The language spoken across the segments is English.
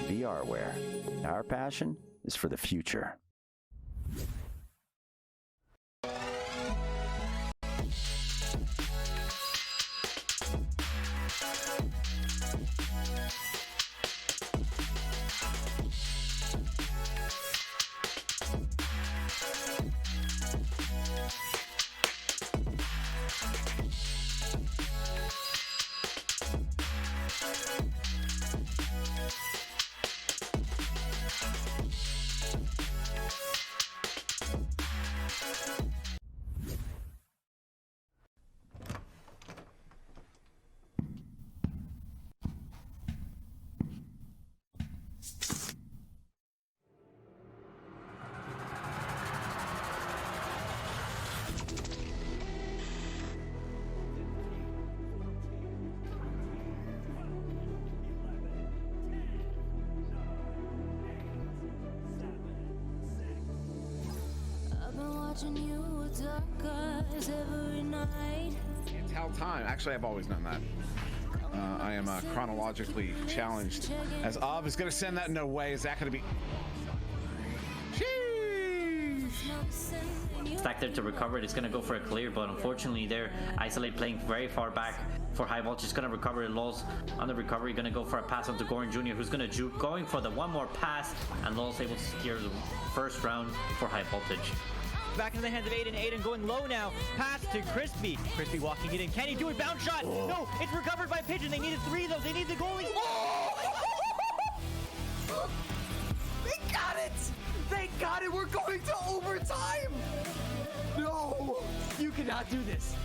VRware. Our passion is for the future. Tell time. Actually, I've always known that. I am chronologically challenged. As Ob is going to send that no way. Is that going to be? Stack there to recover it. It's going to go for a clear, but unfortunately there, Isolate playing very far back for High Voltage. Is going to recover it. Lulz on the recovery, going to go for a pass onto Goran Jr., who's going to juke, going for the one more pass, and Lulz able to secure the first round for High Voltage. Back in the hands of Aiden. Aiden going low now. Pass to Crispy. Crispy walking it in. Can he do it? Bounce shot. Oh. No, it's recovered by Pigeon. They needed 3 though. They need the goalie. Oh! They got it. They got it. We're going to overtime. No, you cannot do this.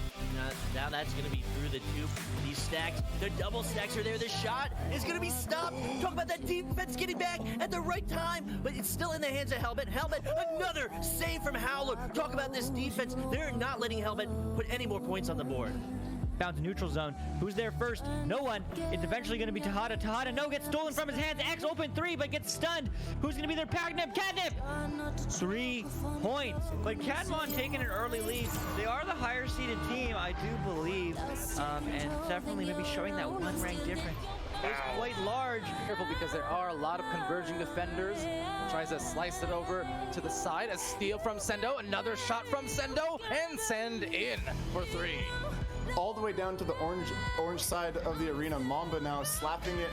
Now that's going to be through the tube. These stacks, the double stacks are there. The shot is going to be stopped. Talk about that defense getting back at the right time, but it's still in the hands of Helmet. Helmet, another save from Howler. Talk about this defense. They're not letting Helmet put any more points on the board. Found to neutral zone. Who's there first? No one. It's eventually going to be Tahada. Tahada, no, gets stolen from his hands. X open 3, but gets stunned. Who's going to be there? Catnip. 3 points. But Cadmon taking an early lead. They are the higher seeded team, I do believe. And definitely maybe showing that 1 rank difference. It's quite large. Careful because there are a lot of converging defenders. Tries to slice it over to the side. A steal from Sendo. Another shot from Sendo. And send in for 3. All the way down to the orange side of the arena. Mamba now slapping it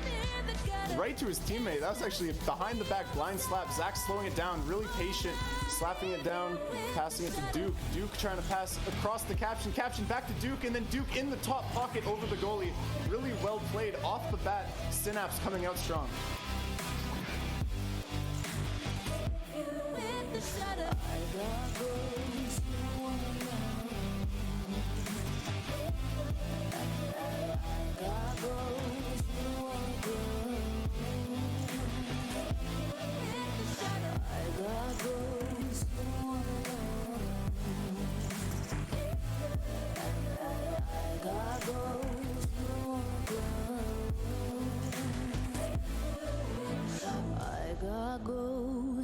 right to his teammate. That was actually a behind the back blind slap. Zach slowing it down, really patient, slapping it down, passing it to Duke. Duke trying to pass across the Caption. Caption back to Duke, and then Duke in the top pocket over the goalie. Really well played off the bat. Synapse coming out strong.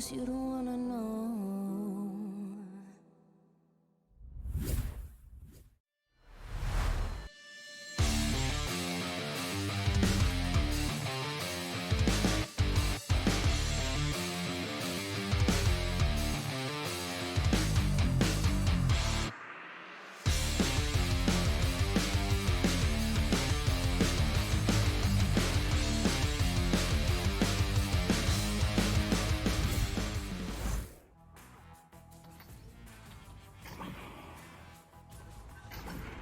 You don't wanna know.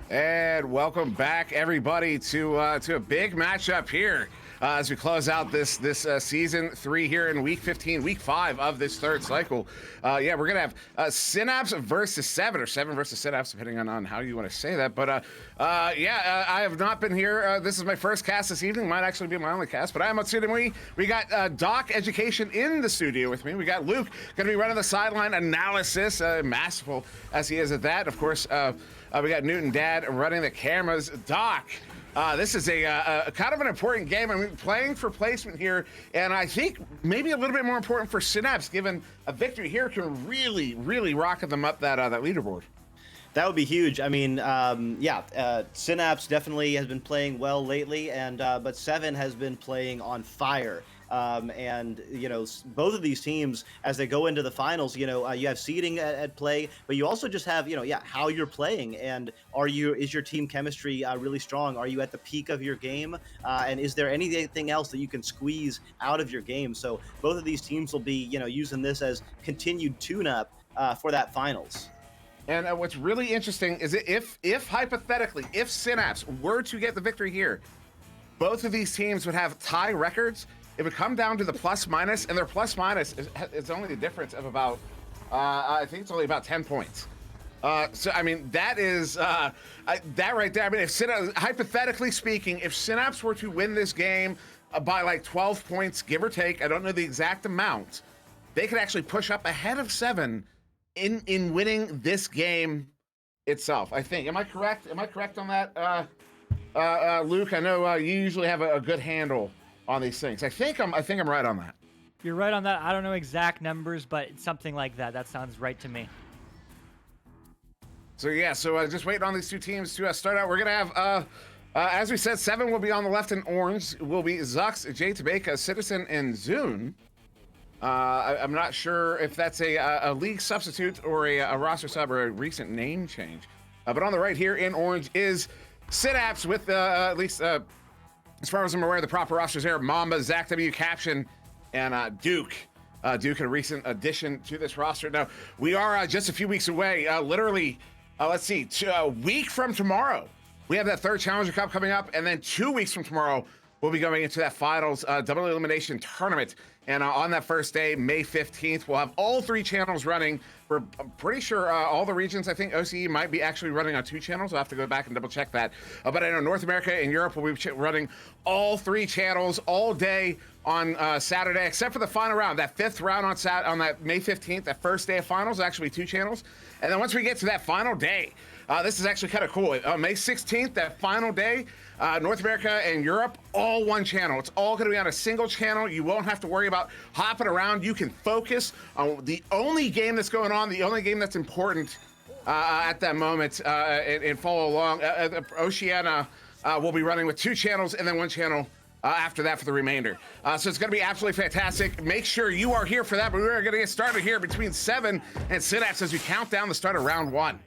And welcome back, everybody, to a big matchup here as we close out this season 3 here in week 15, week 5 of this 3rd cycle. Yeah, we're gonna have Synapse versus 7, or 7 versus Synapse, depending on how you want to say that. But yeah, I have not been here. This is my first cast this evening. Might actually be my only cast. But I'm SirDimwi. We got DocEducation in the studio with me. We got Luke gonna be running the sideline analysis, masterful as he is at that. Of course. We got Newton Dad running the cameras. Doc, this is a kind of an important game. I mean, playing for placement here, and I think maybe a little bit more important for Synapse, given a victory here can really, really rocket them up that leaderboard. That would be huge. I mean, Synapse definitely has been playing well lately, and but Seven has been playing on fire. And both of these teams, as they go into the finals, you have seeding at play, but you also just have how you're playing, and is your team chemistry really strong? Are you at the peak of your game? And is there anything else that you can squeeze out of your game? So both of these teams will be using this as continued tune-up for that finals. And what's really interesting is if hypothetically, if Synapse were to get the victory here, both of these teams would have tie records. It would come down to the plus minus, and their plus minus is only the difference of about, I think it's only about 10 points. So, I mean, that is, that right there. I mean, hypothetically speaking, if Synapse were to win this game by like 12 points, give or take, I don't know the exact amount, they could actually push up ahead of Seven in winning this game itself, I think. Am I correct? Am I correct on that, Luke? I know you usually have a good handle on these things. I think I'm right on that. You're right on that. I don't know exact numbers, but it's something like that. That sounds right to me. So yeah, just waiting on these two teams to start out. We're gonna have, as we said, Seven will be on the left in orange. Will be Zux, J2Beka, Citizen, and Zune. I'm not sure if that's a league substitute or a roster sub or a recent name change. But on the right here in orange is Synapse with at least, as far as I'm aware, the proper rosters here: Mamba, ZachW, Caption, and Duke. Duke, a recent addition to this roster. Now, we are just a few weeks away. Literally, let's see, a week from tomorrow, we have that third Challenger Cup coming up, and then 2 weeks from tomorrow, we'll be going into that finals double elimination tournament. And on that first day, May 15th, we'll have all 3 channels running. I'm pretty sure all the regions, I think OCE might be actually running on 2 channels. I'll have to go back and double check that. But I know North America and Europe will be running all 3 channels all day on Saturday, except for the final round. That 5th round on that May 15th, that first day of finals, actually 2 channels. And then once we get to that final day, this is actually kind of cool. May 16th, that final day, North America and Europe, all 1 channel. It's all going to be on a single channel. You won't have to worry about hopping around. You can focus on the only game that's going on, the only game that's important at that moment, and follow along. Oceania will be running with 2 channels and then 1 channel after that for the remainder. So it's going to be absolutely fantastic. Make sure you are here for that, but we're going to get started here between Seven and Synapse as we count down the start of round 1.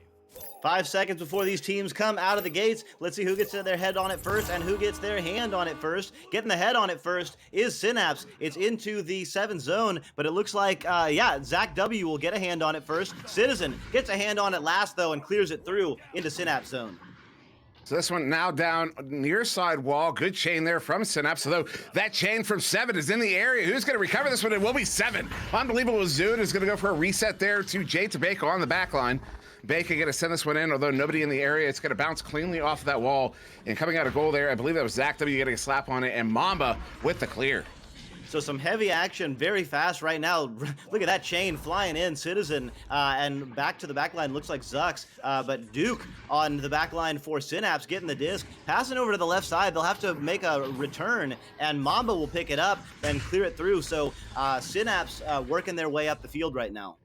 5 seconds before these teams come out of the gates. Let's see who gets their head on it first and who gets their hand on it first. Getting the head on it first is Synapse. It's into the 7 zone, but it looks like, ZachW will get a hand on it first. Citizen gets a hand on it last, though, and clears it through into Synapse zone. So this one now down near side wall. Good chain there from Synapse. Although that chain from 7 is in the area. Who's going to recover this one? It will be 7. Unbelievable. Zune is going to go for a reset there to J2Beka on the back line. Beka going to send this one in, although nobody in the area. It's going to bounce cleanly off of that wall. And coming out of goal there, I believe that was ZachW getting a slap on it, and Mamba with the clear. So some heavy action very fast right now. Look at that chain flying in. Citizen and back to the back line looks like Zux, but Duke on the back line for Synapse getting the disc. Passing over to the left side, they'll have to make a return, and Mamba will pick it up and clear it through. So Synapse working their way up the field right now.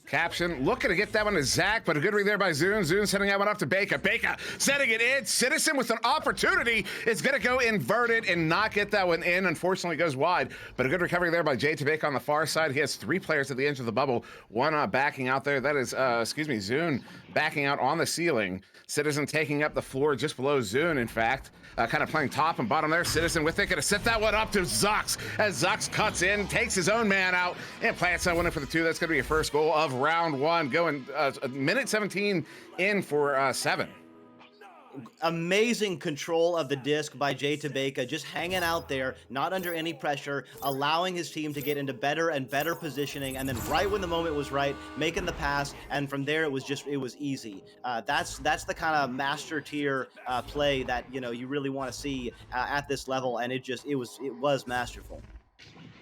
Caption looking to get that one to Zach, but a good read there by Zune. Zune sending that one up to Beka. Beka setting it in. Citizen with an opportunity is going to go inverted and not get that one in. Unfortunately, goes wide, but a good recovery there by J2Beka on the far side. He has 3 players at the edge of the bubble. One backing out there. That is, Zune backing out on the ceiling. Citizen taking up the floor just below Zune, in fact. Kind of playing top and bottom there. Citizen with it. Going to set that one up to Zux as Zux cuts in, takes his own man out, and plants that one in for the 2. That's going to be a first goal of round 1. Going minute 17 in for 7. Amazing control of the disc by J2Beka, just hanging out there, not under any pressure, allowing his team to get into better and better positioning, and then right when the moment was right, making the pass, and from there it was easy. That's the kind of master tier play that you really want to see at this level, and it was masterful.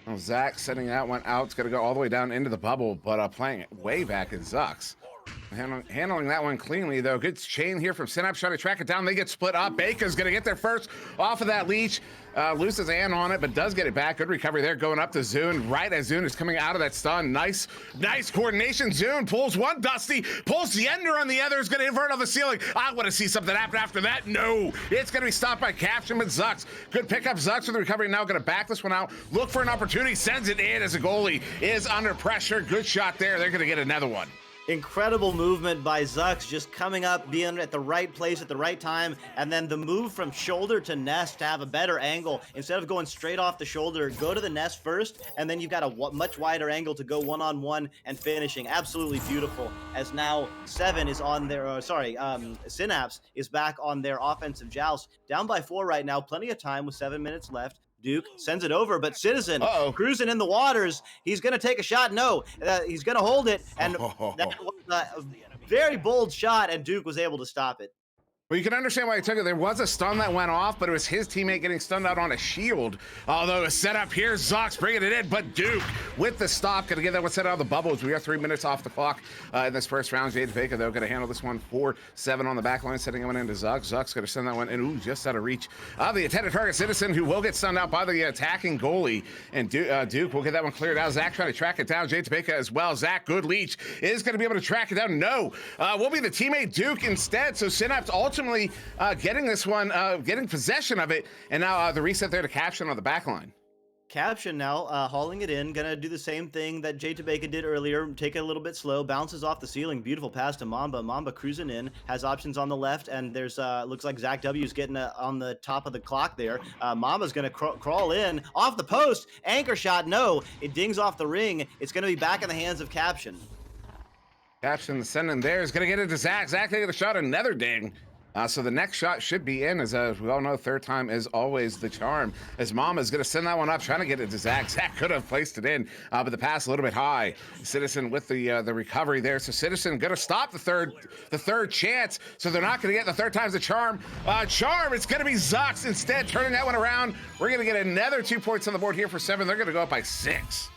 Well, Zach sending that one out. It's going to go all the way down into the bubble, but playing it way back is Zux. Handling that one cleanly, though. Good chain here from Synapse, trying to track it down. They get split up. Baker's going to get there first off of that leech. Loses hand on it, but does get it back. Good recovery there, going up to Zune right as Zune is coming out of that stun. Nice coordination. Zune pulls one Dusty, pulls the Ender on the other. Is going to invert on the ceiling. I want to see something happen after that. No, it's going to be stopped by Caption, but Zux. Good pickup. Zux with the recovery. Now going to back this one out. Look for an opportunity. Sends it in as a goalie is under pressure. Good shot there. They're going to get another one. Incredible movement by Zux, just coming up, being at the right place at the right time, and then the move from shoulder to nest to have a better angle. Instead of going straight off the shoulder, go to the nest first, and then you've got a much wider angle to go one-on-one and finishing. Absolutely beautiful, as now Seven is on their, Synapse is back on their offensive joust. Down by 4 right now, plenty of time with 7 minutes left. Duke sends it over, but Citizen cruising in the waters. He's going to take a shot. No, he's going to hold it. And that was a very bold shot, and Duke was able to stop it. Well, you can understand why he took it. There was a stun that went off, but it was his teammate getting stunned out on a shield. Although it's set up here, Zox bringing it in, but Duke with the stop, gonna get that one set out of the bubbles. We are 3 minutes off the clock in this first round. Jade Vega, though, gonna handle this one 4-7 on the back line, setting one into Zox. Zox gonna send that one in, just out of reach of the intended target, Citizen, who will get stunned out by the attacking goalie. And Duke will get that one cleared out. Zach trying to track it down. Jade Vega as well. Zach, good leech, is gonna be able to track it down. No, will be the teammate Duke instead. So Synapse ultimately getting this one, getting possession of it, and now the reset there to Caption on the back line. Caption now hauling it in, gonna do the same thing that Jay Tabeka did earlier, take it a little bit slow, bounces off the ceiling, beautiful pass to Mamba. Mamba cruising in, has options on the left, and there's looks like Zach W's getting on the top of the clock there. Mamba's gonna crawl in, off the post, anchor shot, no, it dings off the ring. It's gonna be back in the hands of Caption. Caption sending there is gonna get it to Zach. Zach taking the shot, another ding. So the next shot should be in, as we all know, third time is always the charm. As Mama is going to send that one up, trying to get it to Zach. Zach could have placed it in, but the pass a little bit high. Citizen with the recovery there. So Citizen going to stop the third chance. So they're not going to get the third time's the charm. Charm, it's going to be Zux instead, turning that one around. We're going to get another 2 points on the board here for 7. They're going to go up by 6.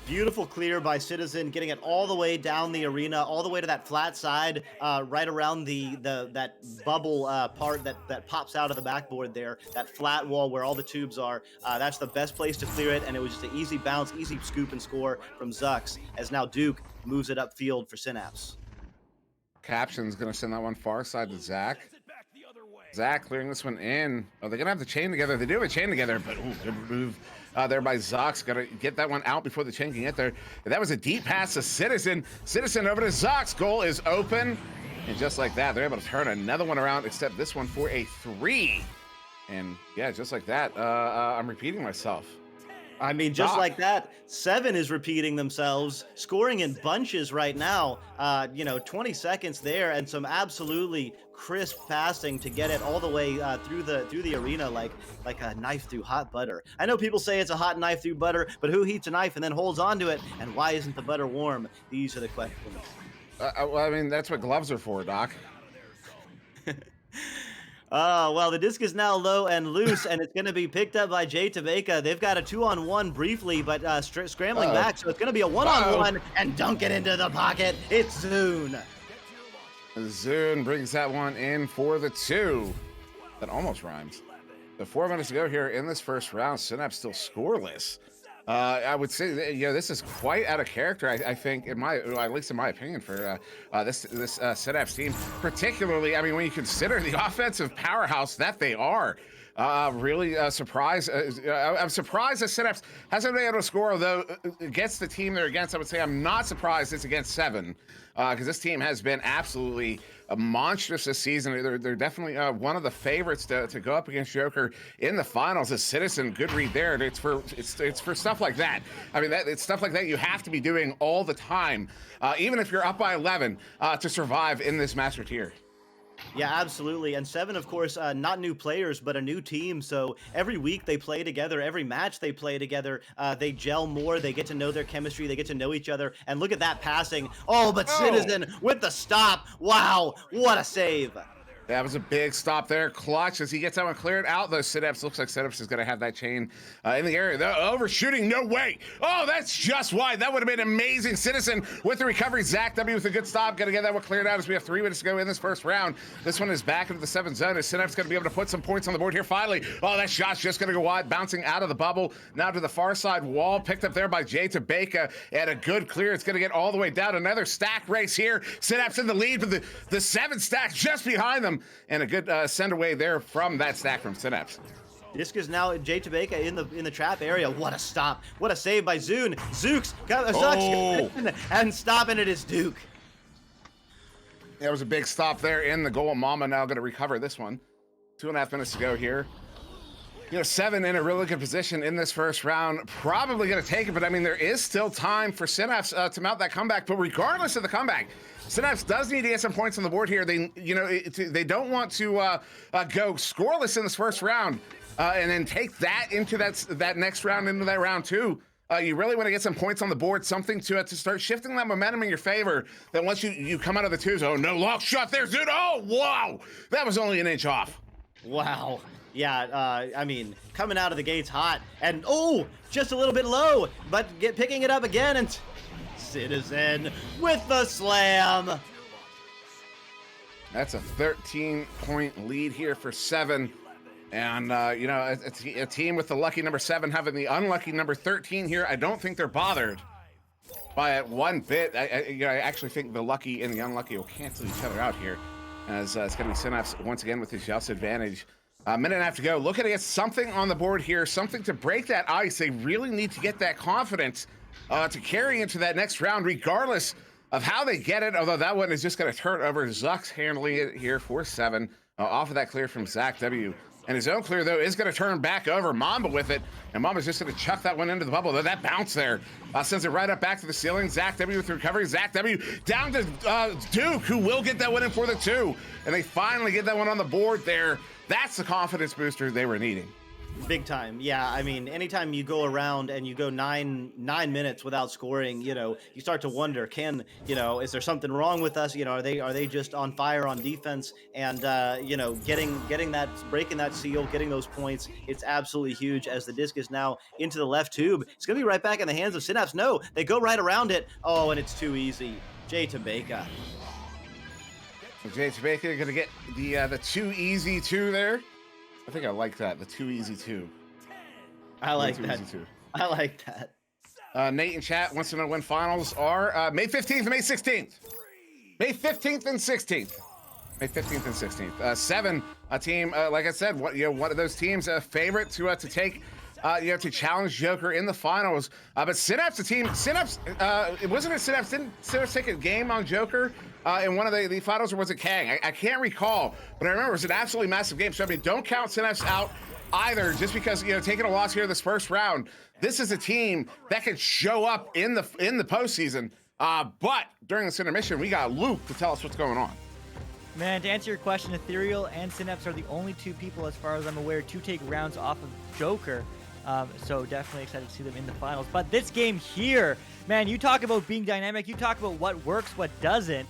Beautiful clear by Citizen, getting it all the way down the arena, all the way to that flat side, right around that bubble part that pops out of the backboard there, that flat wall where all the tubes are. That's the best place to clear it, and it was just an easy bounce, easy scoop and score from Zux, as now Duke moves it upfield for Synapse. Caption's going to send that one far side to Zach. Zach clearing this one in. Oh, they're going to have the chain together. They do have a chain together, but good move there by Zox. Got to get that one out before the chain can get there. And that was a deep pass to Citizen. Citizen over to Zox. Goal is open. And just like that, they're able to turn another one around, except this one for a 3. And yeah, just like that, I'm repeating myself. I mean, just like that, 7 is repeating themselves, scoring in bunches right now. 20 seconds there, and some absolutely crisp passing to get it all the way through the arena like a knife through hot butter. I know people say it's a hot knife through butter, but who heats a knife and then holds onto it? And why isn't the butter warm? These are the questions. Well, I mean, that's what gloves are for, Doc. Oh, well, the disc is now low and loose, and it's going to be picked up by Jay Tabeka. They've got a 2-on-1 briefly, but scrambling back, so it's going to be a 1-on-1, and dunk it into the pocket. It's Zune. Zune brings that one in for the 2. That almost rhymes. The 4 minutes to go here in this first round. Synapse still scoreless. I would say that, this is quite out of character. I think, at least in my opinion, for this Synapse team, particularly. I mean, when you consider the offensive powerhouse that they are. Really surprised. I'm surprised that Synapse hasn't been able to score, although against the team they're against, I would say I'm not surprised it's against 7, because this team has been absolutely monstrous this season. They're definitely one of the favorites to go up against Joker in the finals. As Citizen, good read there. It's for stuff like that. I mean, it's stuff like that you have to be doing all the time, even if you're up by 11, to survive in this master tier. Yeah, absolutely. And 7, of course, not new players, but a new team. So every week they play together. Every match they play together. They gel more. They get to know their chemistry. They get to know each other. And look at that passing. Oh, but Citizen with the stop. Wow, what a save. That was a big stop there. Clutch as he gets that one cleared out. Those sit-ups. Looks like sit-ups is going to have that chain in the area. The overshooting, no way. Oh, that's just wide. That would have been amazing. Citizen with the recovery. Zach W with a good stop. Going to get that one cleared out as we have 3 minutes to go in this first round. This one is back into the 7 zone. As Synapse going to be able to put some points on the board here finally. Oh, that shot's just going to go wide, bouncing out of the bubble. Now to the far side wall. Picked up there by Jay Tabeka. And a good clear. It's going to get all the way down. Another stack race here. Synapse in the lead, but the 7 stacks just behind them. And a good send away there from that stack from Synapse. Discus now Jay Tabeka in the trap area. What a stop! What a save by Zune. Zooks and stopping it is Duke. There was a big stop there in the goal. Mama now going to recover this one. 2.5 minutes to go here. You know, 7 in a really good position in this first round. Probably going to take it, but I mean, there is still time for Synapse to mount that comeback. But regardless of the comeback, Synapse does need to get some points on the board here. They, you know, they don't want to go scoreless in this first round and then take that into that next round, into that round 2. You really want to get some points on the board, something to start shifting that momentum in your favor. That once you come out of the 2s, oh no, long shot there, dude. Oh wow, that was only an inch off. Wow. Yeah, I mean, coming out of the gates hot, and just a little bit low, but picking it up again, and Citizen with the slam. That's a 13-point lead here for 7. And, you know, a team with the lucky number 7 having the unlucky number 13 here. I don't think they're bothered by it one bit. I actually think the lucky and the unlucky will cancel each other out here, as it's going to be Synapse once again with his just advantage. A minute and a half to go. Looking to get something on the board here, something to break that ice. They really need to get that confidence to carry into that next round, regardless of how they get it. Although that one is just going to turn over. Zuck's handling it here for 7 off of that clear from Zach W. And his own clear, though, is going to turn back over. Mamba with it. And Mamba's just going to chuck that one into the bubble. Though that bounce there sends it right up back to the ceiling. Zach W with the recovery. Zach W down to Duke, who will get that one in for the 2. And they finally get that one on the board there. That's the confidence booster they were needing. Big time. Yeah, I mean, anytime you go around and you go nine minutes without scoring, you know, you start to wonder, is there something wrong with us? You know, are they just on fire on defense? And you know, getting that, breaking that seal, getting those points, it's absolutely huge. As the disc is now into the left tube, it's gonna be right back in the hands of Synapse. No, they go right around it. Oh, and it's too easy. Jay Tabeka. Jay Tabeka gonna get the too easy 2 there. I think I like that. The too easy 2. I like that. I like that. Nate in chat wants to know when finals are. May 15th and May 16th. May 15th and 16th. May 15th and 16th. 7, a team, like I said, one of those teams, a favorite to take. To challenge Joker in the finals. But Synapse, the team, Synapse, it wasn't a Synapse. Didn't Synapse take a game on Joker in one of the finals, or was it Kang? I can't recall, but I remember it was an absolutely massive game. So I mean, don't count Synapse out either, just because taking a loss here this first round. This is a team that could show up in the postseason. But during this intermission, we got Luke to tell us what's going on. Man, to answer your question, Ethereal and Synapse are the only 2 people, as far as I'm aware, to take rounds off of Joker. So definitely excited to see them in the finals. But this game here, man, you talk about being dynamic. You talk about what works, what doesn't.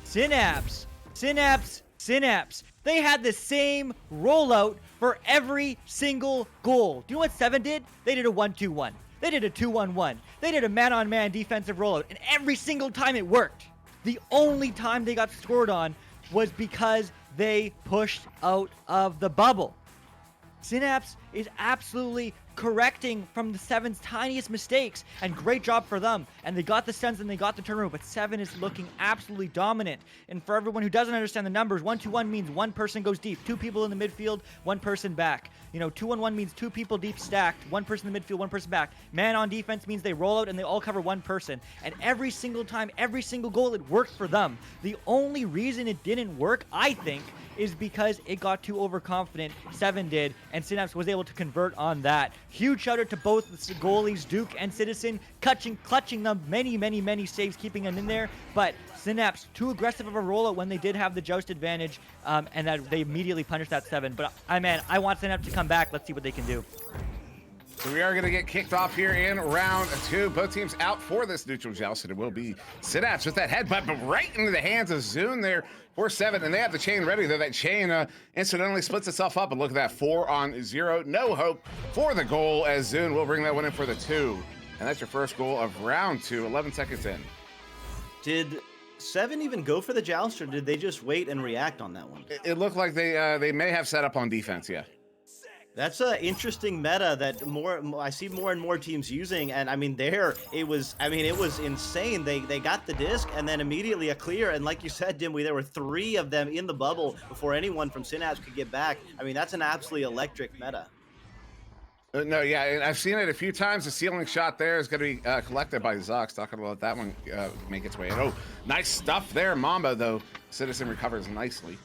Synapse. They had the same rollout for every single goal. Do you know what 7 did? They did a 1-2-1. They did a 2-1-1. They did a man-on-man defensive rollout. And every single time it worked. The only time they got scored on was because they pushed out of the bubble. Synapse is absolutely correcting from the 7's tiniest mistakes, and great job for them. And they got the stuns and they got the turnaround, but 7 is looking absolutely dominant. And for everyone who doesn't understand the numbers, 1-2-1 means 1 person goes deep, 2 people in the midfield, 1 person back. 2-1-1 means 2 people deep stacked, 1 person in the midfield, 1 person back. Man on defense means they roll out and they all cover 1 person. And every single time, every single goal, it worked for them. The only reason it didn't work, I think, is because it got too overconfident. 7 did, and Synapse was able to convert on that. Huge shout out to both the goalies, Duke and Citizen, clutching them many saves, keeping them in there. But Synapse, too aggressive of a rollout when they did have the joust advantage, and that they immediately punished that 7. But I want Synapse to come back. Let's see what they can do. So we are going to get kicked off here in round 2. Both teams out for this neutral joust, and it will be Synapse with that headbutt, but right into the hands of Zune there for 7, and they have the chain ready, though that chain incidentally splits itself up, and look at that, 4-on-0. No hope for the goal, as Zune will bring that one in for the 2. And that's your first goal of round 2, 11 seconds in. Did 7 even go for the joust, or did they just wait and react on that one? It looked like they may have set up on defense, yeah. That's an interesting meta that I see more and more teams using, and I mean it was insane. They got the disc and then immediately a clear, and like you said, Dimwi, there were 3 of them in the bubble before anyone from Synapse could get back. I mean, that's an absolutely electric meta. No, yeah, I've seen it a few times. The ceiling shot there is going to be collected by Zox. Talking about that one make its way in. Oh, nice stuff there, Mamba, though. Citizen recovers nicely,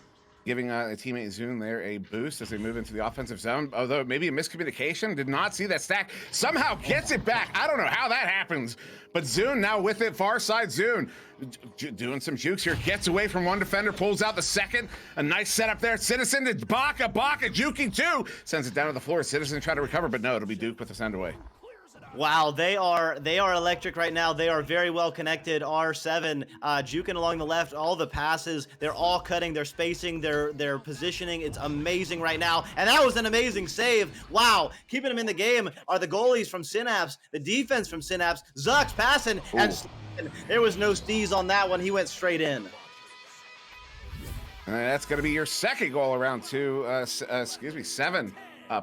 giving a teammate Zune there a boost as they move into the offensive zone. Although maybe a miscommunication, did not see that stack. Somehow gets it back. I don't know how that happens, but Zune now with it, far side Zune. Doing some jukes here, gets away from one defender, pulls out the second. A nice setup there. Citizen to Baka juking too. Sends it down to the floor. Citizen trying to recover, but no, it'll be Duke with the send away. Wow, they are electric right now. They are very well connected. R7 juking along the left, all the passes. They're all cutting, they're spacing, they're positioning. It's amazing right now. And that was an amazing save. Wow, keeping them in the game are the goalies from Synapse, the defense from Synapse. Zuck's passing, and there was no steez on that one. He went straight in. And that's going to be your second goal around 2. 7.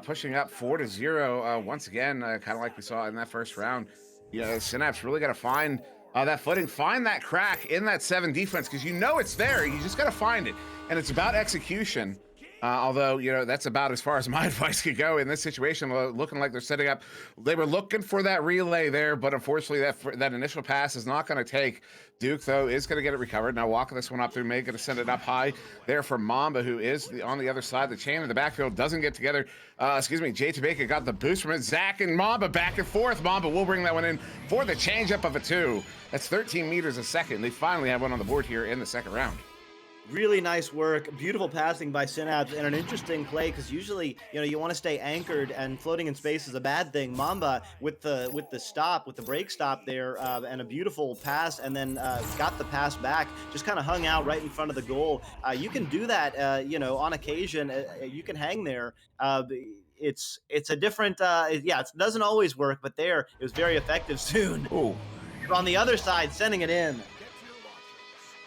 Pushing up 4-0 once again, kind of like we saw in that first round. Yeah, Synapse really got to find that footing, find that crack in that 7 defense, because you know it's there. You just got to find it, and it's about execution. Although, you know, that's about as far as my advice could go in this situation. Looking like they're setting up. They were looking for that relay there, but unfortunately that initial pass is not going to take. Duke, though, is going to get it recovered. Now walking this one up through May, going to send it up high there for Mamba, who is on the other side. The chain in the backfield doesn't get together. Jay Tabaka got the boost from it. Zach and Mamba back and forth. Mamba will bring that one in for the changeup of a 2. That's 13 meters a second. They finally have one on the board here in the second round. Really nice work, beautiful passing by Synapse, and an interesting play, because usually, you know, you want to stay anchored, and floating in space is a bad thing. Mamba with the break stop there, and a beautiful pass, and then got the pass back, just kind of hung out right in front of the goal. You can do that, you know, on occasion. You can hang there. It's a different, it doesn't always work, but there it was very effective soon. Ooh. On the other side, sending it in.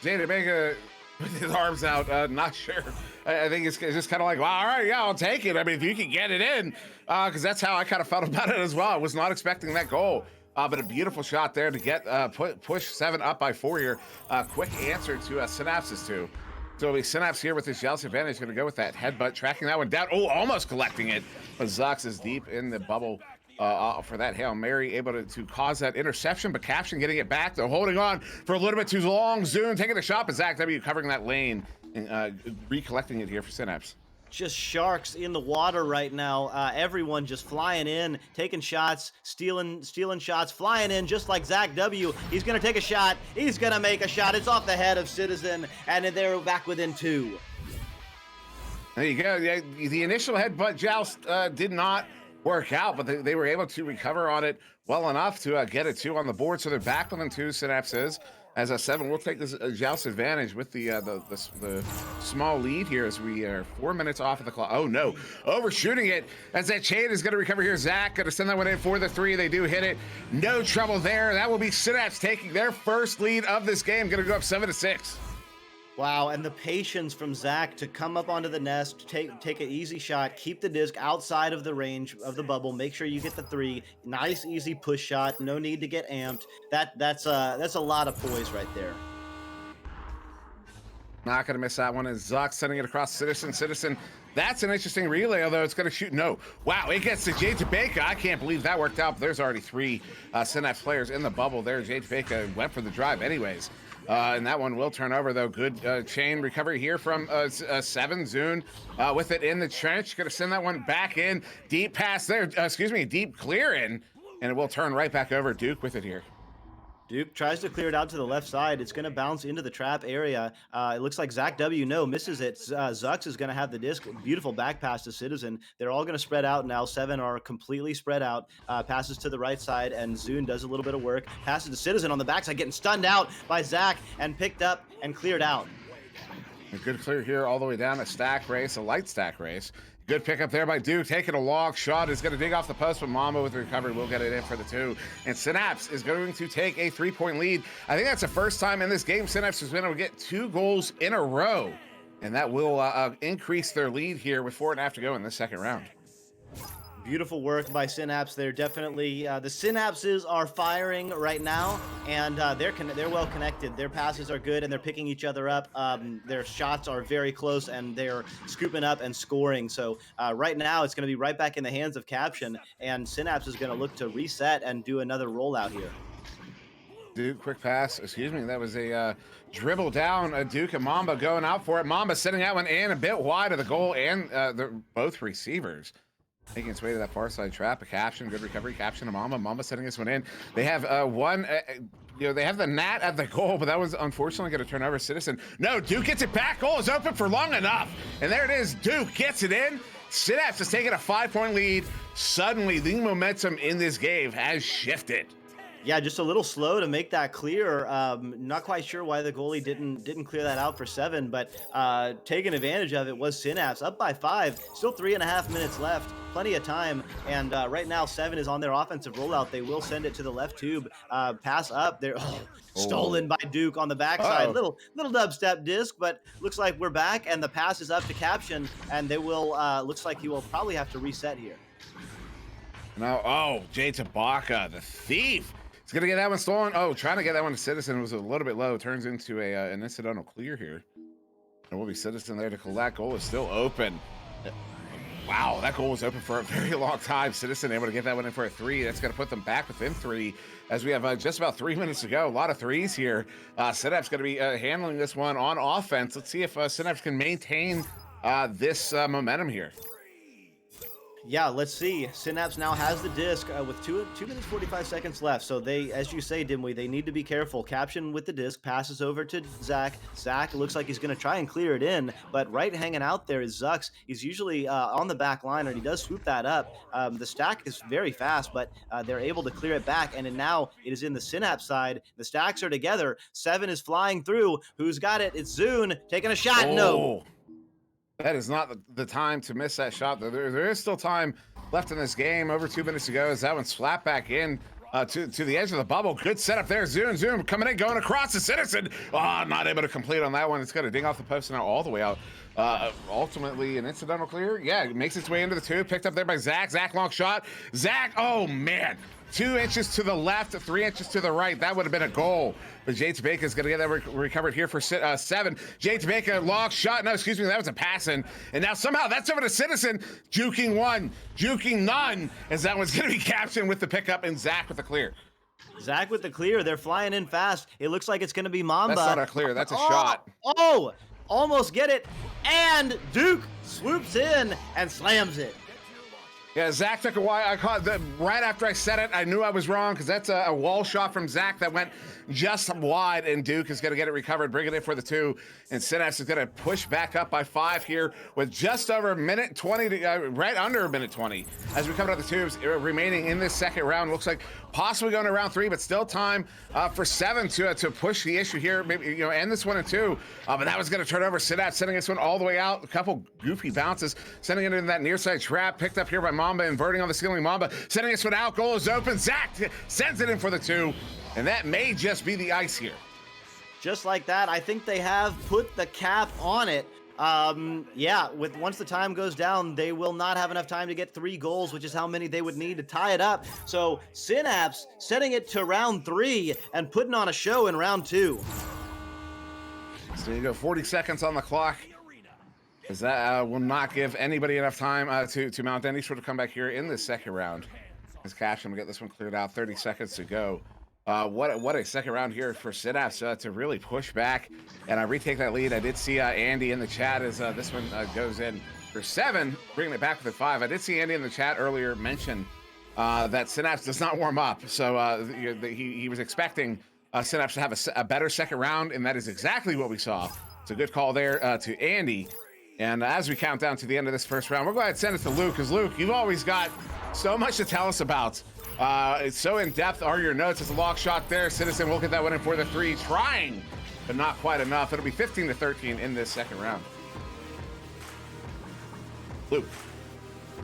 Jay Tabaka with his arms out, not sure. I think it's just kind of like, well, all right, yeah, I'll take it. I mean, if you can get it in, because that's how I kind of felt about it as well. I was not expecting that goal, but a beautiful shot there to get push 7 up by 4 here. Quick answer to Synapse's 2. So it'll be Synapse here with his jealous advantage. Going to go with that headbutt, tracking that one down. Oh, almost collecting it, but Zox is deep in the bubble. For that Hail Mary, able to cause that interception, but Caption getting it back. They're holding on for a little bit too long. Zune taking the shot, but Zach W covering that lane and recollecting it here for Synapse. Just sharks in the water right now. Everyone just flying in, taking shots, stealing shots, flying in just like Zach W. He's going to take a shot. He's going to make a shot. It's off the head of Citizen, and they're back within 2. There you go. Yeah, the initial headbutt joust did not work out, but they were able to recover on it well enough to get a 2 on the board, so they're back within 2. Synapse is, as a 7. We'll take this joust advantage with the small lead here as we are 4 minutes off of the clock. Oh no, overshooting it as that chain is going to recover here. Zach going to send that one in for the 3. They do hit it. No trouble there. That will be Synapse taking their first lead of this game. Going to go up 7-6. Wow, and the patience from Zach to come up onto the nest, take an easy shot, keep the disc outside of the range of the bubble, make sure you get the 3. Nice, easy push shot. No need to get amped. That's a lot of poise right there. Not going to miss that one. As Zuck sending it across Citizen. That's an interesting relay, although it's going to shoot. No. Wow, it gets to Jay Tabaka. I can't believe that worked out. But there's already 3 Synapse players in the bubble there. Jay Tabaka went for the drive anyways. And that one will turn over, though. Good chain recovery here from 7. Zune with it in the trench. Going to send that one back in. Deep pass there. Deep clear in. And it will turn right back over. Duke with it here. Duke tries to clear it out to the left side. It's going to bounce into the trap area. It looks like Zach W. misses it. Zux is going to have the disc. Beautiful back pass to Citizen. They're all going to spread out now. 7 are completely spread out. Passes to the right side, and Zune does a little bit of work. Passes to Citizen on the backside, getting stunned out by Zach and picked up and cleared out. A good clear here all the way down a stack race, a light stack race. Good pickup there by Duke, taking a long shot. Is going to dig off the post, but Mamba with the recovery will get it in for the 2. And Synapse is going to take a 3-point lead. I think that's the first time in this game Synapse has been able to get 2 goals in a row. And that will increase their lead here with 4.5 to go in the second round. Beautiful work by Synapse. They're definitely the Synapses are firing right now, and they're well connected. Their passes are good, and they're picking each other up. Their shots are very close, and they're scooping up and scoring. So right now, it's going to be right back in the hands of Caption, and Synapse is going to look to reset and do another rollout here. Duke, quick pass. Excuse me. That was a dribble down. Duke and Mamba going out for it. Mamba sending that one in a bit wide of the goal, and both receivers. Making its way to that far side trap. A Caption, good recovery. Caption to Mamba. Mamba setting this one in. They have they have the Nat at the goal, but that was unfortunately going to turn over Citizen. No, Duke gets it back. Goal is open for long enough. And there it is. Duke gets it in. Synapse is taking a 5-point lead. Suddenly, the momentum in this game has shifted. Yeah, just a little slow to make that clear. Not quite sure why the goalie didn't clear that out for 7, but taking advantage of it was Synapse, up by 5. Still 3.5 minutes left, plenty of time. And right now 7 is on their offensive rollout. They will send it to the left tube, pass up. They're stolen by Duke on the backside. Little dubstep disc, but looks like we're back, and the pass is up to Caption, and they will. Looks like he will probably have to reset here. Now, Jay Tabaka, the thief. He's going to get that one stolen. Oh, trying to get that one to Citizen was a little bit low. Turns into an incidental clear here. There will be Citizen there to collect. Goal is still open. Wow, that goal was open for a very long time. Citizen able to get that one in for a 3. That's going to put them back within 3 as we have just about 3 minutes to go. A lot of 3s here. Synapse going to be handling this one on offense. Let's see if Synapse can maintain this momentum here. Yeah, let's see. Synapse now has the disc with 2 minutes 45 seconds left. So they, as you say, Dimwi, they need to be careful. Caption with the disc, passes over to Zach. Zach looks like he's going to try and clear it in, but right hanging out there is Zux. He's usually on the back line, and he does swoop that up. The stack is very fast, but they're able to clear it back, and now it is in the Synapse side. The stacks are together. 7 is flying through. Who's got it? It's Zune taking a shot. No. That is not the time to miss that shot. There is still time left in this game. Over 2 minutes to go as that one slapped back in to the edge of the bubble. Good setup there. Zoom coming in, going across the Citizen. Not able to complete on that one. It's going to ding off the post and now all the way out. Ultimately, an incidental clear. Yeah, it makes its way into the 2. Picked up there by Zach. Zach, long shot. Zach, oh man. 2 inches to the left, 3 inches to the right. That would have been a goal. But Jay Tabaka is going to get that recovered here for 7. Jay Tabaka, long shot. No, excuse me, that was a passing. And now somehow that's over to Citizen. Juking 1, juking none. As that one's going to be captioned with the pickup and Zach with the clear. Zach with the clear. They're flying in fast. It looks like it's going to be Mamba. That's not a clear. That's a shot. Almost get it. And Duke swoops in and slams it. Yeah, Zach took a while. I caught right after I said it. I knew I was wrong because that's a wall shot from Zach that went just wide, and Duke is going to get it recovered, bring it in for the 2, and Synapse is going to push back up by 5 here with just over a minute 20, right under a minute 20 as we come out of the tubes remaining in this second round. Looks like possibly going to round 3, but still time for 7 to push the issue here, maybe end this one in 2. But that was going to turn over. Synapse sending this one all the way out. A couple goofy bounces, sending it into that near side trap. Picked up here by Mamba, inverting on the ceiling. Mamba sending this one out. Goal is open. Zach sends it in for the 2, and that may just be the ice here. Just like that, I think they have put the cap on it. Once the time goes down, they will not have enough time to get 3 goals, which is how many they would need to tie it up. So Synapse setting it to round 3 and putting on a show in round 2. So you go 40 seconds on the clock, as that will not give anybody enough time to mount any sort of comeback here in this second round. As Cash, I'm gonna get this one cleared out. 30 seconds to go. What a second round here for Synapse to really push back and retake that lead. I did see Andy in the chat as this one goes in for 7, bringing it back with a 5. I did see Andy in the chat earlier mention that Synapse does not warm up, so he was expecting Synapse to have a better second round, and that is exactly what we saw. It's a good call there to Andy. And as we count down to the end of this first round, we're going to send it to Luke, because Luke, you've always got so much to tell us about. It's so in-depth are your notes. It's a lock shot there. Citizen will get that one in for the 3, trying, but not quite enough. It'll be 15-13 in this second round. Luke.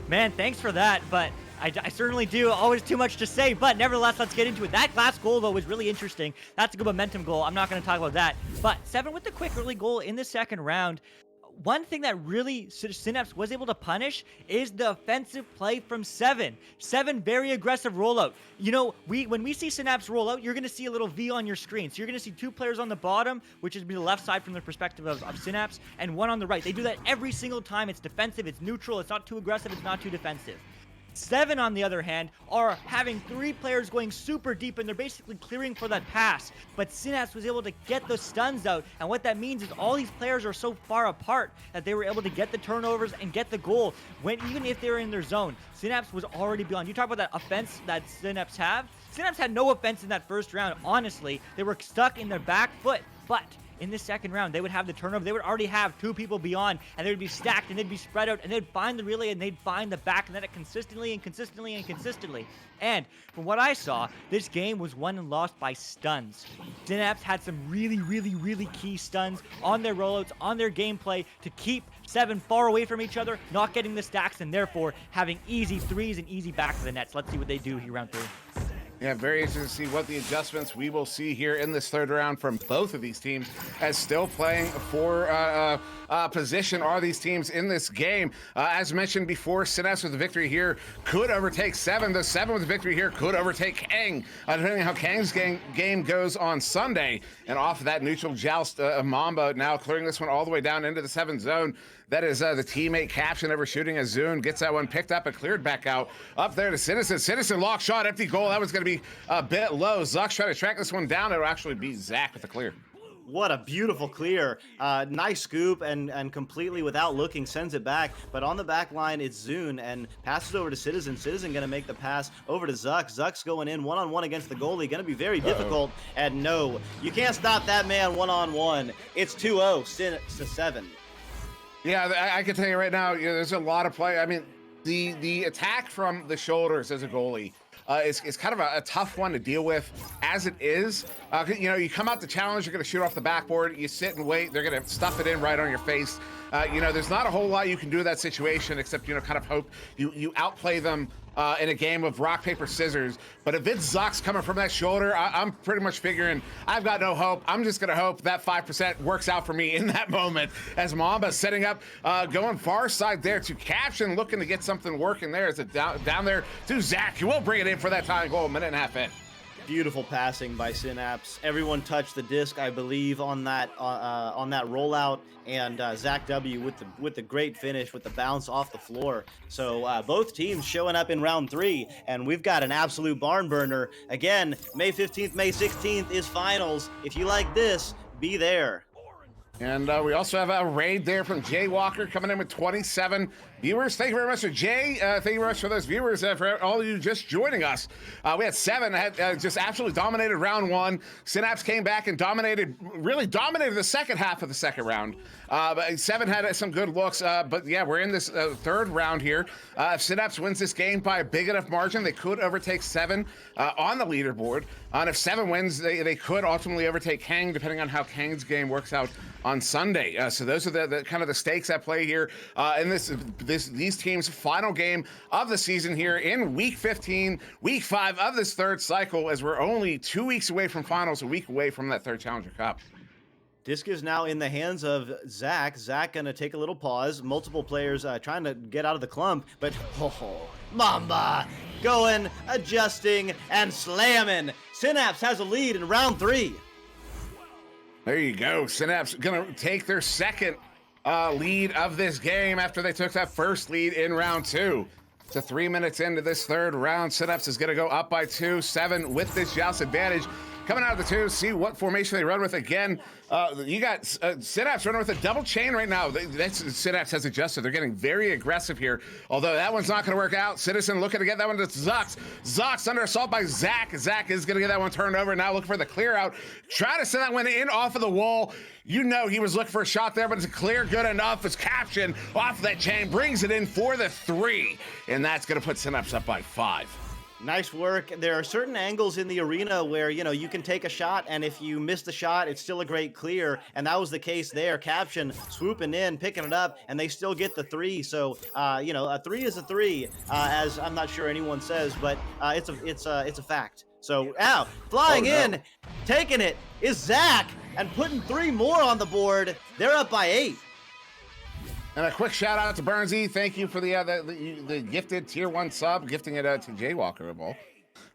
Man, thanks for that, but I certainly do. Always too much to say, but nevertheless, let's get into it. That last goal, though, was really interesting. That's a good momentum goal. I'm not going to talk about that. But 7 with the quick early goal in the second round. One thing that really Synapse was able to punish is the offensive play from 7. 7, very aggressive rollout. You know, when we see Synapse roll out, you're going to see a little V on your screen. So you're going to see 2 players on the bottom, which is the left side from the perspective of Synapse, and 1 on the right. They do that every single time. It's defensive, it's neutral, it's not too aggressive, it's not too defensive. 7, on the other hand, are having 3 players going super deep, and they're basically clearing for that pass. But Synapse was able to get those stuns out, and what that means is all these players are so far apart that they were able to get the turnovers and get the goal, even if they were in their zone. Synapse was already beyond. You talk about that offense that Synapse have. Synapse had no offense in that first round, honestly. They were stuck in their back foot, but in the second round, they would have the turnover. They would already have 2 people beyond, and they would be stacked, and they'd be spread out, and they'd find the relay, and they'd find the back, and then it consistently and consistently and consistently. And from what I saw, this game was won and lost by stuns. Synapse had some really, really, really key stuns on their rollouts, on their gameplay to keep 7 far away from each other, not getting the stacks, and therefore having easy 3s and easy back to the nets. Let's see what they do here round 3. Yeah, very interesting to see what the adjustments we will see here in this third round from both of these teams, as still playing for position are these teams in this game. As mentioned before, Synapse with the victory here could overtake 7. The 7 with the victory here could overtake Kang, depending on how Kang's game goes on Sunday. And off of that neutral joust, Mamba now clearing this one all the way down into the 7 zone. That is the teammate caption over shooting as Zune gets that one picked up and cleared back out. Up there to Citizen. Citizen lock shot, empty goal. That was going to be a bit low. Zuck's trying to track this one down. It'll actually be Zach with the clear. What a beautiful clear. Nice scoop and completely without looking sends it back. But on the back line, it's Zune and passes over to Citizen. Citizen going to make the pass over to Zuck. Zuck's going in one-on-one against the goalie. Going to be very difficult. And no, you can't stop that man one-on-one. It's 2-0 to 7. Yeah, I can tell you right now, there's a lot of play. I mean, the attack from the shoulders as a goalie is kind of a tough one to deal with as it is. You come out the challenge, you're going to shoot off the backboard, you sit and wait, they're going to stuff it in right on your face. There's not a whole lot you can do in that situation except, kind of hope you outplay them in a game of rock, paper, scissors. But if it's Zuck's coming from that shoulder, I'm pretty much figuring I've got no hope. I'm just going to hope that 5% works out for me in that moment as Mamba setting up, going far side there to Caption, looking to get something working there. It's down there to Zach, who will bring it in for that tying goal, 1.5 minutes in. Beautiful passing by Synapse. Everyone touched the disc, I believe, on that rollout, and Zach W with the great finish with the bounce off the floor. So both teams showing up in round 3, and we've got an absolute barn burner. Again, May 15th, May 16th is finals. If you like this, be there. And we also have a raid there from Jay Walker coming in with 27 viewers. Thank you very much for Jay. Thank you very much for those viewers, for all of you just joining us. We had 7 that just absolutely dominated round 1. Synapse came back and really dominated the second half of the second round. But 7 had some good looks. But yeah, we're in this third round here. If Synapse wins this game by a big enough margin, they could overtake 7 on the leaderboard. And if 7 wins, they could ultimately overtake Kang, depending on how Kang's game works out on Sunday. So those are the kind of the stakes at play here in these teams' final game of the season here in week 15, week 5 of this third cycle, as we're only 2 weeks away from finals, a week away from that third Challenger Cup. Disc is now in the hands of Zach. Zach gonna take a little pause. Multiple players trying to get out of the clump, but Mamba going, adjusting, and slamming. Synapse has a lead in round 3. There you go. Synapse gonna take their second lead of this game after they took that first lead in round 2. So 3 minutes into this third round, Synapse is gonna go up by 2. 7 with this joust advantage coming out of the 2, see what formation they run with again. You got Synapse running with a double chain right now. Synapse has adjusted. They're getting very aggressive here, although that one's not going to work out. Citizen looking to get that one to Zux. Zux under assault by Zach. Zach is going to get that one turned over. Now looking for the clear out. Try to send that one in off of the wall. You know he was looking for a shot there, but it's clear good enough. It's Caption off of that chain, brings it in for the 3, and that's going to put Synapse up by 5. Nice work. There are certain angles in the arena where, you know, you can take a shot, and if you miss the shot, it's still a great clear, and that was the case there. Caption swooping in, picking it up, and they still get the 3. So, you know, a 3 is a 3, as I'm not sure anyone says, but it's a fact. So, flying in, taking it is Zach, and putting 3 more on the board. They're up by 8. And a quick shout out to Burnsy. Thank you for the gifted tier 1 sub, gifting it to Jaywalker Ball.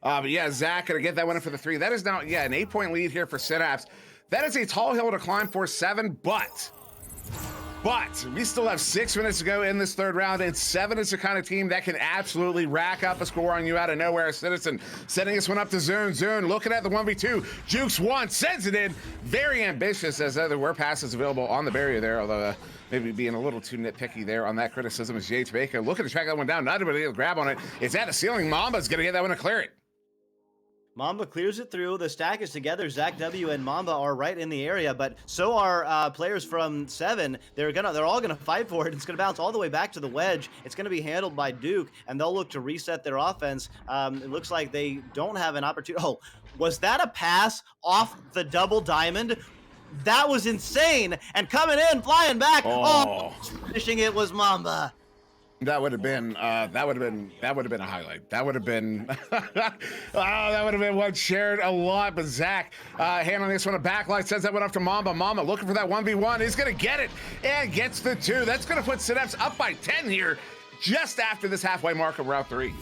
But yeah, Zach gonna get that one in for the 3. That is now, yeah, an 8-point lead here for Synapse. That is a tall hill to climb for 7, but we still have 6 minutes to go in this 3rd round, and 7 is the kind of team that can absolutely rack up a score on you out of nowhere. Citizen setting this one up to Zune. Zune looking at the 1v2. Jukes 1, sends it in. Very ambitious, as there were passes available on the barrier there, although maybe being a little too nitpicky there on that criticism is Jay Baker looking to track that one down. Not able to grab on it. It's at the ceiling. Mamba's going to get that one to clear it. Mamba clears it through. The stack is together. Zach W and Mamba are right in the area, but so are players from 7. They're all gonna fight for it. It's gonna bounce all the way back to the wedge. It's gonna be handled by Duke, and they'll look to reset their offense. It looks like they don't have an opportunity. Oh, was that a pass off the double diamond? That was insane. And coming in, flying back. Finishing it was Mamba. That would have been a highlight. That would have been that would have been one shared a lot. But Zach handling this one, a backlight, sends that one up to Mamba. Mamba looking for that 1v1. He's gonna get it and gets the 2. That's gonna put Synapse up by 10 here, just after this halfway mark of round 3.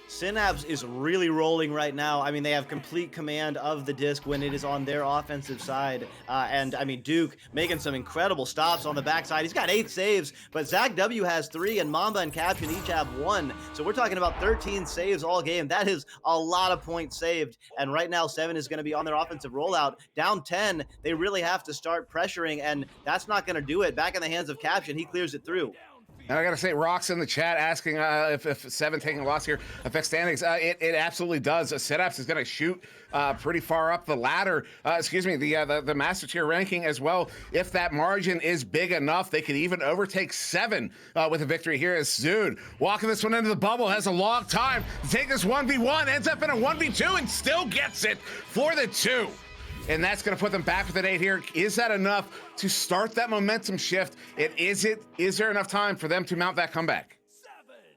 Synapse is really rolling right now. I mean, they have complete command of the disc when it is on their offensive side. And I mean, Duke making some incredible stops on the backside. He's got 8 saves, but Zach W has 3, and Mamba and Caption each have 1. So we're talking about 13 saves all game. That is a lot of points saved. And right now, 7 is going to be on their offensive rollout. Down 10, they really have to start pressuring, and that's not going to do it. Back in the hands of Caption, he clears it through. And I gotta say, Rock's in the chat asking if 7 taking a loss here affects standings. It absolutely does. Synapse is gonna shoot pretty far up the ladder. The master tier ranking as well. If that margin is big enough, they could even overtake 7 with a victory here. As Zune walking this one into the bubble, has a long time to take this 1v1, ends up in a 1v2 and still gets it for the 2. And that's going to put them back with an 8 here. Is that enough to start that momentum shift? Is there enough time for them to mount that comeback?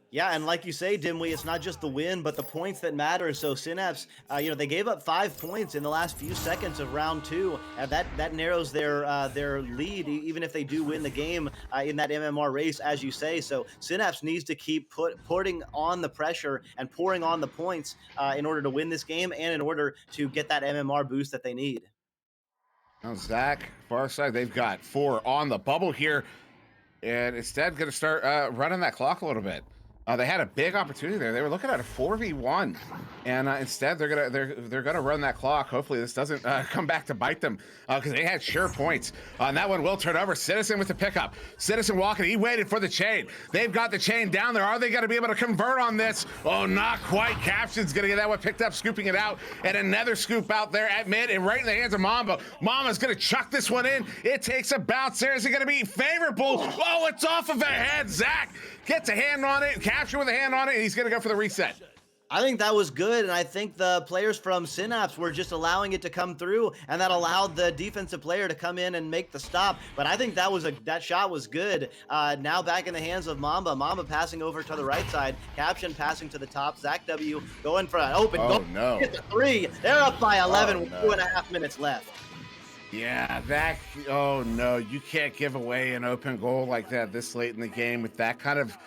Yeah, and like you say, Dimwi, it's not just the win, but the points that matter. So Synapse, they gave up 5 points in the last few seconds of round 2, and that narrows their lead, even if they do win the game in that MMR race, as you say. So Synapse needs to keep putting on the pressure and pouring on the points in order to win this game and in order to get that MMR boost that they need. Now Zach, far side, they've got 4 on the bubble here, and instead going to start running that clock a little bit. They had a big opportunity there. They were looking at a 4v1, and instead they're gonna run that clock. Hopefully this doesn't come back to bite them, because they had sure points. And that one will turn over. Citizen with the pickup. Citizen walking. He waited for the chain. They've got the chain down there. Are they gonna be able to convert on this? Oh, not quite. Caption's gonna get that one picked up, scooping it out, and another scoop out there at mid and right in the hands of Mamba. Mamba's gonna chuck this one in. It takes a bounce there. Is it gonna be favorable? Oh, it's off of a head. Zach gets a hand on it. Capture with a hand on it, and he's going to go for the reset. I think that was good, and I think the players from Synapse were just allowing it to come through, and that allowed the defensive player to come in and make the stop. But I think that shot was good. Now back in the hands of Mamba. Mamba passing over to the right side. Caption passing to the top. Zach W going for an open goal. No. Hit the 3. They're up by 11 with 2.5 minutes left. Yeah, oh no, you can't give away an open goal like that this late in the game with that kind of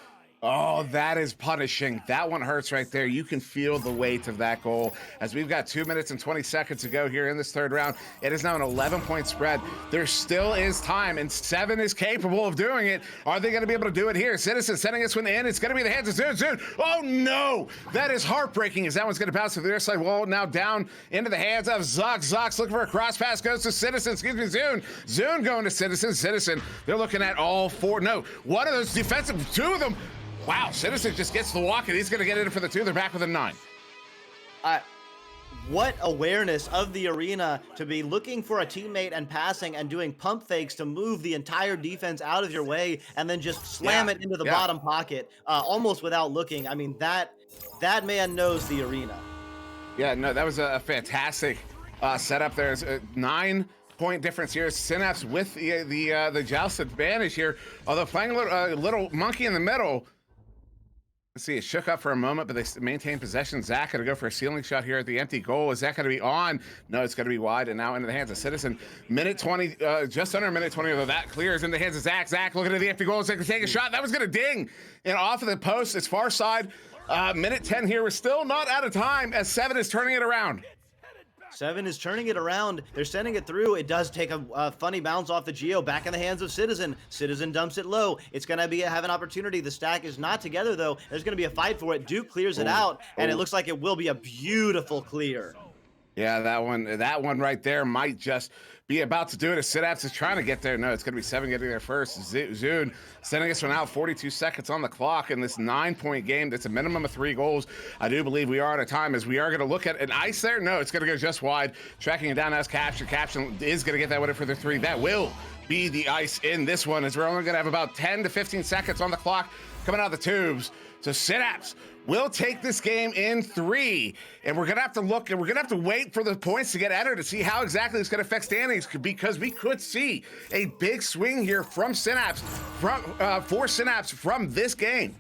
Oh, that is punishing. That one hurts right there. You can feel the weight of that goal. As we've got 2 minutes and 20 seconds to go here in this third round, it is now an 11-point spread. There still is time, and 7 is capable of doing it. Are they going to be able to do it here? Citizen sending this one in. It's going to be the hands of Zoon. Oh, no. That is heartbreaking as that one's going to bounce to the other side wall. Now down into the hands of Zox. Zox looking for a cross pass. Goes to Citizen. Excuse me, Zoon. Zoon going to Citizen. Citizen. They're looking at all 4. No, one of those defensive, 2 of them. Wow, Citizen just gets the walk, and he's going to get in for the 2. They're back with a 9. What awareness of the arena to be looking for a teammate and passing and doing pump fakes to move the entire defense out of your way and then just slam it into the bottom pocket almost without looking. I mean, that man knows the arena. Yeah, no, that was a fantastic setup. There's a 9-point difference here. Synapse with the joust advantage here, although playing a little monkey in the middle. Let's see, it shook up for a moment, but they maintain possession. Zach going to go for a ceiling shot here at the empty goal. Is that going to be on? No, it's going to be wide, and now into the hands of Citizen. Minute 20, just under a minute 20, although that clears in the hands of Zach. Zach looking at the empty goal, take a shot. That was going to ding, and off of the post. It's far side. Minute 10 here. We're still not out of time as 7 is turning it around. 7 is turning it around. They're sending it through. It does take a funny bounce off the Geo, back in the hands of Citizen. Citizen dumps it low. It's going to have an opportunity. The stack is not together, though. There's going to be a fight for it. Duke clears it out, and it looks like it will be a beautiful clear. Yeah, that one right there might just be about to do it. As Synapse is trying to get there. No, it's going to be 7 getting there first. Zoon sending us one out. 42 seconds on the clock in this 9-point game. That's a minimum of 3 goals. I do believe we are out of time as we are going to look at an ice there. No, it's going to go just wide. Tracking it down as Caption. Caption is going to get that one for the 3. That will be the ice in this one, as we're only going to have about 10 to 15 seconds on the clock coming out of the tubes. So Synapse will take this game in 3, and we're gonna have to look, and we're gonna have to wait for the points to get entered to see how exactly it's gonna affect standings, because we could see a big swing here from Synapse, for Synapse from this game.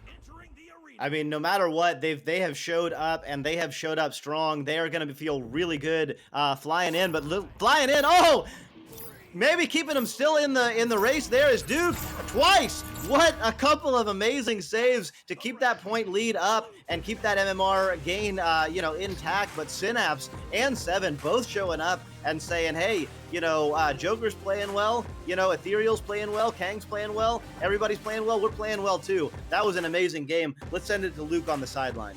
I mean, no matter what, they have showed up, and they have showed up strong. They are going to feel really good flying in, but flying in, oh! Maybe keeping them still in the race there is Duke twice. What a couple of amazing saves to keep that point lead up and keep that MMR gain, intact. But Synapse and 7 both showing up and saying, hey, Joker's playing well, Ethereal's playing well, Kang's playing well, everybody's playing well, we're playing well too. That was an amazing game. Let's send it to Luke on the sideline.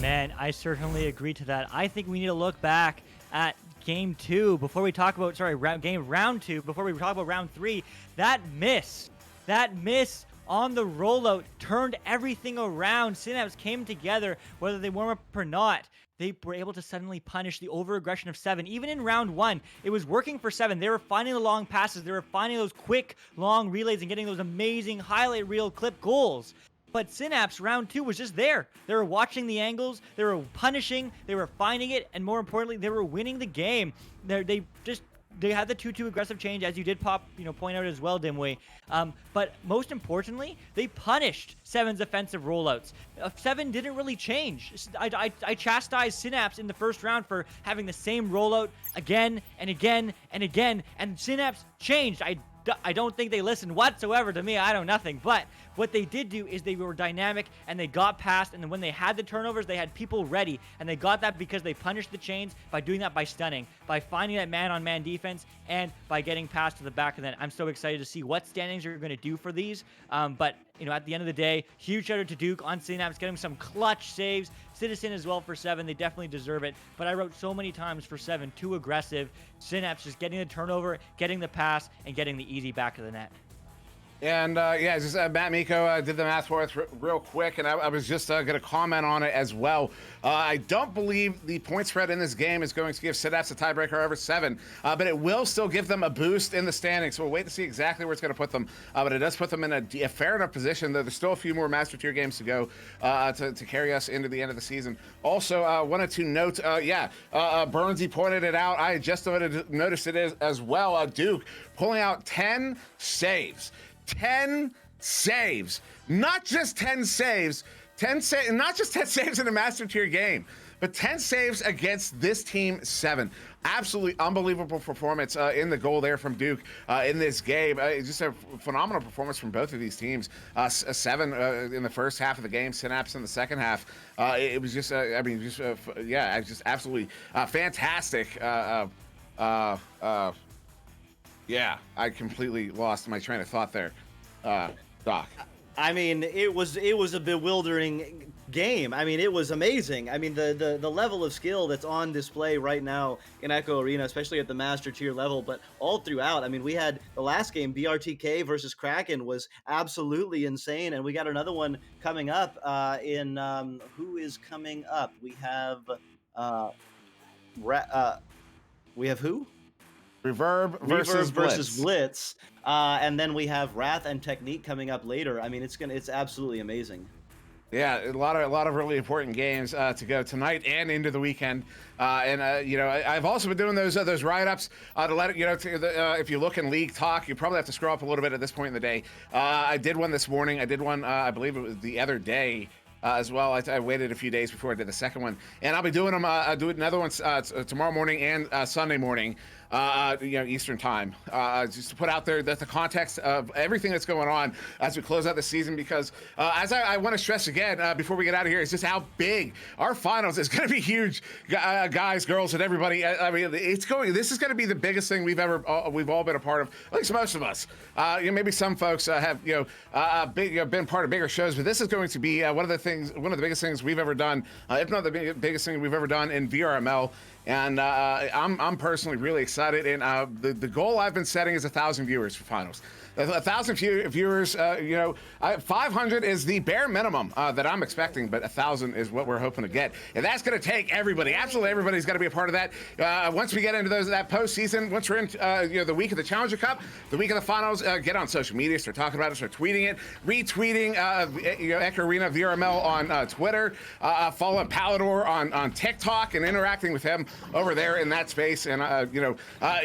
Man, I certainly agree to that. I think we need to look back at game 2 before we talk about round 2 before we talk about round 3. That miss on the rollout turned everything around. Synapse came together, whether they warm up or not. They were able to suddenly punish the over-aggression of 7. Even in round 1, it was working for 7. They were finding the long passes. They were finding those quick, long relays and getting those amazing highlight reel clip goals. But Synapse, round 2, was just there. They were watching the angles, they were punishing, they were finding it, and more importantly, they were winning the game. They had the 2-2 aggressive change, as you did point out as well, Dimwi. But most importantly, they punished 7's offensive rollouts. 7 didn't really change. I chastised Synapse in the first round for having the same rollout again and again and again, and Synapse changed. I don't think they listened whatsoever to me. I know nothing. But what they did do is they were dynamic and they got past. And then when they had the turnovers, they had people ready. And they got that because they punished the chains by doing that by stunning, by finding that man-on-man defense, and by getting past to the back of the net. I'm so excited to see what standings are going to do for these. But at the end of the day, huge shout out to Duke on Synapse, getting some clutch saves. Citizen as well for 7. They definitely deserve it. But I wrote so many times for 7, too aggressive. Synapse just getting the turnover, getting the pass, and getting the easy back of the net. And just Matt Miko did the math for us real quick, and I was just going to comment on it as well. I don't believe the point spread in this game is going to give Synapse a tiebreaker over 7, but it will still give them a boost in the standings. So we'll wait to see exactly where it's going to put them. But it does put them in a fair enough position, though there's still a few more Master Tier games to go to carry us into the end of the season. Also, wanted to note, Burnsy pointed it out. I just noticed it as well. Duke pulling out 10 saves. 10 saves, not just 10 saves, 10 saves, not just 10 saves in a Master Tier game, but 10 saves against this team 7. Absolutely unbelievable performance in the goal there from Duke in this game. Just a phenomenal performance from both of these teams. A 7 in the first half of the game, Synapse in the second half. It was just, just absolutely fantastic. Yeah, I completely lost my train of thought there, Doc. I mean, it was a bewildering game. I mean, it was amazing. I mean, the level of skill that's on display right now in Echo Arena, especially at the Master Tier level, but all throughout. I mean, we had the last game, BRTK versus Kraken, was absolutely insane, and we got another one coming up who is coming up? We have who? Reverb versus Blitz. And then we have Wrath and Technique coming up later. I mean, it's absolutely amazing. Yeah, a lot of really important games to go tonight and into the weekend. I've also been doing those write-ups to let it, if you look in League Talk, you probably have to scroll up a little bit at this point in the day. I did one this morning. I did one, I believe it was the other day. As well, I waited a few days before I did the second one, and I'll be doing them. I'll do another one tomorrow morning and Sunday morning, Eastern time, just to put out there that the context of everything that's going on as we close out the season. Because as I want to stress again before we get out of here, is just how big our finals is going to be. Huge, guys, girls, and everybody. I mean, this is going to be the biggest thing we've all been a part of. At least most of us. Maybe some folks have been part of bigger shows, but this is going to be one of the biggest things we've ever done, if not the biggest thing we've ever done in VRML. And I'm personally really excited. And the goal I've been setting is 1,000 viewers for finals. 1,000 viewers, 500 is the bare minimum that I'm expecting, but 1,000 is what we're hoping to get. And that's going to take everybody. Absolutely everybody's got to be a part of that. Once we get into that postseason, once we're in the week of the Challenger Cup, the week of the finals, get on social media, start talking about it, start tweeting it, retweeting Echo Arena VRML on Twitter, following Palador on TikTok, and interacting with him over there in that space. And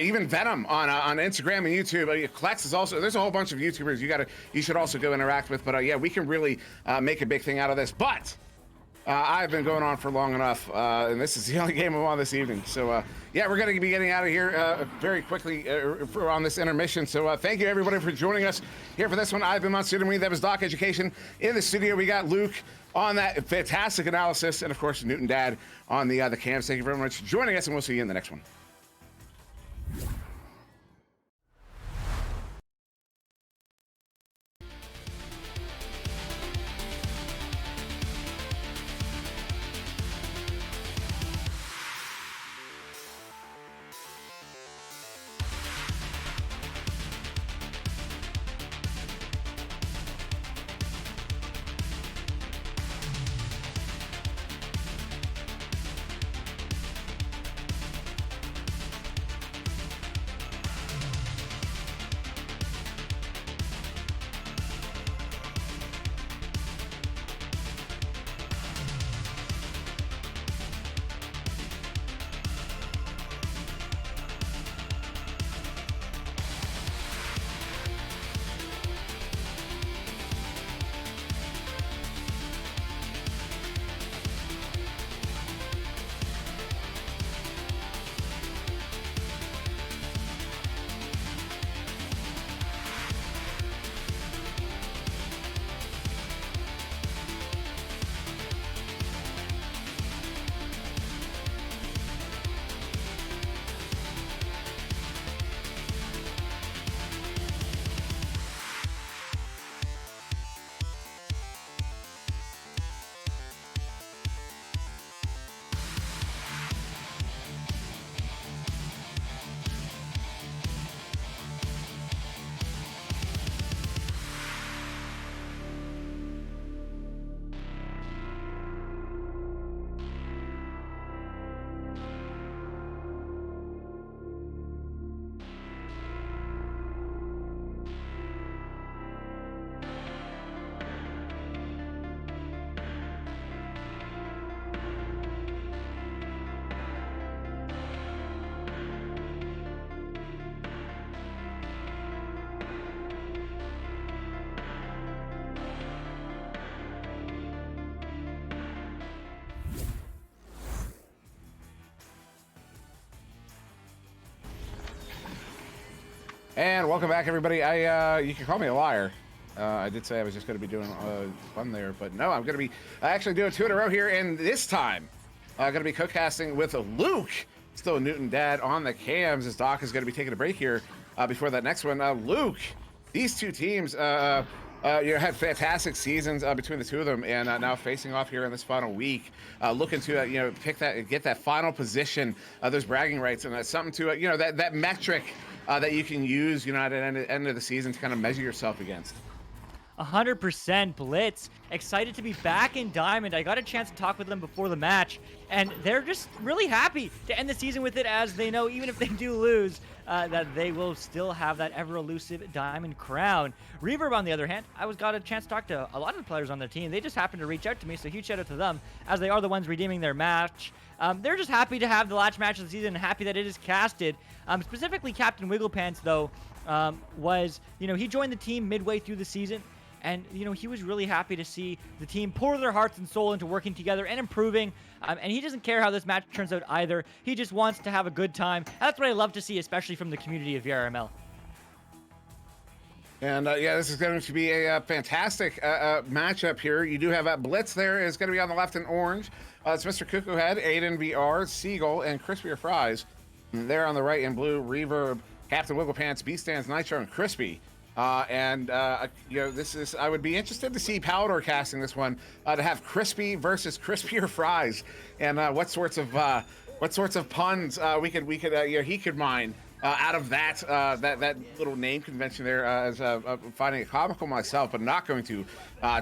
even Venom on Instagram and YouTube. Klex is also, there's a whole bunch of YouTubers you should also go interact with. But we can really make a big thing out of this. But I've been going on for long enough, and this is the only game I'm on this evening. So we're going to be getting out of here very quickly on this intermission. So thank you everybody for joining us here for this one. I've been on SirDimwi. That was DocEducation. In the studio, we got Luke on that fantastic analysis, and of course Newton Dad on the cams. Thank you very much for joining us, and we'll see you in the next one. And welcome back, everybody. You can call me a liar. I did say I was just going to be doing fun there, but no, I'm going to be actually doing 2 in a row here, and this time I'm going to be co-casting with Luke, still a Newton dad on the cams, as Doc is going to be taking a break here before that next one. Luke, these two teams had fantastic seasons between the two of them, and now facing off here in this final week, looking to get that final position, those bragging rights, and that's something to that metric that you can use, at the end of the season to kind of measure yourself against. 100% Blitz. Excited to be back in Diamond. I got a chance to talk with them before the match, and they're just really happy to end the season with it, as they know even if they do lose, that they will still have that ever-elusive Diamond crown. Reverb, on the other hand, got a chance to talk to a lot of the players on their team. They just happened to reach out to me, so huge shout out to them, as they are the ones redeeming their match. They're just happy to have the last match of the season and happy that it is casted. Specifically, Captain Wigglepants, though, he joined the team midway through the season. And, he was really happy to see the team pour their hearts and soul into working together and improving. And he doesn't care how this match turns out either. He just wants to have a good time. That's what I love to see, especially from the community of VRML. And, this is going to be a fantastic matchup here. You do have Blitz there. Is going to be on the left in orange. It's Mr. Cuckoo Head, Aiden VR, Seagull, and Crispier Fries. And there on the right in blue, Reverb, Captain Wigglepants, B-Stands, Nitro, and Crispy. This is, I would be interested to see Palador casting this one, to have Crispy versus Crispier Fries, and what sorts of puns he could mine out of that little name convention there, as finding it comical myself, but not going to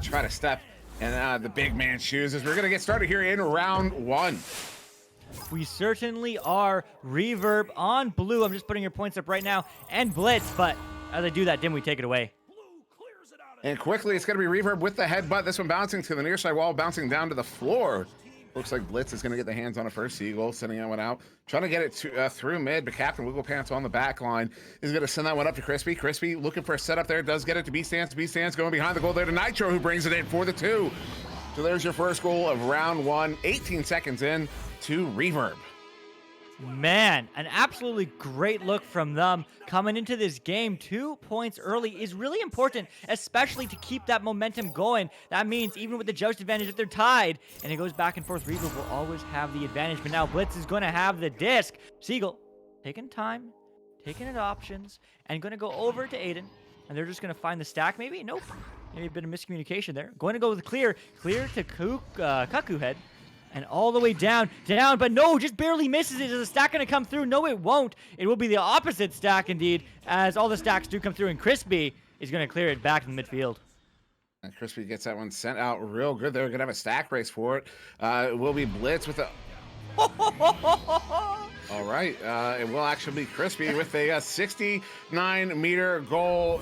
try to step in the big man's shoes, as we're going to get started here in round 1. We certainly are. Reverb on blue. I'm just putting your points up right now, and Blitz, but as I do that, Dimwi, take it away. And quickly, it's going to be Reverb with the headbutt. This one bouncing to the near side wall, bouncing down to the floor. Looks like Blitz is going to get the hands on a first. Seagull sending that one out, trying to get it through mid, but Captain Wigglepants on the back line is going to send that one up to Crispy. Crispy looking for a setup there, does get it to B-Stands. B-Stands going behind the goal there to Nitro, who brings it in for the 2. So there's your first goal of round 1, 18 seconds in to Reverb. Man, an absolutely great look from them coming into this game. 2 points early is really important, especially to keep that momentum going. That means even with the joust advantage, if they're tied and it goes back and forth, Reverb will always have the advantage. But now Blitz is going to have the disc. Seagull taking time, taking it options, and going to go over to Aiden. And they're just going to find the stack, maybe? Nope. Maybe a bit of miscommunication there. Going to go with clear to Cuckoo Head. And all the way down, but no, just barely misses it. Is the stack going to come through? No, it won't. It will be the opposite stack, indeed, as all the stacks do come through, and Crispy is going to clear it back in the midfield. And Crispy gets that one sent out real good. They're going to have a stack race for it. It will be Blitz with a... All right, it will actually be Crispy with a 69-meter goal,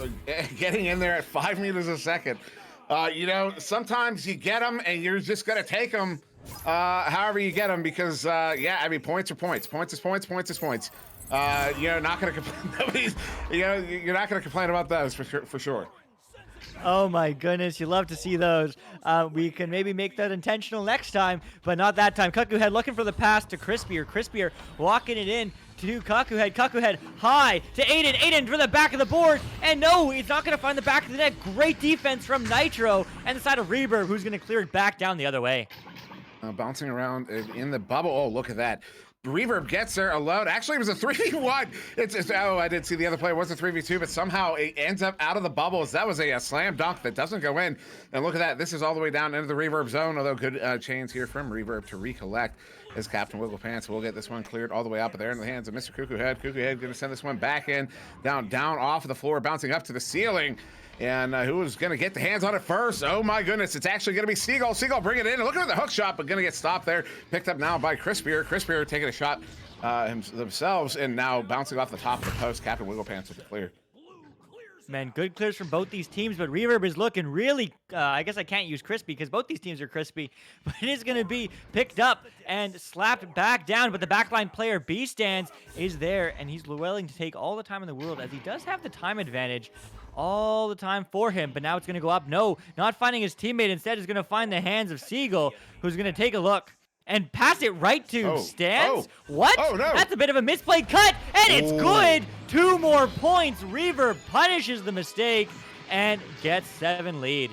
getting in there at 5 meters a second. Sometimes you get them, and you're just going to take them. However you get them, because points are points. Points is points. Points is points. Not gonna complain. You're not gonna complain about those for sure. Oh my goodness, you love to see those. We can maybe make that intentional next time, but not that time. Cuckoo Head looking for the pass to Crispier. Crispier walking it in to Cuckoo Head. Cuckoo Head high to Aiden. Aiden for the back of the board, and no, he's not gonna find the back of the net. Great defense from Nitro and the side of Reverb, who's gonna clear it back down the other way. Bouncing around in the bubble. Oh, look at that. Reverb gets there alone. Actually, it was a 3v1. I did see the other play. It was a 3v2, but somehow it ends up out of the bubbles. That was a slam dunk that doesn't go in. And look at that. This is all the way down into the Reverb zone, although good chains here from Reverb to recollect as Captain Wigglepants will get this one cleared all the way up there in the hands of Mr. Cuckoo Head. Cuckoo Head going to send this one back in, down off of the floor, bouncing up to the ceiling. And who is going to get the hands on it first? Oh my goodness, it's actually going to be Seagull. Seagull bring it in. Look at the hook shot, but going to get stopped there. Picked up now by Crispier. Crispier taking a shot themselves, and now bouncing off the top of the post. Captain Wigglepants with the clear. Man, good clears from both these teams, but Reverb is looking really, I guess I can't use crispy because both these teams are crispy, but it is going to be picked up and slapped back down, but the backline player B-Stands is there, and he's willing to take all the time in the world as he does have the time advantage all the time for him, but now it's going to go up. No, not finding his teammate. Instead, is going to find the hands of Seagull, who's going to take a look and pass it right to Oh. Stans. Oh. What? Oh, no. That's a bit of a misplayed cut, and it's Ooh. good. 2 more points. Reverb punishes the mistake and gets 7 lead.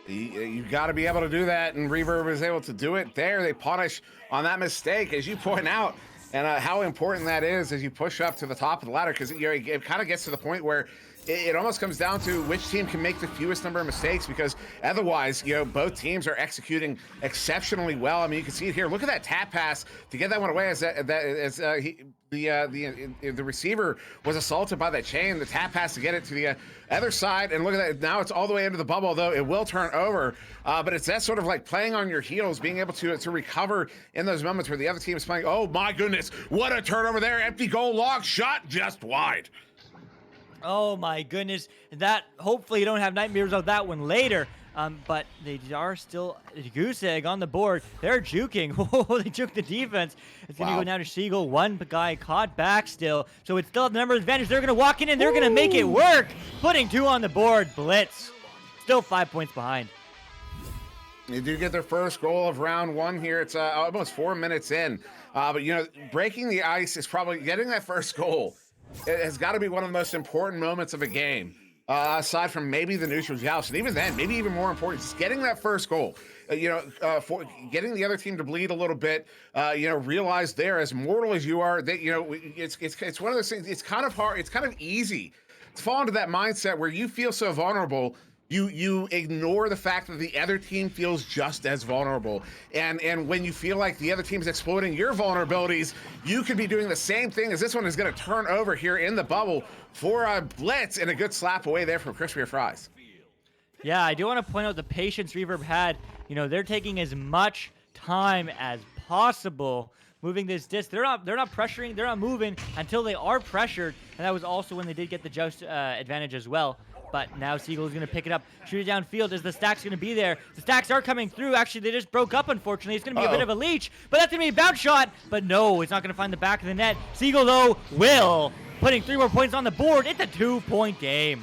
You got to be able to do that, and Reverb is able to do it there. They punish on that mistake, as you point out, and how important that is as you push up to the top of the ladder, because it kind of gets to the point where it almost comes down to which team can make the fewest number of mistakes, because otherwise, both teams are executing exceptionally well. I mean, you can see it here. Look at that tap pass to get that one away as the receiver was assaulted by that chain. The tap pass to get it to the other side, and look at that. Now it's all the way into the bubble, though it will turn over. But it's that sort of like playing on your heels, being able to recover in those moments where the other team is playing. Oh my goodness, what a turnover there! Empty goal, long shot, just wide. Oh my goodness, that hopefully you don't have nightmares of that one later. But they are still goose egg on the board. They're juking. Oh, they juke the defense. It's gonna go down to Siegel. One guy caught back still, so it's still the number advantage. They're gonna walk in and they're gonna make it work, putting 2 on the board. Blitz, still 5 points behind. They do get their first goal of round 1 here. It's almost 4 minutes in, but breaking the ice is probably getting that first goal. It has got to be one of the most important moments of a game, aside from maybe the neutral joust, and even then, maybe even more important, just getting that first goal. For getting the other team to bleed a little bit. Realize they're as mortal as you are. That it's one of those things. It's kind of hard. It's kind of easy to fall into that mindset where you feel so vulnerable. You ignore the fact that the other team feels just as vulnerable. And when you feel like the other team is exploiting your vulnerabilities, you could be doing the same thing as this one is going to turn over here in the bubble for a blitz, and a good slap away there from Crispier Fries. Yeah, I do want to point out the patience Reverb had. They're taking as much time as possible moving this disc. They're not pressuring, they're not moving until they are pressured. And that was also when they did get the joust advantage as well. But now Siegel is going to pick it up, shoot it downfield. Is the stacks going to be there? The stacks are coming through. Actually, they just broke up, unfortunately. It's going to be a bit of a leech, but that's going to be a bounce shot. But no, it's not going to find the back of the net. Siegel, though, will, putting 3 more points on the board. It's a 2-point game.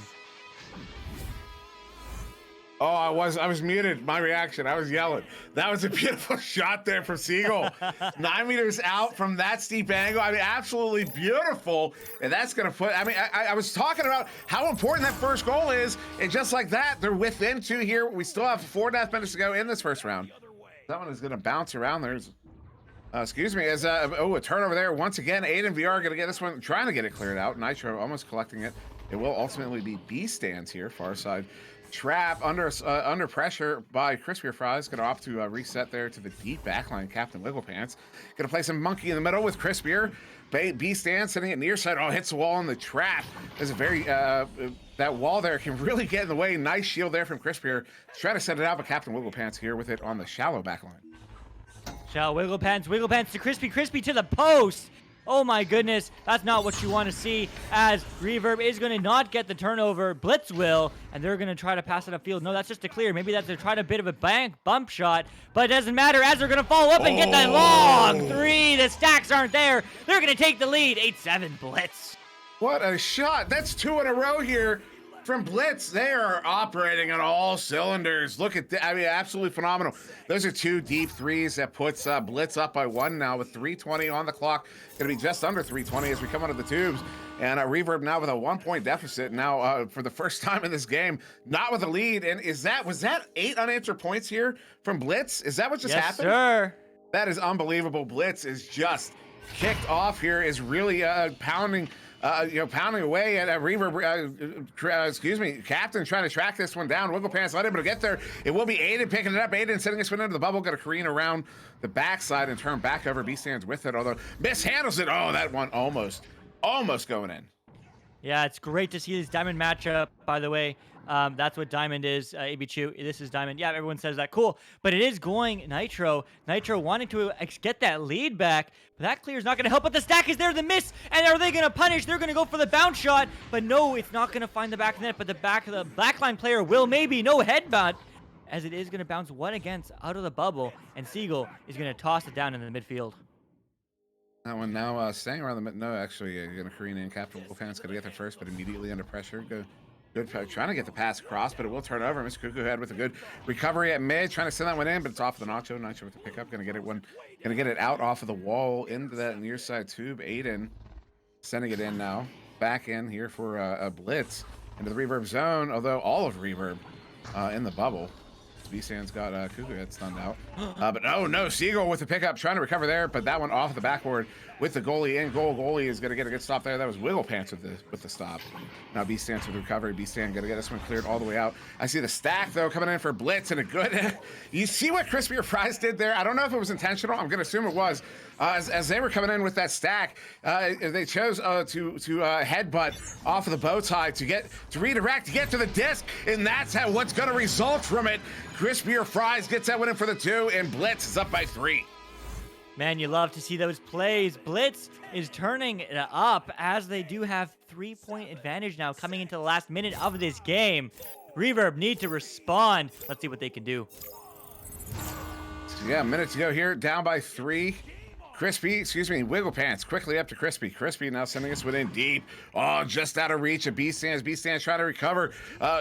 Oh, I was muted. My reaction, I was yelling. That was a beautiful shot there from Siegel. 9 meters out from that steep angle. I mean, absolutely beautiful. And that's going to put, I was talking about how important that first goal is. And just like that, they're within 2 here. We still have 4.5 minutes to go in this first round. That one is going to bounce around. There's, a turnover there. Once again, Aiden VR going to get this one, trying to get it cleared out. Nitro almost collecting it. It will ultimately be B stands here, far side. Trap under pressure by Crispier Fries. Going to opt to reset there to the deep backline. Captain Wigglepants going to play some monkey in the middle with Crispier. B stand sitting at near side. Oh, hits the wall in the trap. There's a very that wall there can really get in the way. Nice shield there from Crispier. Try to set it out, but Captain Wigglepants here with it on the shallow backline. Shallow Wigglepants to Crispy to the post. Oh my goodness, that's not what you want to see, as Reverb is going to not get the turnover. Blitz will, and they're going to try to pass it upfield. No, that's just a clear. Maybe that's to try a bit of a bump shot, but it doesn't matter, as they're going to follow up and get that long 3. The stacks aren't there. They're going to take the lead. 8-7 Blitz. What a shot. That's 2 in a row here from Blitz. They are operating on all cylinders. Look at that. I mean, absolutely phenomenal. Those are 2 deep 3s that puts Blitz up by 1 now with 3:20 on the clock. Going to be just under 3:20 as we come out of the tubes. And Reverb now with a 1-point deficit now for the first time in this game, not with a lead. And was that 8 unanswered points here from Blitz? Is that what just happened? Yes, sir. That is unbelievable. Blitz is just kicked off here, is really pounding away at Reverb. Captain trying to track this one down. Wigglepants not able to get there. It will be Aiden picking it up. Aiden sending this one into the bubble. Got to careen around the backside and turn back over. B stands with it, although mishandles it. Oh, that one almost going in. Yeah, it's great to see this Diamond matchup, by the way. That's what Diamond is, AB Chew. This is Diamond. Yeah, everyone says that. Cool. But it is going Nitro. Nitro wanting to get that lead back. But that clear is not going to help. But the stack is there, the miss. And are they going to punish? They're going to go for the bounce shot. But no, it's not going to find the back of the net. But the backline player will maybe. No headbutt, as it is going to bounce one against out of the bubble. And Siegel is going to toss it down in the midfield. That one now staying around the mid. No, actually, you're going to careen in. Captain Wigglepants got to get there first, but immediately under pressure. Good trying to get the pass across, but it will turn over. Mr. Cuckoo Head with a good recovery at mid, trying to send that one in, but it's off the Nacho. Nacho with the pickup, gonna get it out off of the wall into that near side tube. Aiden sending it in now, back in here for a blitz into the reverb zone. Although all of reverb in the bubble. V-Sand's got Cuckoo Head stunned out. But no, Seagull with the pickup, trying to recover there, but that one off the backboard with the goalie in goal. Goalie is going to get a good stop there. That was Wiggle Pants with the stop. Now B-Stand's with the recovery. B-Stand going to get this one cleared all the way out. I see the stack, though, coming in for blitz and a good... You see what Crispy or Fries did there? I don't know if it was intentional. I'm going to assume it was. As they were coming in with that stack, they chose to headbutt off of the bow tie to redirect, to get to the disc, and that's what's going to result from it. Crispy or Fries gets that one in for the 2, and Blitz is up by 3. Man, you love to see those plays. Blitz is turning it up as they do have 3-point advantage now coming into the last minute of this game. Reverb need to respond. Let's see what they can do. So yeah, a minute to go here, down by 3. Wiggle Pants quickly up to Crispy. Crispy now sending us one in deep. Oh, just out of reach of B-Stands. B-Stands trying to recover.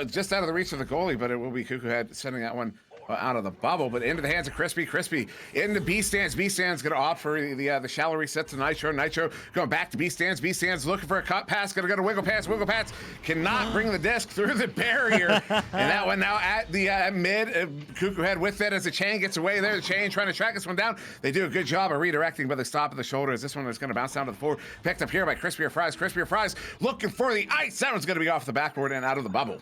Just out of the reach of the goalie, but it will be Cuckoo Head sending that one out of the bubble, but into the hands of Crispy. Crispy into B-Stands. B-Stands going to opt for the shallow reset to Nitro. Nitro going back to B-Stands. B-Stands looking for a cut pass. Going to go to Wiggle Pants. Wiggle Pants cannot bring the disc through the barrier. And that one now at the mid. Cuckoo Head with it as the chain gets away there. The chain trying to track this one down. They do a good job of redirecting, but they stop at the shoulder as this one is going to bounce down to the floor. Picked up here by Crispy or Fries. Crispy or Fries looking for the ice. That one's going to be off the backboard and out of the bubble.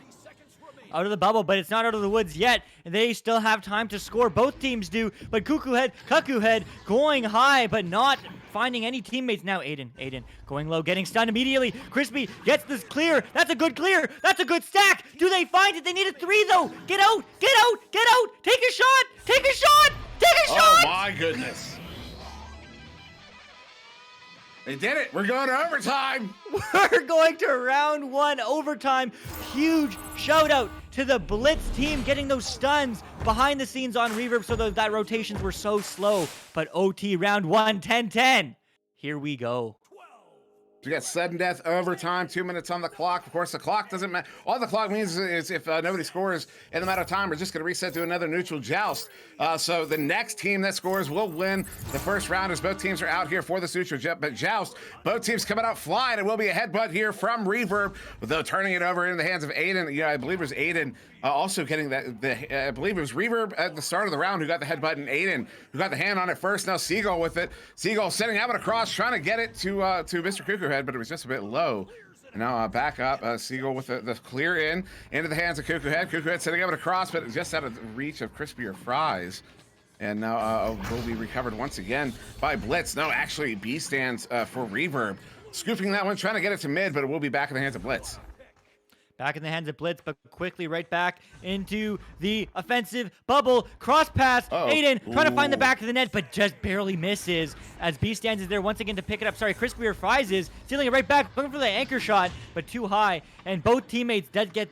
Out of the bubble, but it's not out of the woods yet. They still have time to score. Both teams do, but Cuckoo Head going high, but not finding any teammates. Now Aiden going low, getting stunned immediately. Crispy gets this clear. That's a good clear. That's a good stack. Do they find it? They need a 3 though. Get out. Take a shot. Oh my goodness. They did it. We're going to overtime. We're going to round 1 overtime. Huge shout out to the Blitz team getting those stuns behind the scenes on Reverb so that rotations were so slow. But OT round 1, 10-10. Here we go. We got sudden death overtime, 2 minutes on the clock. Of course, the clock doesn't matter. All the clock means is if nobody scores in the amount of time, we're just going to reset to another neutral joust. So the next team that scores will win the first round as both teams are out here for this neutral joust. Both teams coming out flying. It will be a headbutt here from Reverb, though turning it over in the hands of Aiden. Yeah, I believe it was Aiden also getting that. I believe it was Reverb at the start of the round who got the headbutt, and Aiden who got the hand on it first. Now Seagull with it. Seagull setting that one across, trying to get it to Mr. Cuckoo Head, but it was just a bit low. And now back up, Seagull with the clear into the hands of Cuckoo Head. Cuckoo Head setting up it across, but just out of reach of Crispy or Fries. And now will be recovered once again by Blitz. No, actually B-Stands for Reverb. Scooping that one, trying to get it to mid, but it will be back in the hands of Blitz. Back in the hands of Blitz, but quickly right back into the offensive bubble. Cross pass. Aiden trying to find the back of the net, but just barely misses as B-Stands is there once again to pick it up. Sorry, Crispy or Fries is stealing it right back, looking for the anchor shot, but too high. And both teammates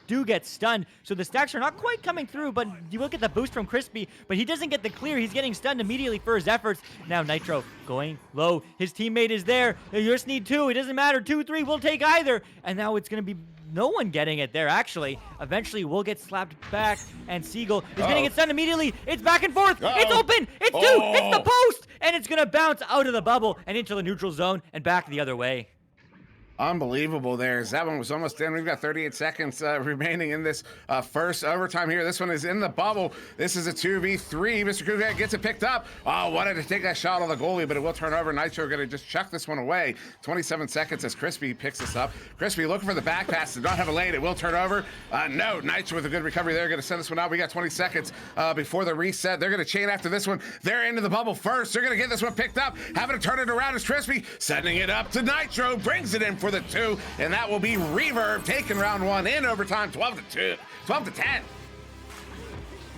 do get stunned. So the stacks are not quite coming through, but you look at the boost from Crispy, but he doesn't get the clear. He's getting stunned immediately for his efforts. Now Nitro going low. His teammate is there. You just need 2. It doesn't matter. 2, 3, we'll take either. And now it's going to be no one getting it there, actually. Eventually, we'll get slapped back, and Seagull is going to get stunned immediately. It's back and forth. It's open. It's 2. It's the post, and it's going to bounce out of the bubble and into the neutral zone and back the other way. Unbelievable there. That one was almost in. We've got 38 seconds remaining in this first overtime here. This one is in the bubble. This is a 2v3. Mr. Kugat gets it picked up. Oh, wanted to take that shot on the goalie, but it will turn over. Nitro going to just chuck this one away. 27 seconds as Crispy picks this up. Crispy looking for the back pass. Did not have a lane. It will turn over. No, Nitro with a good recovery there. Going to send this one out. We got 20 seconds before the reset. They're going to chain after this one. They're into the bubble first. They're going to get this one picked up. Having to turn it around as Crispy sending it up to Nitro. Brings it in for the 2, and that will be Reverb taking round 1 in overtime, 12 to 10.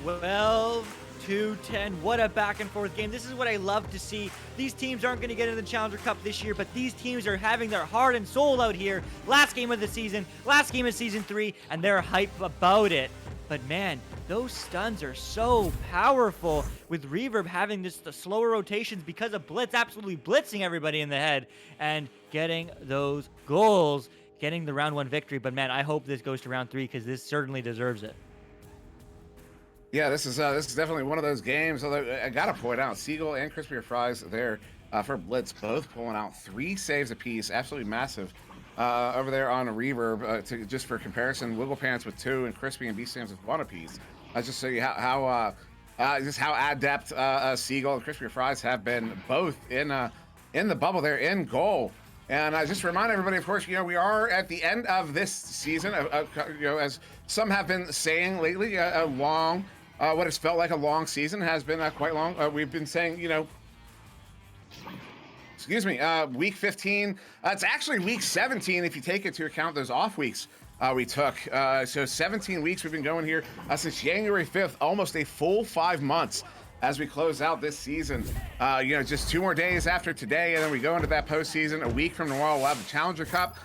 12-10. What a back and forth game. This is what I love to see. These teams aren't going to get in the Challenger Cup this year, but these teams are having their heart and soul out here. Last game of the season, last game of season 3, and they're hype about it. But man, those stuns are so powerful with Reverb having the slower rotations because of Blitz absolutely blitzing everybody in the head and getting those goals. getting the round 1 victory. But man, I hope this goes to round 3 because this certainly deserves it. Yeah, this is definitely one of those games. Although I gotta point out, Seagull and Crispy Fries there for Blitz, both pulling out 3 saves apiece, absolutely massive. Over there on a Reverb, just for comparison, Wiggle Pants with 2 and Crispy and B-Stams with 1 apiece. Just so you how adept Seagull and Crispy Fries have been both in the bubble there in goal. And I just remind everybody, of course, we are at the end of this season. As some have been saying lately, a long, what has felt like a long season has been quite long. We've been saying, excuse me, week 15. It's actually week 17 if you take into account those off weeks we took. So 17 weeks we've been going here since January 5th, almost a full 5 months as we close out this season. Just 2 more days after today, and then we go into that postseason. A week from tomorrow, we'll have the Challenger Cup.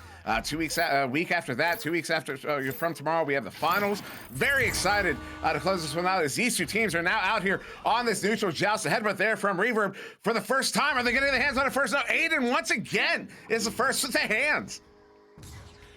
2 weeks, a week after that, 2 weeks after from tomorrow, we have the finals. Very excited to close this one out as these 2 teams are now out here on this neutral joust. The headbutt there from Reverb for the first time. Are they getting their hands on it first? No, Aiden once again is the first with the hands.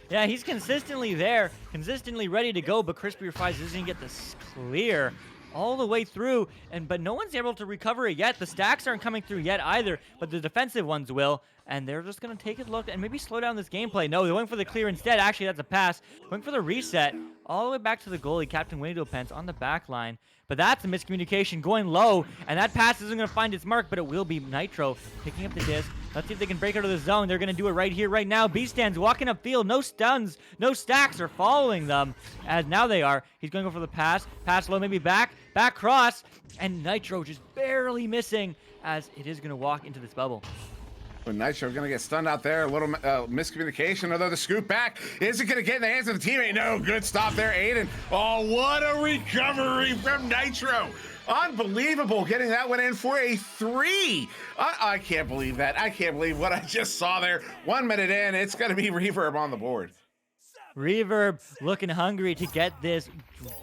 Yeah, he's consistently there, consistently ready to go, but Crispy Fries doesn't get this clear all the way through, but no one's able to recover it yet. The stacks aren't coming through yet either, but the defensive ones will, and they're just going to take a look and maybe slow down this gameplay. No, they're going for the clear instead. Actually, that's a pass. Going for the reset all the way back to the goalie, Captain Window Pants, on the back line. But that's a miscommunication going low, and that pass isn't going to find its mark, but it will be Nitro picking up the disc. Let's see if they can break out of the zone. They're going to do it right here, right now. B-Stands walking upfield. No stuns. No stacks are following them, as now they are. He's going to go for the pass. Pass low, maybe back. Back cross. And Nitro just barely missing, as it is going to walk into this bubble. But Nitro going to get stunned out there. A little miscommunication, although the scoop back isn't going to get in the hands of the teammate. No, good stop there, Aiden. Oh, what a recovery from Nitro. Unbelievable, getting that one in for a 3. I can't believe that. I can't believe what I just saw there. 1 minute in, it's going to be Reverb on the board. Reverb looking hungry to get this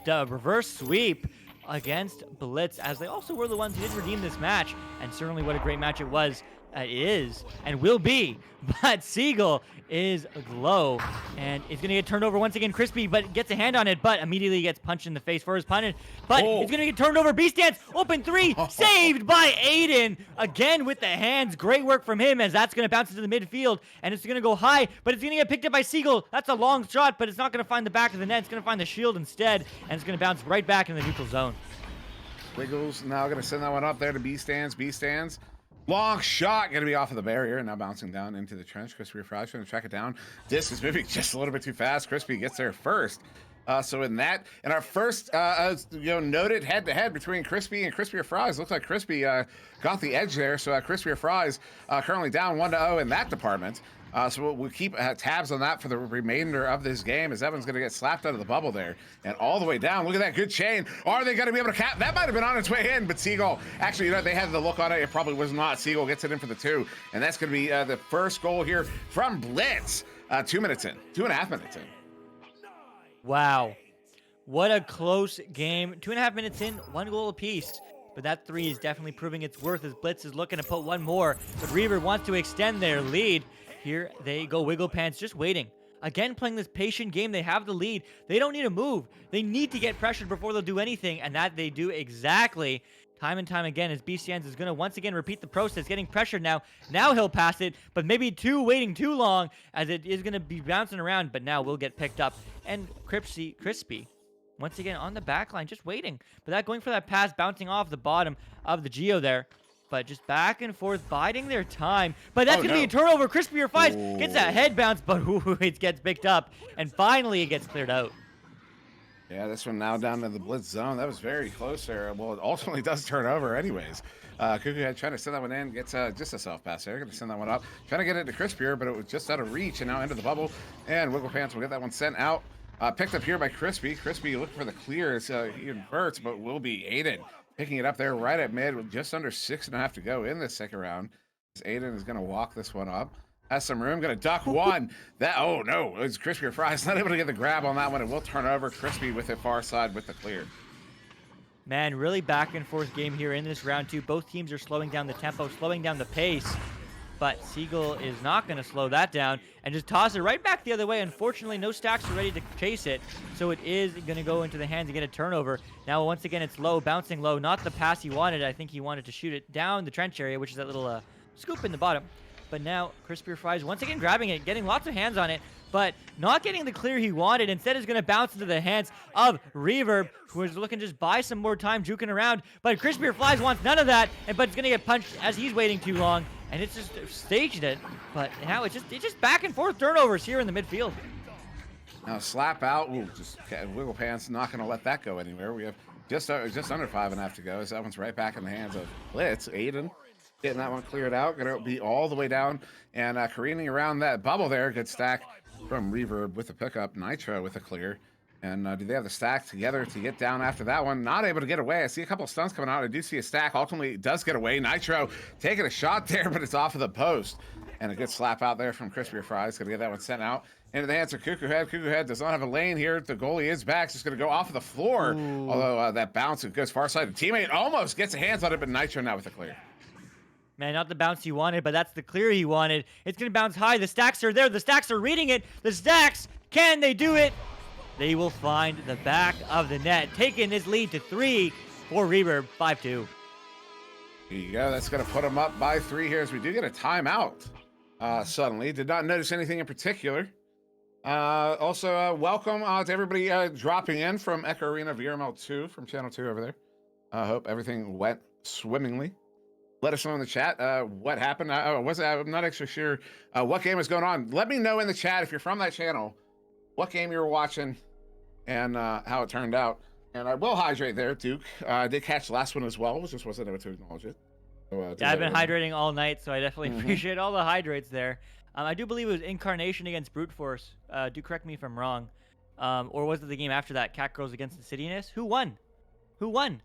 reverse sweep against Blitz, as they also were the ones who did redeem this match, and certainly what a great match it was. Is and will be, but Seagull is low and it's gonna get turned over once again. Crispy, but gets a hand on it, but immediately gets punched in the face for his punish. But it's gonna get turned over. B-Stance open 3, saved by Aiden again with the hands. Great work from him, as that's gonna bounce into the midfield and it's gonna go high, but it's gonna get picked up by Seagull. That's a long shot, but it's not gonna find the back of the net. It's gonna find the shield instead, and it's gonna bounce right back in the neutral zone. Wiggles now gonna send that one up there to B-Stands. B-Stands. Long shot, going to be off of the barrier, and now bouncing down into the trench. Crispy Fries trying to track it down. Disc is moving just a little bit too fast. Crispy gets there first. So in our first, noted head-to-head between Crispy and Crispy Fries, looks like Crispy got the edge there. So Crispy Fries currently down 1-0 in that department. So we'll keep tabs on that for the remainder of this game, as Evan's going to get slapped out of the bubble there and all the way down. Look at that good chain. Are they going to be able to cap? That might have been on its way in, but Seagull, actually, they had the look on it. It probably was not. Seagull gets it in for the 2, and that's going to be the first goal here from Blitz. 2 minutes in, 2.5 minutes in. Wow. What a close game. 2.5 minutes in, 1 goal apiece. But that 3 is definitely proving its worth, as Blitz is looking to put 1 more. But Reaver wants to extend their lead. Here they go, Wiggle Pants just waiting. Again, playing this patient game. They have the lead. They don't need to move. They need to get pressured before they'll do anything, and that they do exactly. Time and time again, as BCNs is going to once again repeat the process, getting pressured now. Now he'll pass it, but maybe waiting too long, as it is going to be bouncing around, but now will get picked up. And Crispy, once again on the back line, just waiting. But that going for that pass, bouncing off the bottom of the Geo there. But just back and forth, biding their time. But that's going to be a turnover. Crispy Fries gets that head bounce, but it gets picked up. And finally, it gets cleared out. Yeah, this one now down to the Blitz zone. That was very close there. Well, it ultimately does turn over anyways. Cuckoo had trying to send that one in, gets just a self pass there. Going to send that one up. Trying to get it to Crispier, but it was just out of reach and now into the bubble. And Wiggle Pants will get that one sent out. Picked up here by Crispy. Crispy looking for the clear. He inverts, but will be Aiden picking it up there right at mid with just under 6.5 to go in this second round. Aiden is going to walk this one up. Has some room, going to duck 1. Oh no, it's Crispy Fries not able to get the grab on that one. It will turn over. Crispy with the far side with the clear. Man, really back and forth game here in this round 2. Both teams are slowing down the tempo, slowing down the pace. but Siegel is not going to slow that down and just toss it right back the other way. Unfortunately, no stacks are ready to chase it, so it is going to go into the hands and get a turnover. Now, once again, it's low, bouncing low, not the pass he wanted. I think he wanted to shoot it down the trench area, which is that little scoop in the bottom. But now, Crispier Fries once again grabbing it, getting lots of hands on it, but not getting the clear he wanted. Instead, is going to bounce into the hands of Reverb, who is looking to just buy some more time juking around. But Crispier Flies wants none of that, but it's going to get punched as he's waiting too long, and it's just staged it. But now it's just back and forth turnovers here in the midfield. Now slap out. Ooh, just Wiggle Pants not going to let that go anywhere. We have just under 5.5 to go. So that one's right back in the hands of Blitz. Aiden getting that one cleared out. Going to be all the way down and careening around that bubble there. Good stack from Reverb with the pickup. Nitro with a clear. And do they have the stack together to get down after that one? Not able to get away. I see a couple of stuns coming out. I do see a stack. Ultimately, does get away. Nitro taking a shot there, but it's off of the post. And a good slap out there from Crispier Fries. Going to get that one sent out into the hands of Cuckoo Head. Cuckoo Head does not have a lane here. The goalie is back. Just going to go off of the floor. Ooh. Although that bounce goes far side. The teammate almost gets a hands on it, but Nitro now with a clear. Man, not the bounce he wanted, but that's the clear he wanted. It's going to bounce high. The stacks are there. The stacks are reading it. The stacks, can they do it? They will find the back of the net, taking this lead to 3 for Reverb, 5-2. There you go. That's going to put them up by 3 here as we do get a timeout suddenly. Did not notice anything in particular. Also, welcome to everybody dropping in from Echo Arena VRML 2 from Channel 2 over there. I hope everything went swimmingly. Let us know in the chat what happened. I'm not actually sure what game was going on. Let me know in the chat if you're from that channel, what game you were watching and how it turned out. And I will hydrate there, Duke. I did catch the last one as well. Just wasn't able to acknowledge it. So, yeah, I've been hydrating all night, so I definitely appreciate all the hydrates there. I do believe it was Incarnation against Brute Force. Do correct me if I'm wrong. Or was it the game after that, Cat Girls against Insidious? Who won? Who won?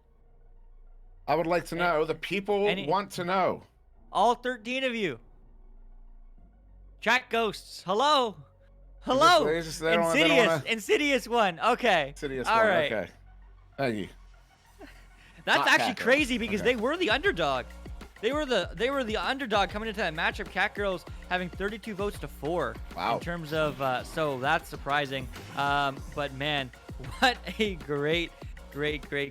I would like to know. The people want to know. All 13 of you. Chat ghosts. Hello. Hello. Insidious won. Okay. Insidious all won. Right. Okay. Thank you. That's actually crazy because they were the underdog. They were the underdog coming into that matchup. Cat Girls having 32 votes to 4. Wow. In terms of so that's surprising. But man, what a great